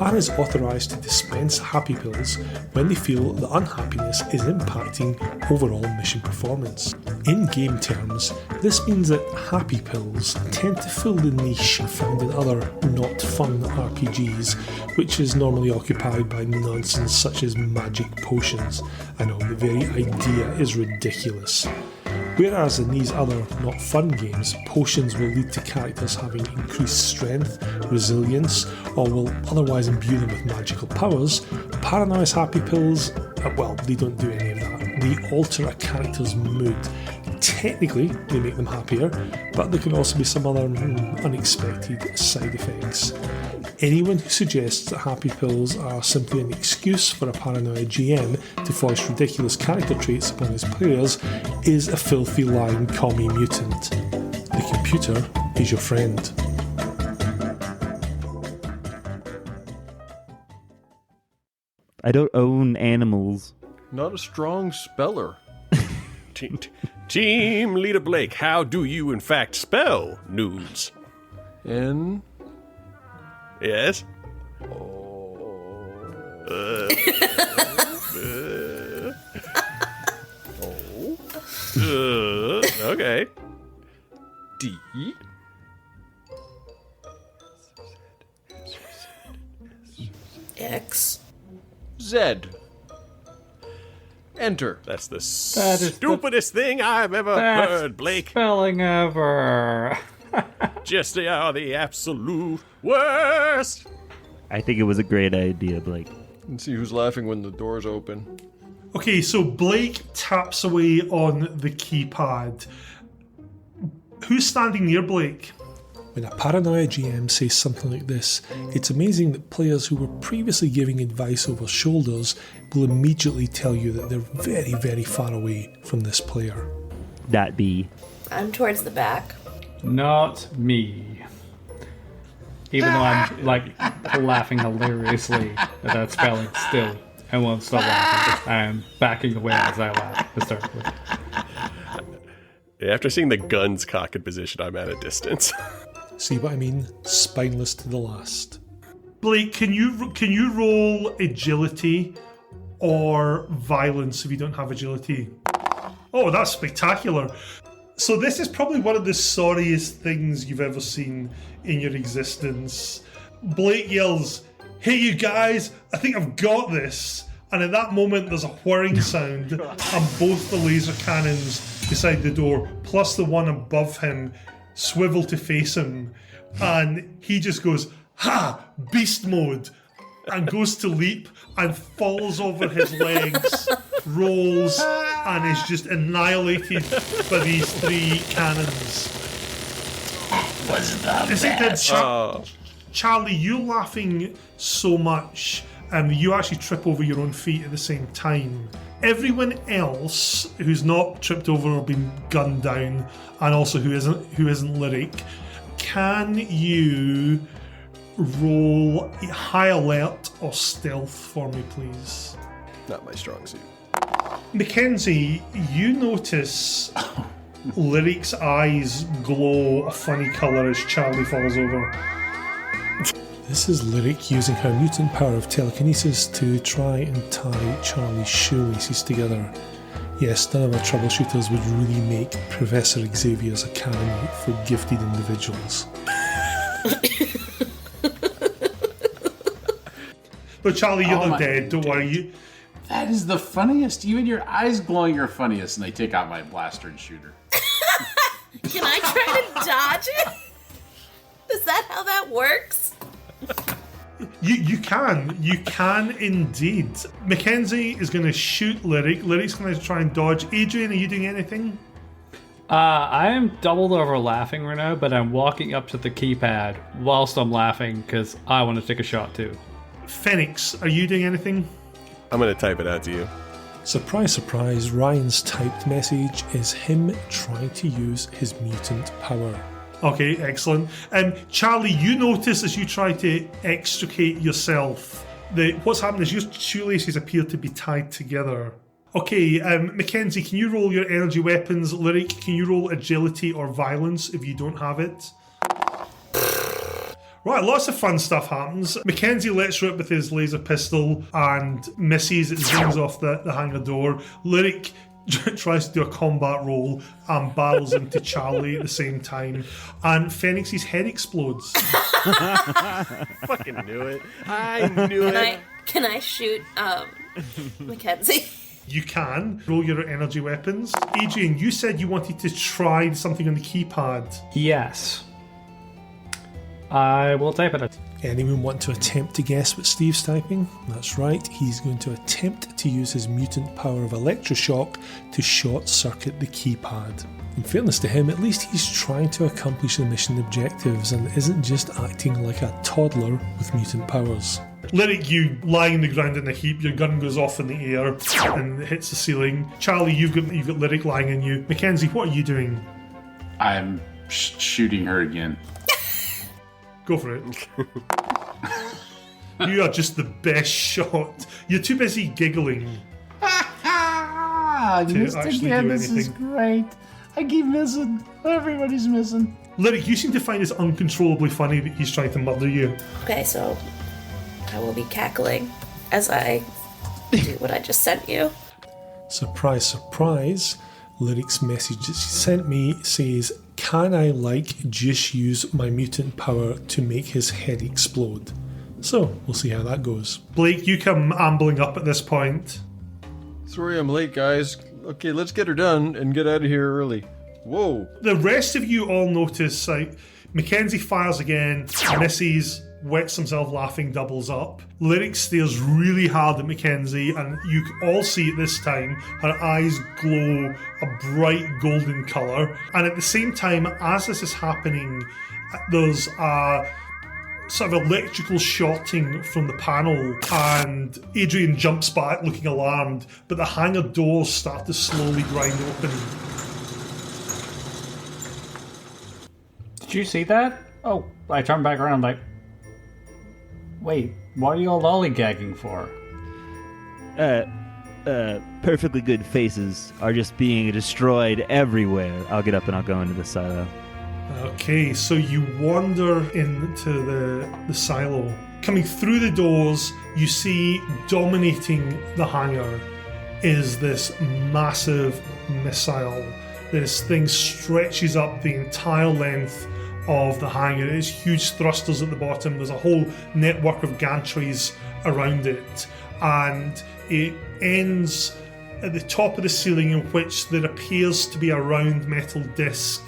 and is authorised to dispense happy pills when they feel that unhappiness is impacting overall mission performance. In game terms, this means that happy pills tend to fill the niche found in other not fun RPGs, which is normally occupied by nonsense such as magic potions. I know, the very idea is ridiculous. Whereas in these other not fun games, potions will lead to characters having increased strength, resilience, or will otherwise imbue them with magical powers, Paranoia's happy pills, well, they don't do any of that. They alter a character's mood. Technically, they make them happier, but there can also be some other unexpected side effects. Anyone who suggests that happy pills are simply an excuse for a Paranoia GM to foist ridiculous character traits upon his players is a filthy lying commie mutant. The computer is your friend. I don't own animals. Not a strong speller. Team Leader Blake, how do you in fact spell nudes? N. Yes? Okay. D. X. Z. Enter. That's the That is stupidest thing I've ever heard, Blake. Spelling ever. Just the absolute worst. I think it was a great idea, Blake. Let's see who's laughing when the doors open. Okay, so Blake taps away on the keypad. Who's standing near Blake? When a Paranoia GM says something like this, it's amazing that players who were previously giving advice over shoulders will immediately tell you that they're very, very far away from this player. That be. I'm towards the back. Not me. Even though I'm laughing hilariously at that spelling still. I won't stop laughing. I'm backing away as I laugh hysterically. After seeing the guns cocked in position, I'm at a distance. See what I mean? Spineless to the last. Blake, can you roll agility or violence if you don't have agility? Oh, that's spectacular. So this is probably one of the sorriest things you've ever seen in your existence. Blake yells, "Hey you guys, I think I've got this." And at that moment there's a whirring sound and both the laser cannons beside the door plus the one above him swivel to face him, and he just goes, "Ha! Beast mode!" and goes to leap and falls over his legs, rolls, and is just annihilated by these three cannons. Was the Is it Charlie, you laughing so much, you actually trip over your own feet at the same time. everyone else who's not tripped over or been gunned down, and also who isn't Lyric, can you roll high alert or stealth for me, please? Not my strong suit. Mackenzie, you notice Lyric's eyes glow a funny colour as Charlie falls over. This is Lyric using her mutant power of telekinesis to try and tie Charlie's shoelaces together. Yes, none of our troubleshooters would really make Professor Xavier's Academy for gifted individuals. But Charlie, you're not dead, don't worry. That is the funniest. Even your eyes glowing are funniest, and they take out my blaster and shoot her. Can I try to dodge it? Is that how that works? You can indeed. Mackenzie is going to shoot Lyric. Lyric's going to try and dodge. Adrian, are you doing anything? I am doubled over laughing right now, but I'm walking up to the keypad whilst I'm laughing because I want to take a shot too. Phoenix, are you doing anything? I'm going to type it out to you. Surprise, surprise, Ryan's typed message is him trying to use his mutant power. Okay, excellent. Charlie, you notice as you try to extricate yourself that what's happened is your shoelaces appear to be tied together. Okay, Mackenzie, can you roll your energy weapons? Lyric, can you roll agility or violence if you don't have it? Right, lots of fun stuff happens. Mackenzie lets rip with his laser pistol and misses. It zings off the hangar door. Lyric tries to do a combat roll and barrels into Charlie at the same time. And Phoenix's head explodes. Fucking knew it. I knew it. Can I shoot Mackenzie? You can. Roll your energy weapons. Adrian, you said you wanted to try something on the keypad. Yes. I will type it. Anyone want to attempt to guess what Steve's typing? That's right, he's going to attempt to use his mutant power of electroshock to short-circuit the keypad. In fairness to him, at least he's trying to accomplish the mission objectives and isn't just acting like a toddler with mutant powers. Lyric, you lie on the ground in a heap, your gun goes off in the air and hits the ceiling. Charlie, you've got Lyric lying on you. Mackenzie, what are you doing? I'm shooting her again. Go for it. You are just the best shot. You're too busy giggling. I missed again. This is great. I keep missing. Everybody's missing. Lyric, you seem to find this uncontrollably funny that he's trying to murder you. Okay, so I will be cackling as I do what I just sent you. Surprise, surprise. Lyric's message that she sent me says, can I just use my mutant power to make his head explode? So, we'll see how that goes. Blake, you come ambling up at this point. Sorry I'm late, guys. Okay, let's get her done and get out of here early. Whoa. The rest of you all notice, Mackenzie fires again, misses, wets himself laughing, doubles up. Lyric stares really hard at Mackenzie, and you all see at this time her eyes glow a bright golden colour. And at the same time, as this is happening, there's a sort of electrical shorting from the panel, and Adrian jumps back looking alarmed, but the hangar doors start to slowly grind open. Did you see that? Oh, I turned back around like, wait, what are you all lollygagging for? Perfectly good faces are just being destroyed everywhere. I'll get up and I'll go into the silo. Okay, so you wander into the silo. Coming through the doors, you see dominating the hangar is this massive missile. This thing stretches up the entire length of the hangar. It has huge thrusters at the bottom. There's a whole network of gantries around it, and it ends at the top of the ceiling, in which there appears to be a round metal disc.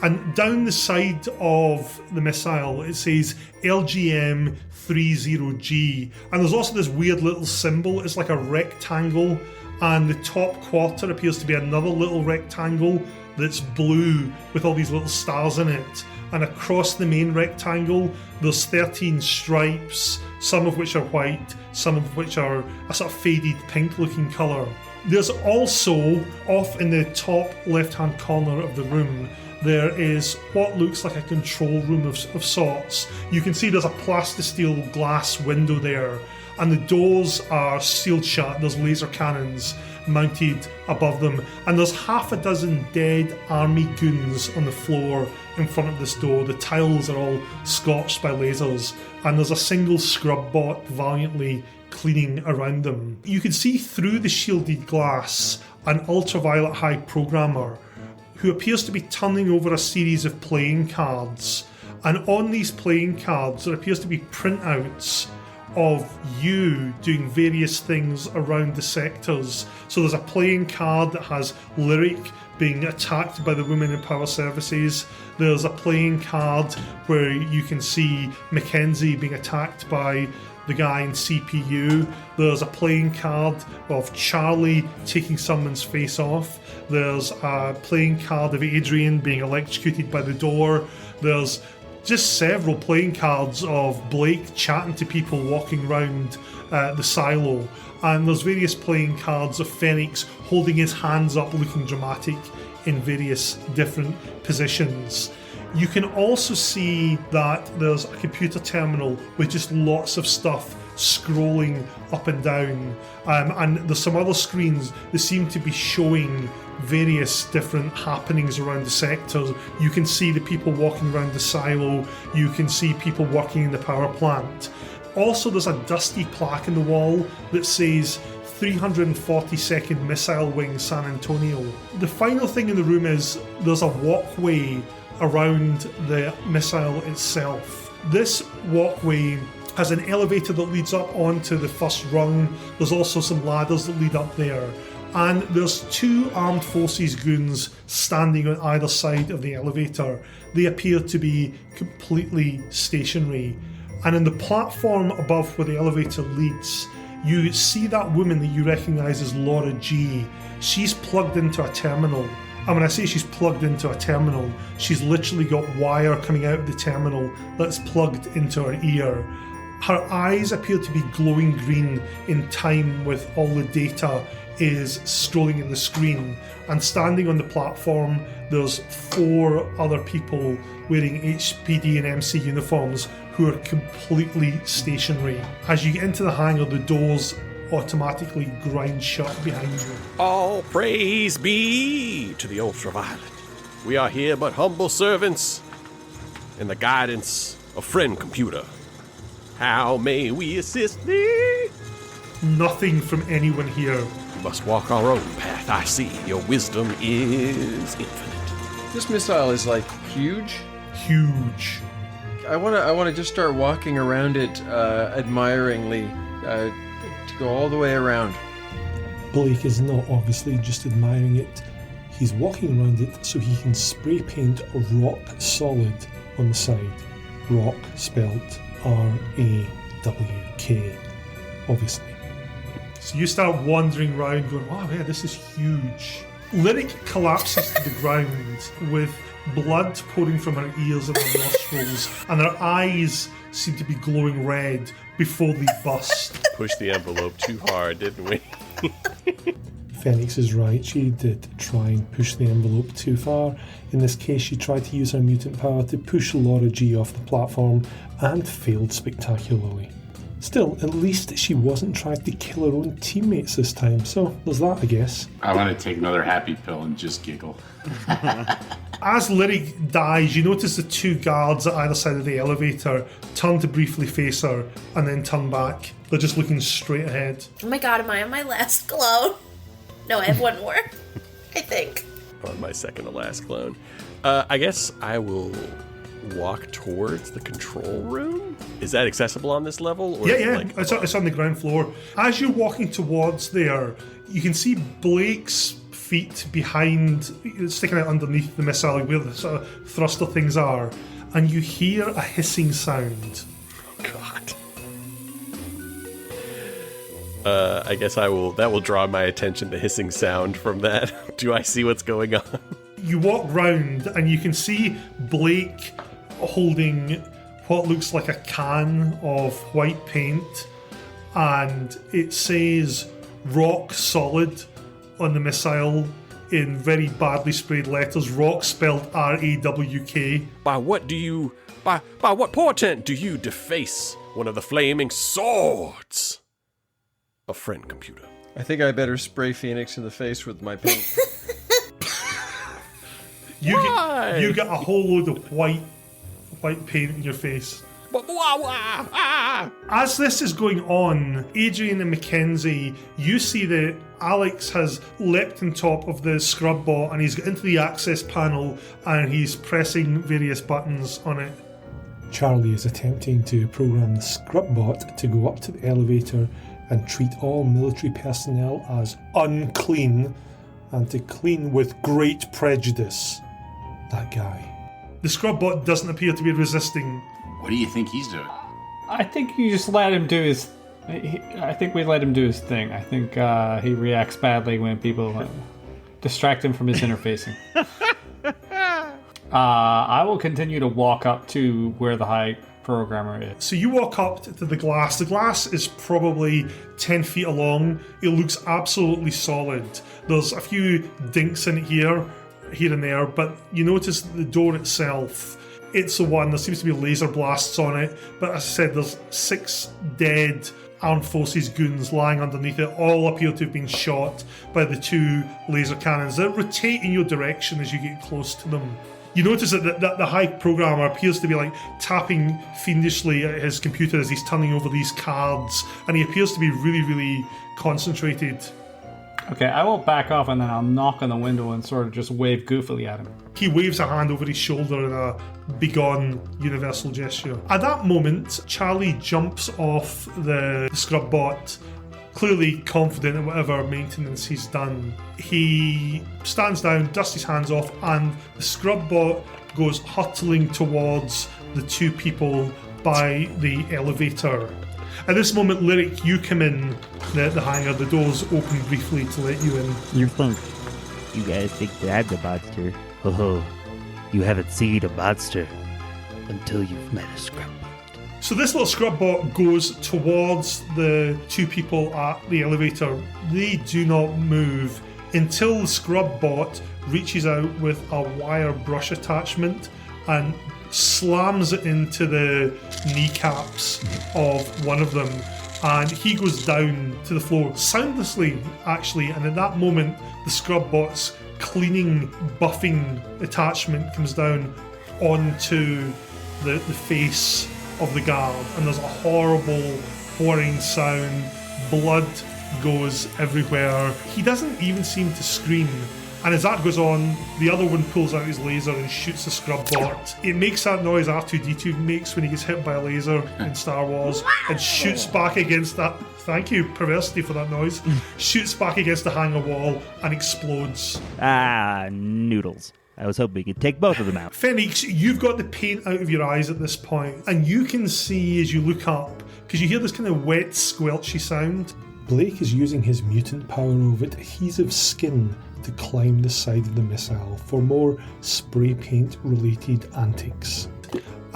And down the side of the missile, it says LGM 30G. And there's also this weird little symbol. It's like a rectangle, and the top quarter appears to be another little rectangle that's blue with all these little stars in it. And across the main rectangle, there's 13 stripes, some of which are white, some of which are a sort of faded pink looking colour. There's also, off in the top left-hand corner of the room, there is what looks like a control room of sorts. You can see there's a plastisteel glass window there, and the doors are sealed shut. There's laser cannons mounted above them, and there's half a dozen dead army goons on the floor in front of this door. The tiles are all scorched by lasers, and there's a single scrub bot valiantly cleaning around them. You can see through the shielded glass an ultraviolet high programmer who appears to be turning over a series of playing cards, and on these playing cards there appears to be printouts of you doing various things around the sectors. So there's a playing card that has Lyric being attacked by the women in power services. There's a playing card where you can see Mackenzie being attacked by the guy in CPU. There's a playing card of Charlie taking someone's face off. There's a playing card of Adrian being electrocuted by the door. There's just several playing cards of Blake chatting to people walking around the silo. And there's various playing cards of Phoenix holding his hands up looking dramatic in various different positions. You can also see that there's a computer terminal with just lots of stuff scrolling up and down, and there's some other screens that seem to be showing various different happenings around the sector. You can see the people walking around the silo, you can see people working in the power plant. Also, there's a dusty plaque in the wall that says 342nd Missile Wing San Antonio. The final thing in the room is there's a walkway around the missile itself. This walkway has an elevator that leads up onto the first rung. There's also some ladders that lead up there. And there's two armed forces goons standing on either side of the elevator. They appear to be completely stationary. And in the platform above where the elevator leads, you see that woman that you recognise as Laura G. She's plugged into a terminal. And when I say she's plugged into a terminal, she's literally got wire coming out of the terminal that's plugged into her ear. Her eyes appear to be glowing green in time with all the data is scrolling in the screen. And standing on the platform, there's 4 other people wearing HPD and MC uniforms who are completely stationary. As you get into the hangar, the doors automatically grind shut behind you. All praise be to the Ultraviolet. We are here but humble servants in the guidance of friend computer. How may we assist thee? Nothing from anyone here. We must walk our own path. I see your wisdom is infinite. This missile is like huge. Huge. I wanna just start walking around it admiringly. To go all the way around. Blake is not obviously just admiring it. He's walking around it so he can spray paint rock solid on the side. Rock spelled R-A-W-K, obviously. So you start wandering around going, wow, yeah, this is huge. Lyric collapses to the ground with blood pouring from her ears and her nostrils, and her eyes seem to be glowing red before they bust. Pushed the envelope too hard, didn't we? Phoenix is right, she did try and push the envelope too far. In this case, she tried to use her mutant power to push Laura G off the platform and failed spectacularly. Still, at least she wasn't trying to kill her own teammates this time, so there's that, I guess. I want to take another happy pill and just giggle. As Lyric dies, you notice the 2 guards at either side of the elevator turn to briefly face her and then turn back. They're just looking straight ahead. Oh my god, am I on my last clone? No, I have one more, I think. On my second to last clone. I guess I will walk towards the control room? Is that accessible on this level? Or yeah. It's on the ground floor. As you're walking towards there, you can see Blake's feet behind, sticking out underneath the missile where the sort of thruster things are, and you hear a hissing sound. God. I guess that will draw my attention, the hissing sound from that. Do I see what's going on? You walk round and you can see Blake holding what looks like a can of white paint, and it says rock solid on the missile in very badly sprayed letters, Rock spelled R-A-W-K. By what portent do you deface one of the flaming swords of friend computer? I think I better spray Phoenix in the face with my paint. You get a whole load of white paint in your face. As this is going on, Adrian and Mackenzie, you see that Alex has leapt on top of the scrub bot and he's got into the access panel and he's pressing various buttons on it. Charlie is attempting to program the scrub bot to go up to the elevator and treat all military personnel as unclean and to clean with great prejudice. That guy. The scrub bot doesn't appear to be resisting. What do you think he's doing? I think you just let him do his... I think we let him do his thing. I think he reacts badly when people distract him from his interfacing. I will continue to walk up to where the high programmer is. So you walk up to the glass. The glass is probably 10 feet along. It looks absolutely solid. There's a few dinks in it here and there, but you notice the door itself, it's the one, there seems to be laser blasts on it, but as I said, there's 6 dead Armed Forces goons lying underneath it, all appear to have been shot by the 2 laser cannons that rotate in your direction as you get close to them. You notice that the high programmer appears to be like tapping fiendishly at his computer as he's turning over these cards, and he appears to be really, really concentrated. Okay, I will back off and then I'll knock on the window and sort of just wave goofily at him. He waves a hand over his shoulder in a begone universal gesture. At that moment, Charlie jumps off the scrub bot, clearly confident in whatever maintenance he's done. He stands down, dusts his hands off, and the scrub bot goes hurtling towards the 2 people by the elevator. At this moment, Lyric, you come in the hangar. The doors open briefly to let you in. You guys think that I'm the monster? Oh, you haven't seen a monster until you've met a scrub bot. So this little scrub bot goes towards the 2 people at the elevator. They do not move until the scrub bot reaches out with a wire brush attachment and slams it into the kneecaps of one of them, and he goes down to the floor soundlessly, actually. And at that moment, the scrub bot's cleaning, buffing attachment comes down onto the face of the guard, and there's a horrible whirring sound. Blood goes everywhere. He doesn't even seem to scream. And as that goes on, the other one pulls out his laser and shoots the scrub bot. It makes that noise R2-D2 makes when he gets hit by a laser in Star Wars, and shoots back against that. Thank you, Perversity, for that noise. Shoots back against the hangar wall and explodes. Ah, noodles. I was hoping we could take both of them out. Phoenix, you've got the paint out of your eyes at this point, and you can see as you look up, because you hear this kind of wet, squelchy sound. Blake is using his mutant power of adhesive skin to climb the side of the missile for more spray paint related antics.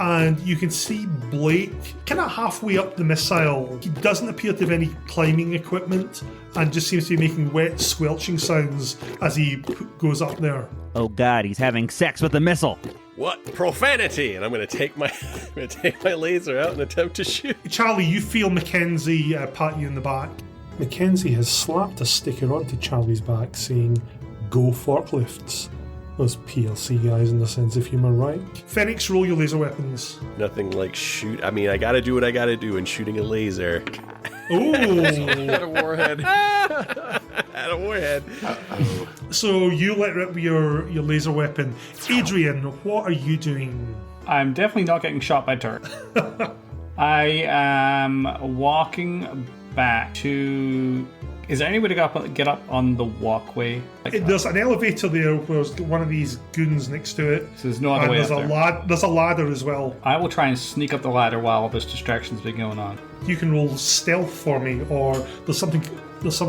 And you can see Blake kind of halfway up the missile. He doesn't appear to have any climbing equipment and just seems to be making wet squelching sounds as he goes up there. Oh god, he's having sex with the missile. What profanity! And I'm going to take my laser out and attempt to shoot. Charlie, you feel Mackenzie pat you in the back. Mackenzie has slapped a sticker onto Charlie's back saying, "Go forklifts." Those PLC guys in the sense of humour, right? Phoenix, roll your laser weapons. Nothing like shoot. I mean, I gotta do what I gotta do, and shooting a laser. Ooh! At a warhead. At a warhead. Uh-oh. So you let rip your laser weapon. Adrian, what are you doing? I'm definitely not getting shot by turret. I am walking back to... Is there any way to get up on the walkway? There's an elevator there where there's one of these goons next to it. So there's no other way up there. There's a ladder as well. I will try and sneak up the ladder while all this distraction's been going on. You can roll stealth for me, or there's some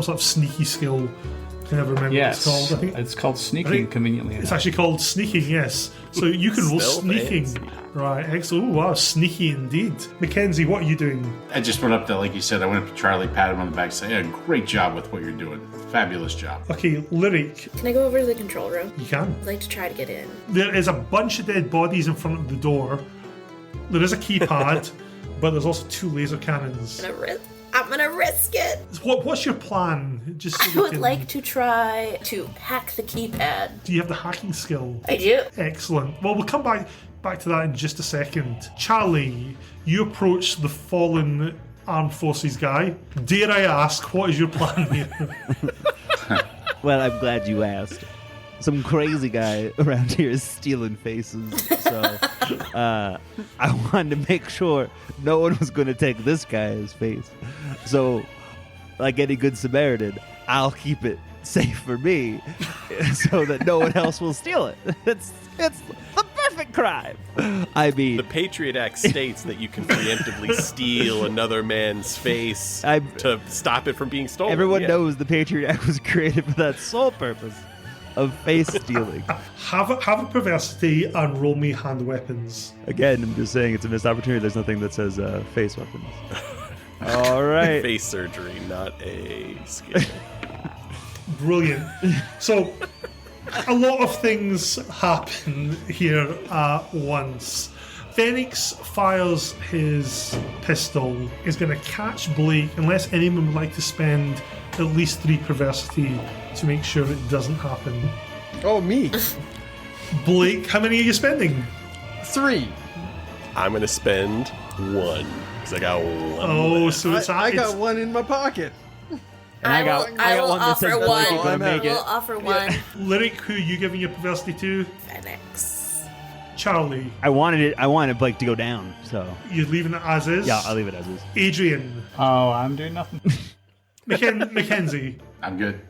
sort of sneaky skill. I can never remember what it's called. I think it's called sneaking, conveniently It's enough. actually called sneaking, yes. So you can roll Stealth sneaking. Right, excellent. Oh, wow, sneaky indeed. Mackenzie, what are you doing? I just went up to, like you said, I went up to Charlie, pat him on the back, say, yeah, great job with what you're doing. Fabulous job. Okay, Lyric. Can I go over to the control room? You can. I'd like to try to get in. There is a bunch of dead bodies in front of the door. There is a keypad, but there's also 2 laser cannons. I'm gonna risk it. What's your plan? Just so I would like to try to hack the keypad. Do you have the hacking skill? I do. Excellent. Well, we'll come back to that in just a second. Charlie, you approach the fallen armed forces guy. Dare I ask, what is your plan here? Well, I'm glad you asked. Some crazy guy around here is stealing faces, so I wanted to make sure no one was going to take this guy's face. So, like any good Samaritan, I'll keep it safe for me so that no one else will steal it. It's the perfect crime. I mean, the Patriot Act states that you can preemptively steal another man's face to stop it from being stolen. Everyone knows the Patriot Act was created for that sole purpose of face stealing. Have a perversity and roll me hand weapons. Again, I'm just saying it's a missed opportunity. There's nothing that says face weapons. All right. Face surgery, not a skill. Brilliant. So, a lot of things happen here at once. Phoenix fires his pistol. He's going to catch Blake, unless anyone would like to spend at least 3 perversity to make sure it doesn't happen. Oh, me. Blake, how many are you spending? 3. I'm going to spend 1, because I got 1. Oh, so I got 1 in my pocket. And I got one that says Blake is going to make it. We'll offer 1. Lyric, who are you giving your perversity to? Phoenix. Charlie. I wanted Blake to go down, so. You're leaving it as is? Yeah, I'll leave it as is. Adrian. Oh, I'm doing nothing. Mackenzie. I'm good.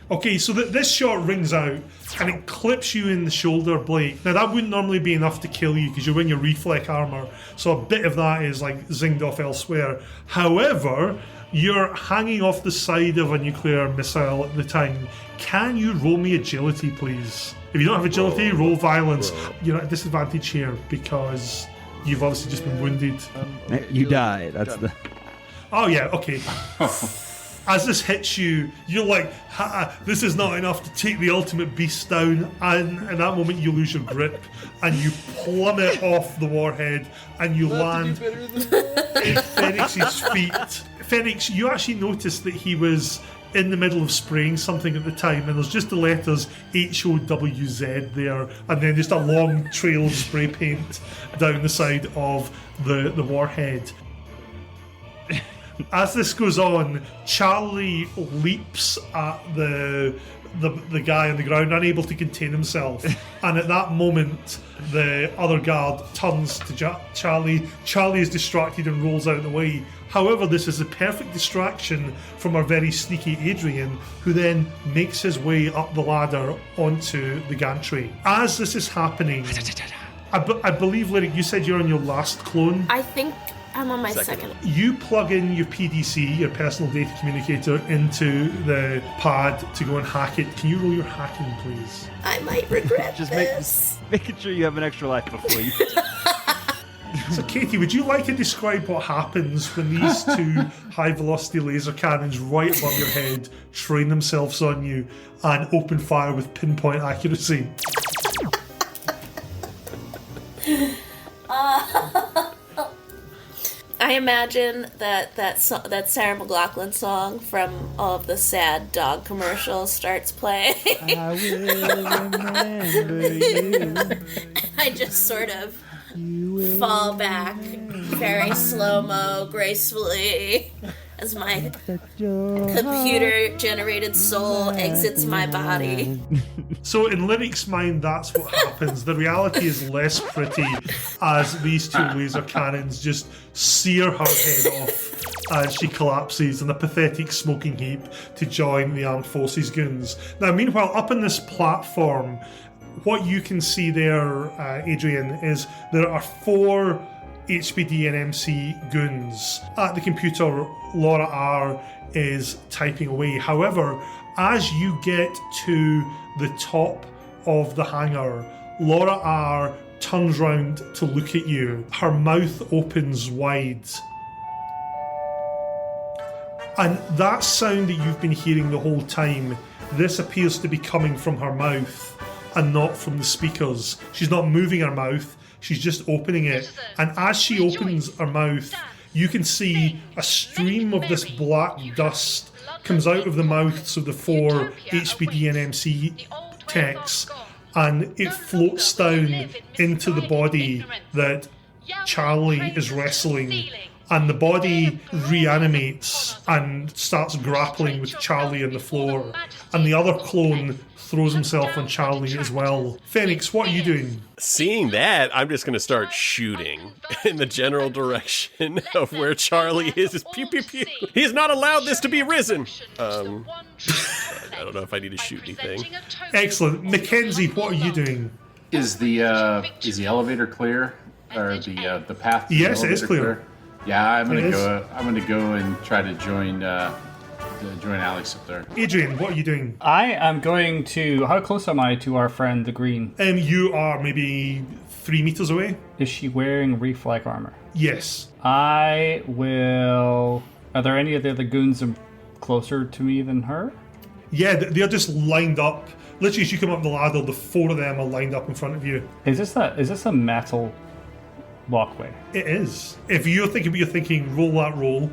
Okay, so this shot rings out and it clips you in the shoulder, Blake. Now that wouldn't normally be enough to kill you because you're wearing your reflect armor, so a bit of that is like zinged off elsewhere. However, you're hanging off the side of a nuclear missile at the time. Can you roll me agility, please? If you don't have agility, roll violence. You're at a disadvantage here because you've obviously just been wounded. You die. That's the. Oh yeah, okay. As this hits you, you're like, this is not enough to take the ultimate beast down, and in that moment you lose your grip and you plummet off the warhead and you land in Phoenix's feet. Phoenix, you actually noticed that he was in the middle of spraying something at the time, and there's just the letters HOWZ there, and then just a long trail of spray paint down the side of the warhead. As this goes on, Charlie leaps at the guy on the ground, unable to contain himself. And at that moment, the other guard turns to Charlie. Charlie is distracted and rolls out of the way. However, this is a perfect distraction from our very sneaky Adrian, who then makes his way up the ladder onto the gantry. As this is happening, I believe, Lyric, you said you're on your last clone. I think I'm on my second. You plug in your PDC, your personal data communicator, into the pad to go and hack it. Can you roll your hacking, please? I might regret Just this. making sure you have an extra life before you. So, Katie, would you like to describe what happens when these 2 high-velocity laser cannons right above your head train themselves on you and open fire with pinpoint accuracy? I imagine that Sarah McLachlan song from all of the sad dog commercials starts playing. I will remember you. I just sort of fall back very slow-mo, gracefully, as my computer-generated soul exits my body. So in Lyric's mind, that's what happens. The reality is less pretty as these 2 laser cannons just sear her head off as she collapses in a pathetic smoking heap to join the armed forces goons. Now, meanwhile, up on this platform, what you can see there, Adrian, is there are 4 HPD and MC goons. At the computer, Laura R is typing away. However, as you get to the top of the hangar, Laura R turns round to look at you. Her mouth opens wide. And that sound that you've been hearing the whole time, this appears to be coming from her mouth and not from the speakers. She's not moving her mouth, she's just opening it. And as she opens her mouth, you can see a stream of this black dust comes out of the mouths of the 4 HBD and MC techs, and it floats down into the body that Charlie is wrestling. And the body reanimates and starts grappling with Charlie on the floor. And the other clone throws himself on Charlie as well. Phoenix, what are you doing? Seeing that, I'm just going to start shooting in the general direction of where Charlie is. Pew, pew, pew. He's not allowed this to be risen. I don't know if I need to shoot anything. Excellent. Mackenzie, what are you doing? Is the elevator clear? Or the path to the Yes, it is elevator clear. Yeah, I'm gonna go and try to join Alex up there. Adrian, what are you doing? I am going to... How close am I to our friend, the Green? You are maybe 3 meters away. Is she wearing reflect armor? Yes. I will... Are there any of the other goons closer to me than her? Yeah, they're just lined up. Literally, as you come up the ladder, the 4 of them are lined up in front of you. Is this a metal walkway? It is. If you're thinking what you're thinking, roll that roll.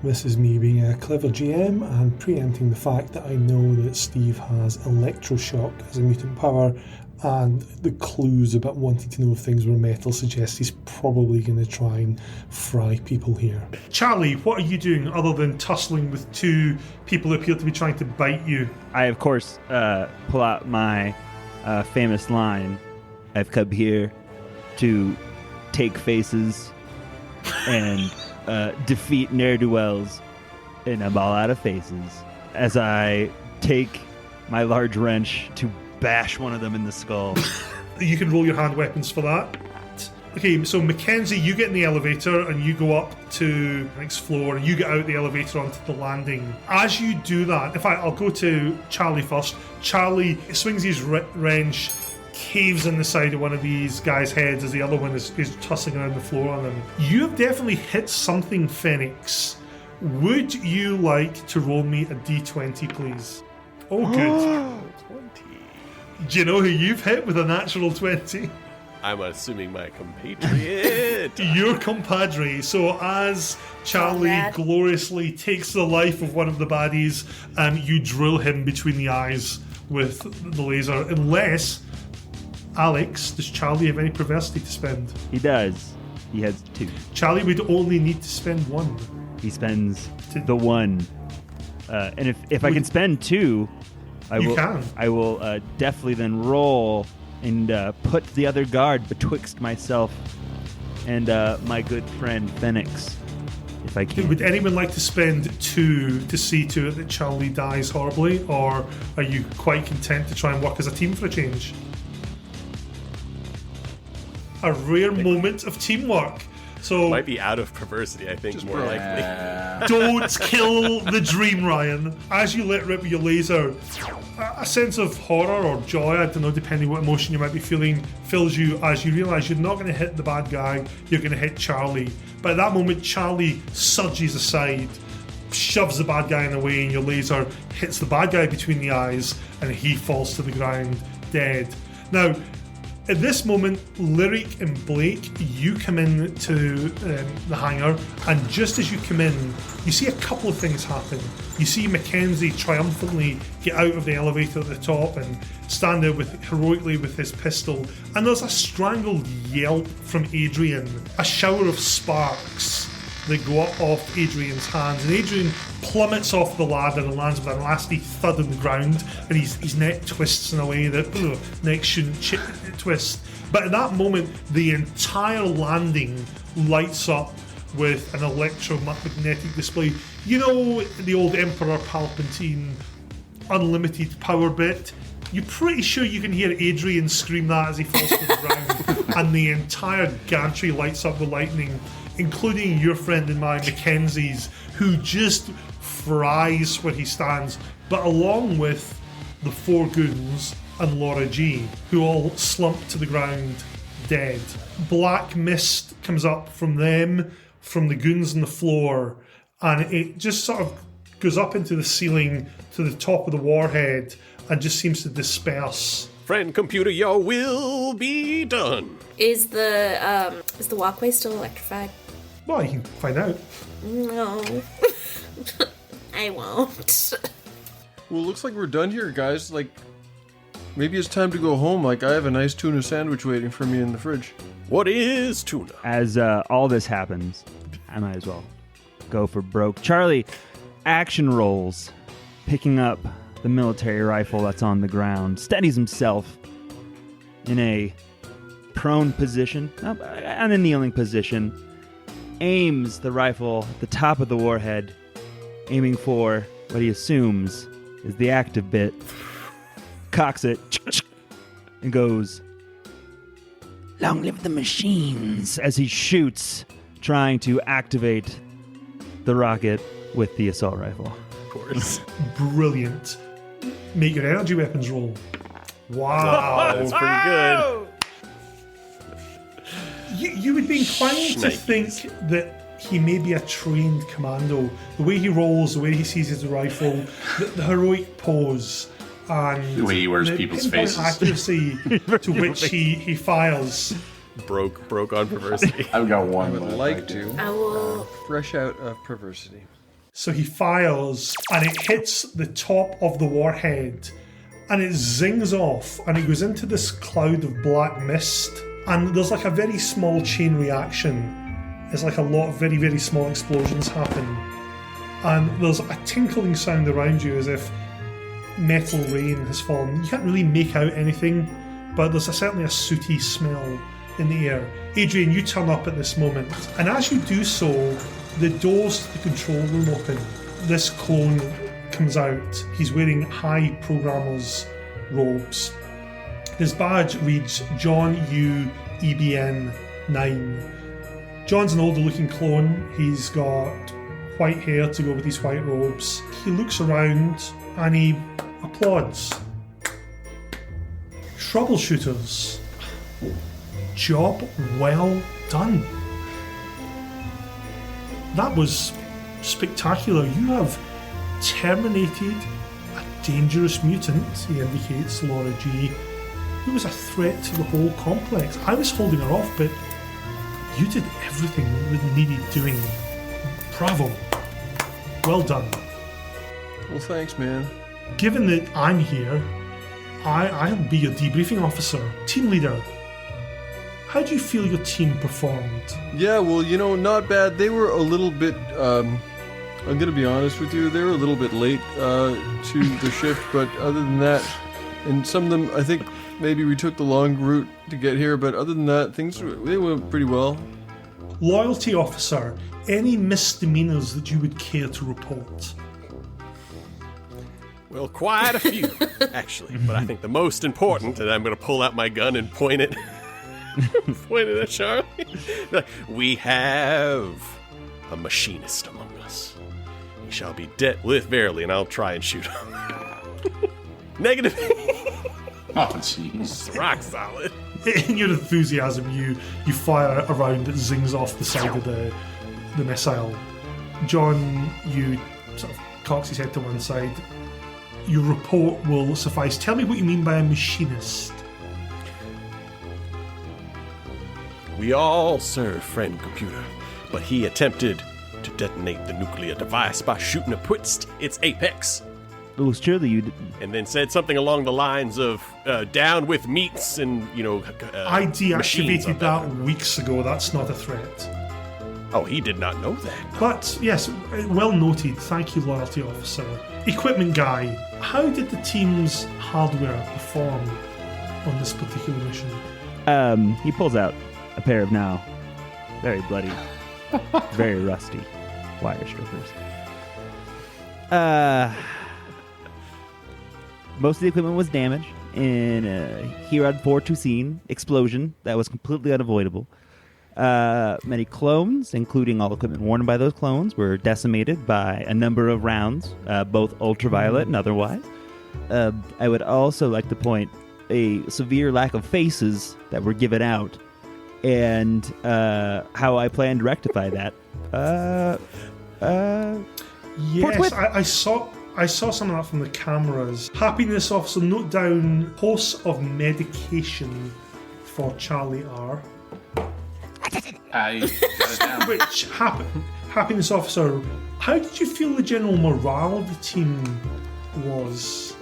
This is me being a clever GM and preempting the fact that I know that Steve has electroshock as a mutant power, and the clues about wanting to know if things were metal suggest he's probably going to try and fry people here. Charlie, what are you doing other than tussling with 2 people who appear to be trying to bite you? I, of course, pull out my famous line. I've come here to take faces and defeat ne'er-do-wells, and I'm all out of faces. As I take my large wrench to bash one of them in the skull. You can roll your hand weapons for that. Okay, so Mackenzie, you get in the elevator and you go up to the next floor and you get out the elevator onto the landing. As you do that, in fact, I'll go to Charlie first. Charlie swings his wrench, caves in the side of one of these guys' heads as the other one is tossing around the floor on them. You've definitely hit something, Phoenix. Would you like to roll me a d20, please? Oh, good. 20. Do you know who you've hit with a natural 20? I'm assuming my compatriot. Your compadre. So as Charlie gloriously takes the life of one of the baddies, you drill him between the eyes with the laser. Unless, Alex, does Charlie have any perversity to spend? He does. He has 2. Charlie would only need to spend 1. He spends the 1. And if I can spend 2, I will definitely then roll and put the other guard betwixt myself and my good friend Phoenix, if I can. Would anyone like to spend 2 to see to it that Charlie dies horribly, or are you quite content to try and work as a team for a change? A rare moment of teamwork. So might be out of perversity, I think, more likely. Don't kill the dream, Ryan. As you let rip with your laser, a sense of horror or joy, I don't know, depending what emotion you might be feeling, fills you as you realise you're not going to hit the bad guy, you're going to hit Charlie. But at that moment, Charlie surges aside, shoves the bad guy in the way, and your laser hits the bad guy between the eyes, and he falls to the ground dead. Now, at this moment, Lyric and Blake, you come in to the hangar, and just as you come in, you see a couple of things happen. You see Mackenzie triumphantly get out of the elevator at the top and stand there heroically with his pistol, and there's a strangled yelp from Adrian, a shower of sparks that go up off Adrian's hands, and Adrian plummets off the ladder and lands with a nasty thud on the ground, and his neck twists in a way that neck shouldn't twist. But at that moment, the entire landing lights up with an electromagnetic display. You know the old Emperor Palpatine unlimited power bit? You're pretty sure you can hear Adrian scream that as he falls to the ground, and the entire gantry lights up with lightning, including your friend and mine, Mackenzie's, who just fries where he stands. But along with the 4 goons, and Laura G, who all slump to the ground dead. Black mist comes up from them, from the goons on the floor, and it just sort of goes up into the ceiling to the top of the warhead and just seems to disperse. Friend computer, your will be done. Is the walkway still electrified? Well, you can find out. No. I won't. Well, it looks like we're done here, guys. Like, maybe it's time to go home. Like, I have a nice tuna sandwich waiting for me in the fridge. What is tuna? As all this happens, I might as well go for broke. Charlie action rolls, picking up the military rifle that's on the ground, steadies himself in a prone position, and a kneeling position, aims the rifle at the top of the warhead, aiming for what he assumes is the active bit, cocks it, and goes, Long live the machines. as he shoots, trying to activate the rocket with the assault rifle. Of course. Brilliant. Make your energy weapons roll. Wow. That's pretty good. You would be inclined to think that he may be a trained commando. The way he rolls, the way he seizes the rifle, the heroic pose, and The way he wears the people's pinpoint faces. accuracy to which he fires. Broke on perversity. I've got I one. would left, like I do. to. I will. Fresh out of perversity. So he fires, and it hits the top of the warhead, and it zings off, and it goes into this cloud of black mist, and there's like a very small chain reaction. It's like a lot of very, very small explosions happen, and there's a tinkling sound around you as if metal rain has fallen. You can't really make out anything, but there's certainly a sooty smell in the air. Adrian, you turn up at this moment, and as you do so, the doors to the control room open. This clone comes out. He's wearing high programmer's robes. His badge reads John U. EBN 9. John's an older looking clone. He's got white hair to go with his white robes. He looks around and he applauds. Troubleshooters. Job well done. That was spectacular. You have terminated a dangerous mutant, he indicates Laura G, who was a threat to the whole complex. I was holding her off, but you did everything that needed doing. Bravo. Well done. Well, thanks, man. Given that I'm here, I'll be your debriefing officer, team leader. How do you feel your team performed? Yeah, well, not bad. They were a little bit, I'm going to be honest with you, they were a little bit late to the shift, but other than that, and some of them, I think maybe we took the long route to get here, but other than that, they went pretty well. Loyalty officer, any misdemeanors that you would care to report? Well, quite a few, actually. But I think the most important, and I'm going to pull out my gun and point it at Charlie. We have a machinist among us. He shall be dealt with verily, and I'll try and shoot him. Negative. Oh, jeez. Rock solid. In your enthusiasm, you fire a round that zings off the side of the missile. John, you sort of cocks his head to one side. Your report will suffice. Tell me what you mean by a machinist. We all serve friend computer, but he attempted to detonate the nuclear device by shooting its apex. Well, surely you didn't. And then said something along the lines of down with meats and, I machines on deactivated that weeks ago. That's not a threat. Oh, he did not know that. But, yes, well noted. Thank you, loyalty officer. Equipment guy, how did the team's hardware perform on this particular mission? He pulls out a pair of now very bloody, very rusty wire strippers. Most of the equipment was damaged in a Herod 4-2 scene explosion that was completely unavoidable. Many clones, including all equipment worn by those clones, were decimated by a number of rounds, both ultraviolet and otherwise. I would also like to point a severe lack of faces that were given out, and how I plan to rectify that. Yes, I saw some of that from the cameras. Happiness officer, note down course of medication for Charlie R. I got it down. Which happiness officer, how did you feel the general morale of the team was?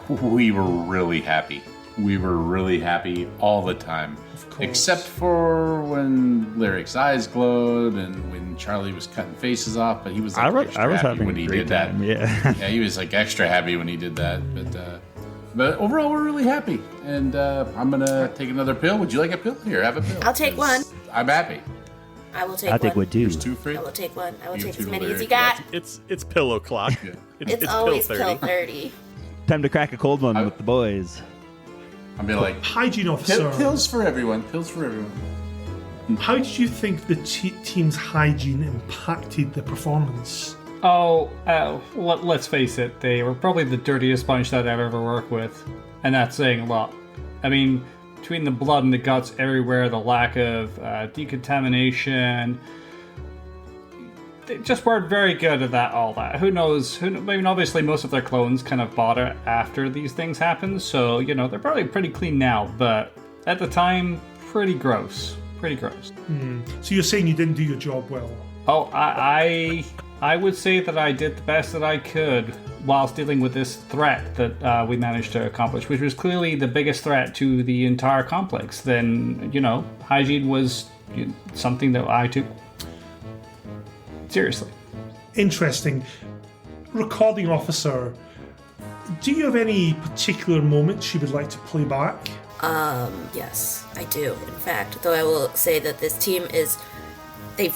We were really happy. We were really happy all the time. Of course. Except for when Lyric's eyes glowed and when Charlie was cutting faces off, but he was like extra happy having when a he great did time. that. Yeah. Yeah, he was like extra happy when he did that. But overall, we're really happy. And I'm gonna take another pill. Would you like a pill? Here, have a pill. I'll take one. I'm happy. I will take I'll one. take one too. There's 2 for you. I will take one. I will You take two as many over as you there. got. It's pillow clock. It's always pill 30. Time to crack a cold one with the boys. I'll be like, Hygiene officer, pills for everyone. Pills for everyone. how did you think the team's hygiene impacted the performance? Let's face it, they were probably the dirtiest bunch that I've ever worked with, and that's saying a lot. I mean, between the blood and the guts everywhere, the lack of decontamination, they just weren't very good at all that. Who knows? I mean, obviously, most of their clones kind of bought it after these things happened, so, they're probably pretty clean now, but at the time, pretty gross. Pretty gross. So you're saying you didn't do your job well? Oh, I would say that I did the best that I could whilst dealing with this threat that we managed to accomplish, which was clearly the biggest threat to the entire complex. Then, hygiene was something that I took seriously. Interesting. Recording officer, do you have any particular moments you would like to play back? Yes, I do. In fact, though I will say that this team is... They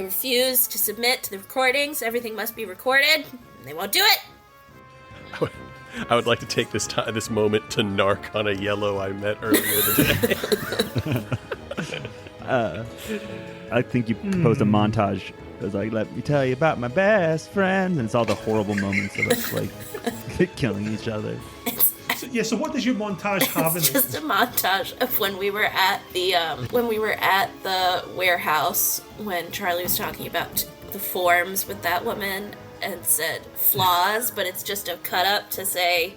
refuse to submit to the recordings. Everything must be recorded. And they won't do it. I would like to take this moment to narc on a yellow I met earlier today. I think you proposed a montage. It was like, let me tell you about my best friends, and it's all the horrible moments of us like killing each other. So what does your montage have in It's it? just a montage of when we were at the warehouse when Charlie was talking about the forms with that woman and said flaws, but it's just a cut up to say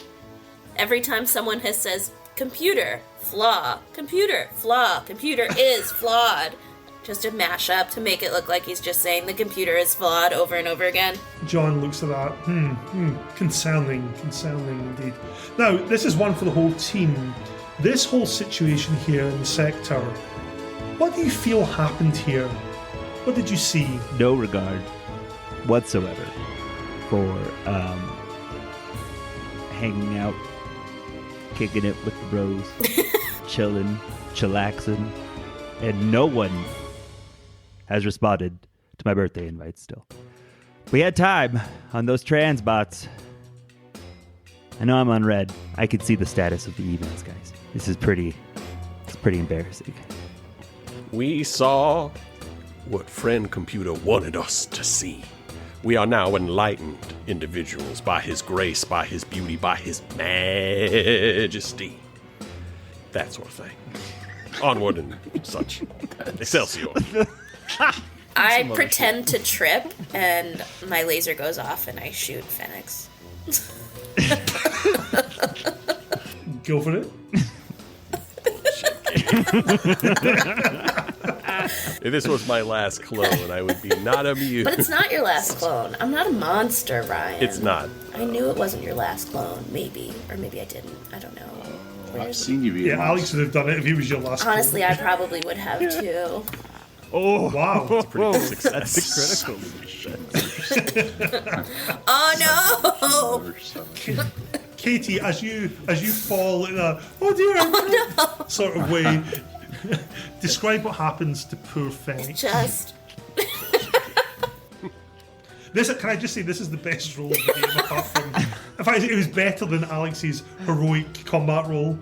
every time someone says computer flaw, computer flaw, computer is flawed. Just a mashup to make it look like he's just saying the computer is flawed over and over again. John looks at that. Concerning indeed. Now, this is one for the whole team. This whole situation here in the sector, what do you feel happened here? What did you see? No regard whatsoever for hanging out, kicking it with the bros, chilling, chillaxing, and no one has responded to my birthday invite still. We had time on those trans bots. I know I'm on red. I can see the status of the emails, guys. It's pretty embarrassing. We saw what Friend Computer wanted us to see. We are now enlightened individuals by his grace, by his beauty, by his majesty. That sort of thing. Onward and such. Excelsior. I pretend to trip, and my laser goes off, and I shoot Phoenix. Go for it. If this was my last clone, I would be not amused. But it's not your last clone. I'm not a monster, Ryan. It's not. I knew it wasn't your last clone, maybe. Or maybe I didn't. I don't know. I've seen you be Yeah, Alex would have done it if he was your last Honestly, clone. I probably would have too. Oh, wow. That's pretty good success. That's critical. Oh no! Katie, as you fall in a sort of way, describe what happens to poor Fennec. Just. Can I just say this is the best role of the game apart from... In fact, it was better than Alex's heroic combat role.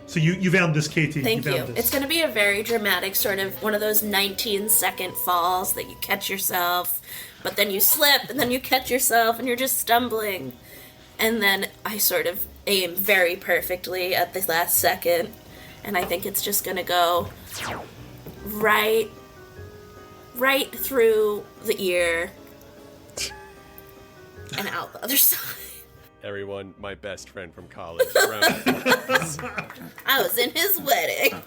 So you've earned this, Katie. Thank You've you. earned this. It's going to be a very dramatic sort of one of those 19-second falls that you catch yourself, but then you slip, and then you catch yourself, and you're just stumbling. And then I sort of aim very perfectly at the last second, and I think it's just gonna go right through the ear and out the other side. Everyone, my best friend from college. Round of applause. I was in his wedding.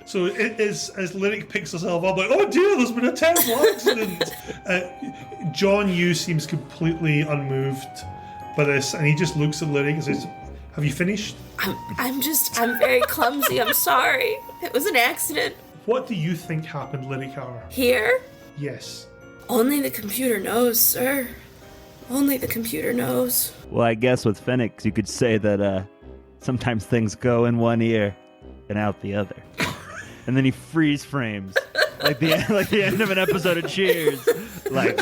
So as Lyric picks herself up, like, oh dear, there's been a terrible accident. John Yu seems completely unmoved by this, and he just looks at Lyric and says, have you finished? I'm very clumsy. I'm sorry. It was an accident. What do you think happened, Lyric? Here? Yes. Only the computer knows, sir. Only the computer knows. Well, I guess with Phoenix, you could say that sometimes things go in one ear and out the other. And then he freeze frames. Like the end of an episode of Cheers. Like,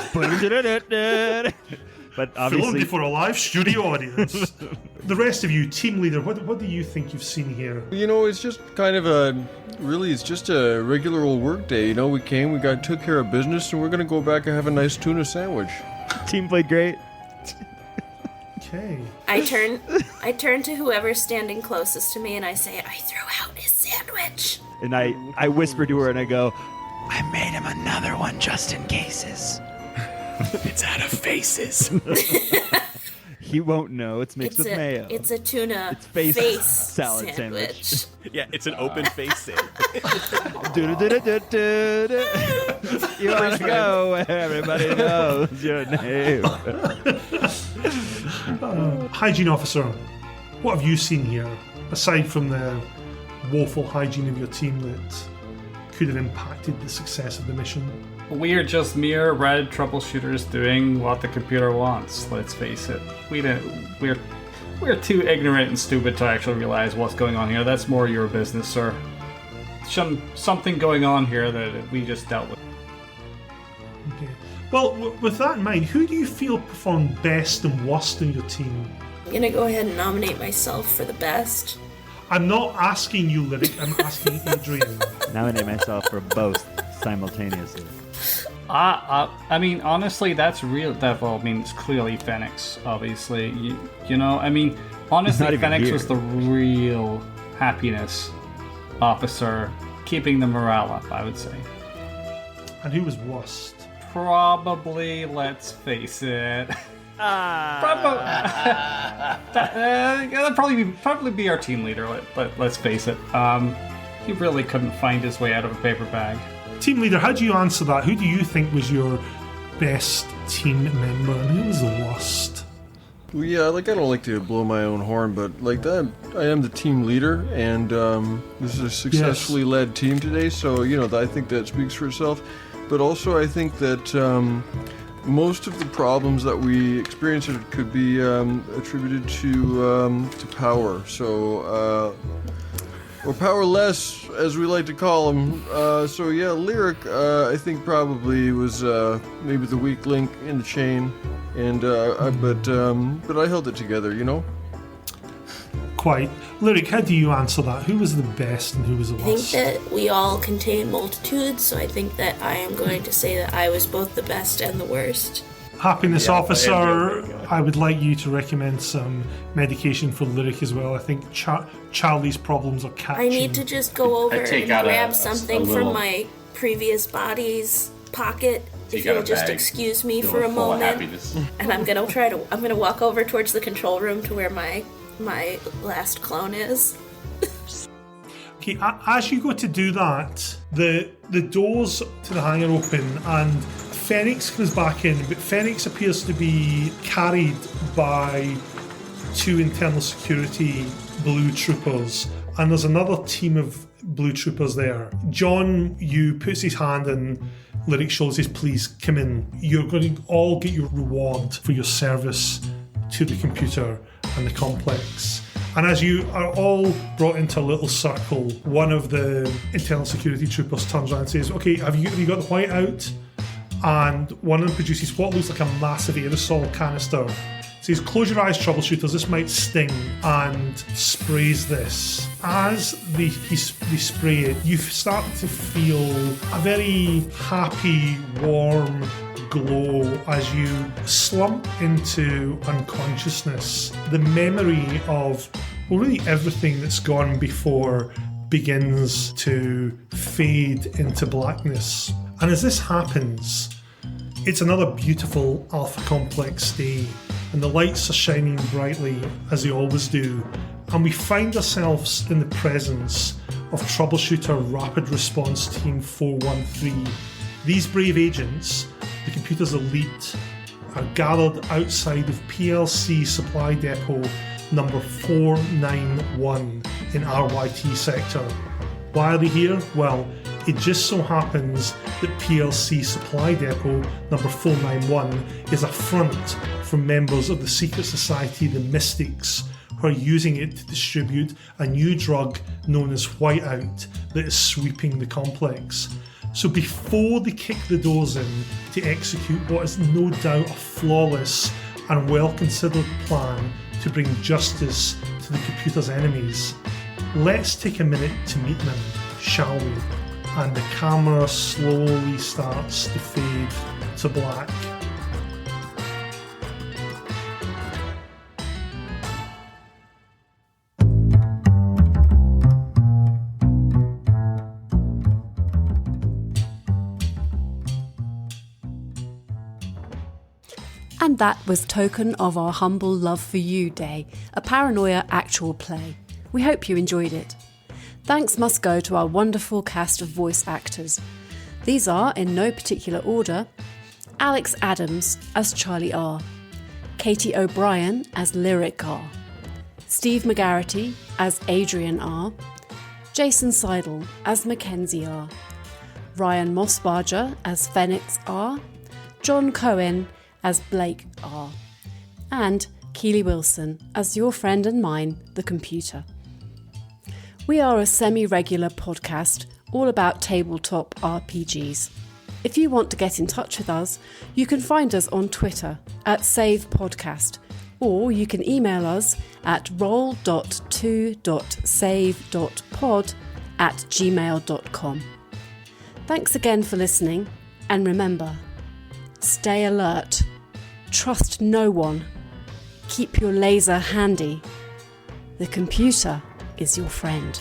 but obviously... Filmed before a live studio audience. The rest of you, team leader, what do you think you've seen here? You know, it's just kind of it's just a regular old work day. You know, we took care of business, and we're going to go back and have a nice tuna sandwich. Team played great. Okay. I turn to whoever's standing closest to me, and I say, I threw out his sandwich. And I whisper to her, and I go, I made him another one just in cases. It's out of faces. He won't know. It's mixed with mayo. It's a tuna it's face salad sandwich. Yeah, it's an open face sandwich. You want to go where everybody knows your name. Hygiene officer, what have you seen here, aside from the woeful hygiene of your team that could have impacted the success of the mission? We are just mere red troubleshooters doing what the computer wants. Let's face it. We're too ignorant and stupid to actually realize what's going on here. That's more your business, sir. Something going on here that we just dealt with. Okay. Well, with that in mind, who do you feel performed best and worst in your team? I'm gonna go ahead and nominate myself for the best. I'm not asking you, Lyric. I'm asking Adrian. Nominate myself for both simultaneously. I mean, honestly, that's real. It's clearly Phoenix, obviously. You know, I mean, honestly, Phoenix was the real happiness officer, keeping the morale up, I would say. And who was worst? Probably, let's face it. That'd probably be our team leader, but let's face it. He really couldn't find his way out of a paper bag. Team leader, how do you answer that? Who do you think was your best team member and who was the worst? Well, yeah, I don't like to blow my own horn, but that I am the team leader, and this is a successfully led team today, so I think that speaks for itself. But also, I think that most of the problems that we experienced could be attributed to power. So. Or powerless, as we like to call them. Lyric, I think probably was maybe the weak link in the chain, and but I held it together, Quite. Lyric, how do you answer that? Who was the best and who was the worst? I think that we all contain multitudes, so I think that I am going to say that I was both the best and the worst. Happiness officer, I would like you to recommend some medication for Lyric as well. I think Charlie's problems are catching. I need to just go over and grab something from my previous body's pocket. If you'll just excuse me for a moment. And I'm gonna walk over towards the control room to where my last clone is. Okay, as you go to do that, the doors to the hangar open and Phoenix comes back in, but Phoenix appears to be carried by 2 internal security blue troopers, and there's another team of blue troopers there. John Yu puts his hand in Lyric's shoulder and says, please come in. You're going to all get your reward for your service to the computer and the complex. And as you are all brought into a little circle, one of the internal security troopers turns around and says, okay, have you got the white out? And one of them produces what looks like a massive aerosol canister. Says, close your eyes, troubleshooters, this might sting, and sprays this. As they spray it, you start to feel a very happy, warm glow as you slump into unconsciousness. The memory of, well, really everything that's gone before begins to fade into blackness. And as this happens, it's another beautiful Alpha Complex day, and the lights are shining brightly as they always do, and we find ourselves in the presence of Troubleshooter Rapid Response Team 413. These brave agents, the computer's elite, are gathered outside of PLC Supply Depot number 491 in RYT sector. Why are they here? Well, it just so happens that PLC Supply Depot number 491 is a front for members of the secret society, the Mystics, who are using it to distribute a new drug known as Whiteout that is sweeping the complex. So before they kick the doors in to execute what is no doubt a flawless and well-considered plan to bring justice to the computer's enemies, let's take a minute to meet them, shall we? And the camera slowly starts to fade to black. And that was Token of Our Humble Love for You Day, a Paranoia actual play. We hope you enjoyed it. Thanks must go to our wonderful cast of voice actors. These are, in no particular order, Alex Adams as Charlie R, Katie O'Brien as Lyric R, Steve McGarrity as Adrian R, Jason Seidel as Mackenzie R, Ryan Mossbarger as Phoenix R, John Cohen as Blake R, and Keeley Wilson as your friend and mine, the computer. We are a semi-regular podcast all about tabletop RPGs. If you want to get in touch with us, you can find us on Twitter @SavePodcast, or you can email us at roll.2.save.pod@gmail.com. Thanks again for listening, and remember, stay alert, trust no one, keep your laser handy. The computer is your friend.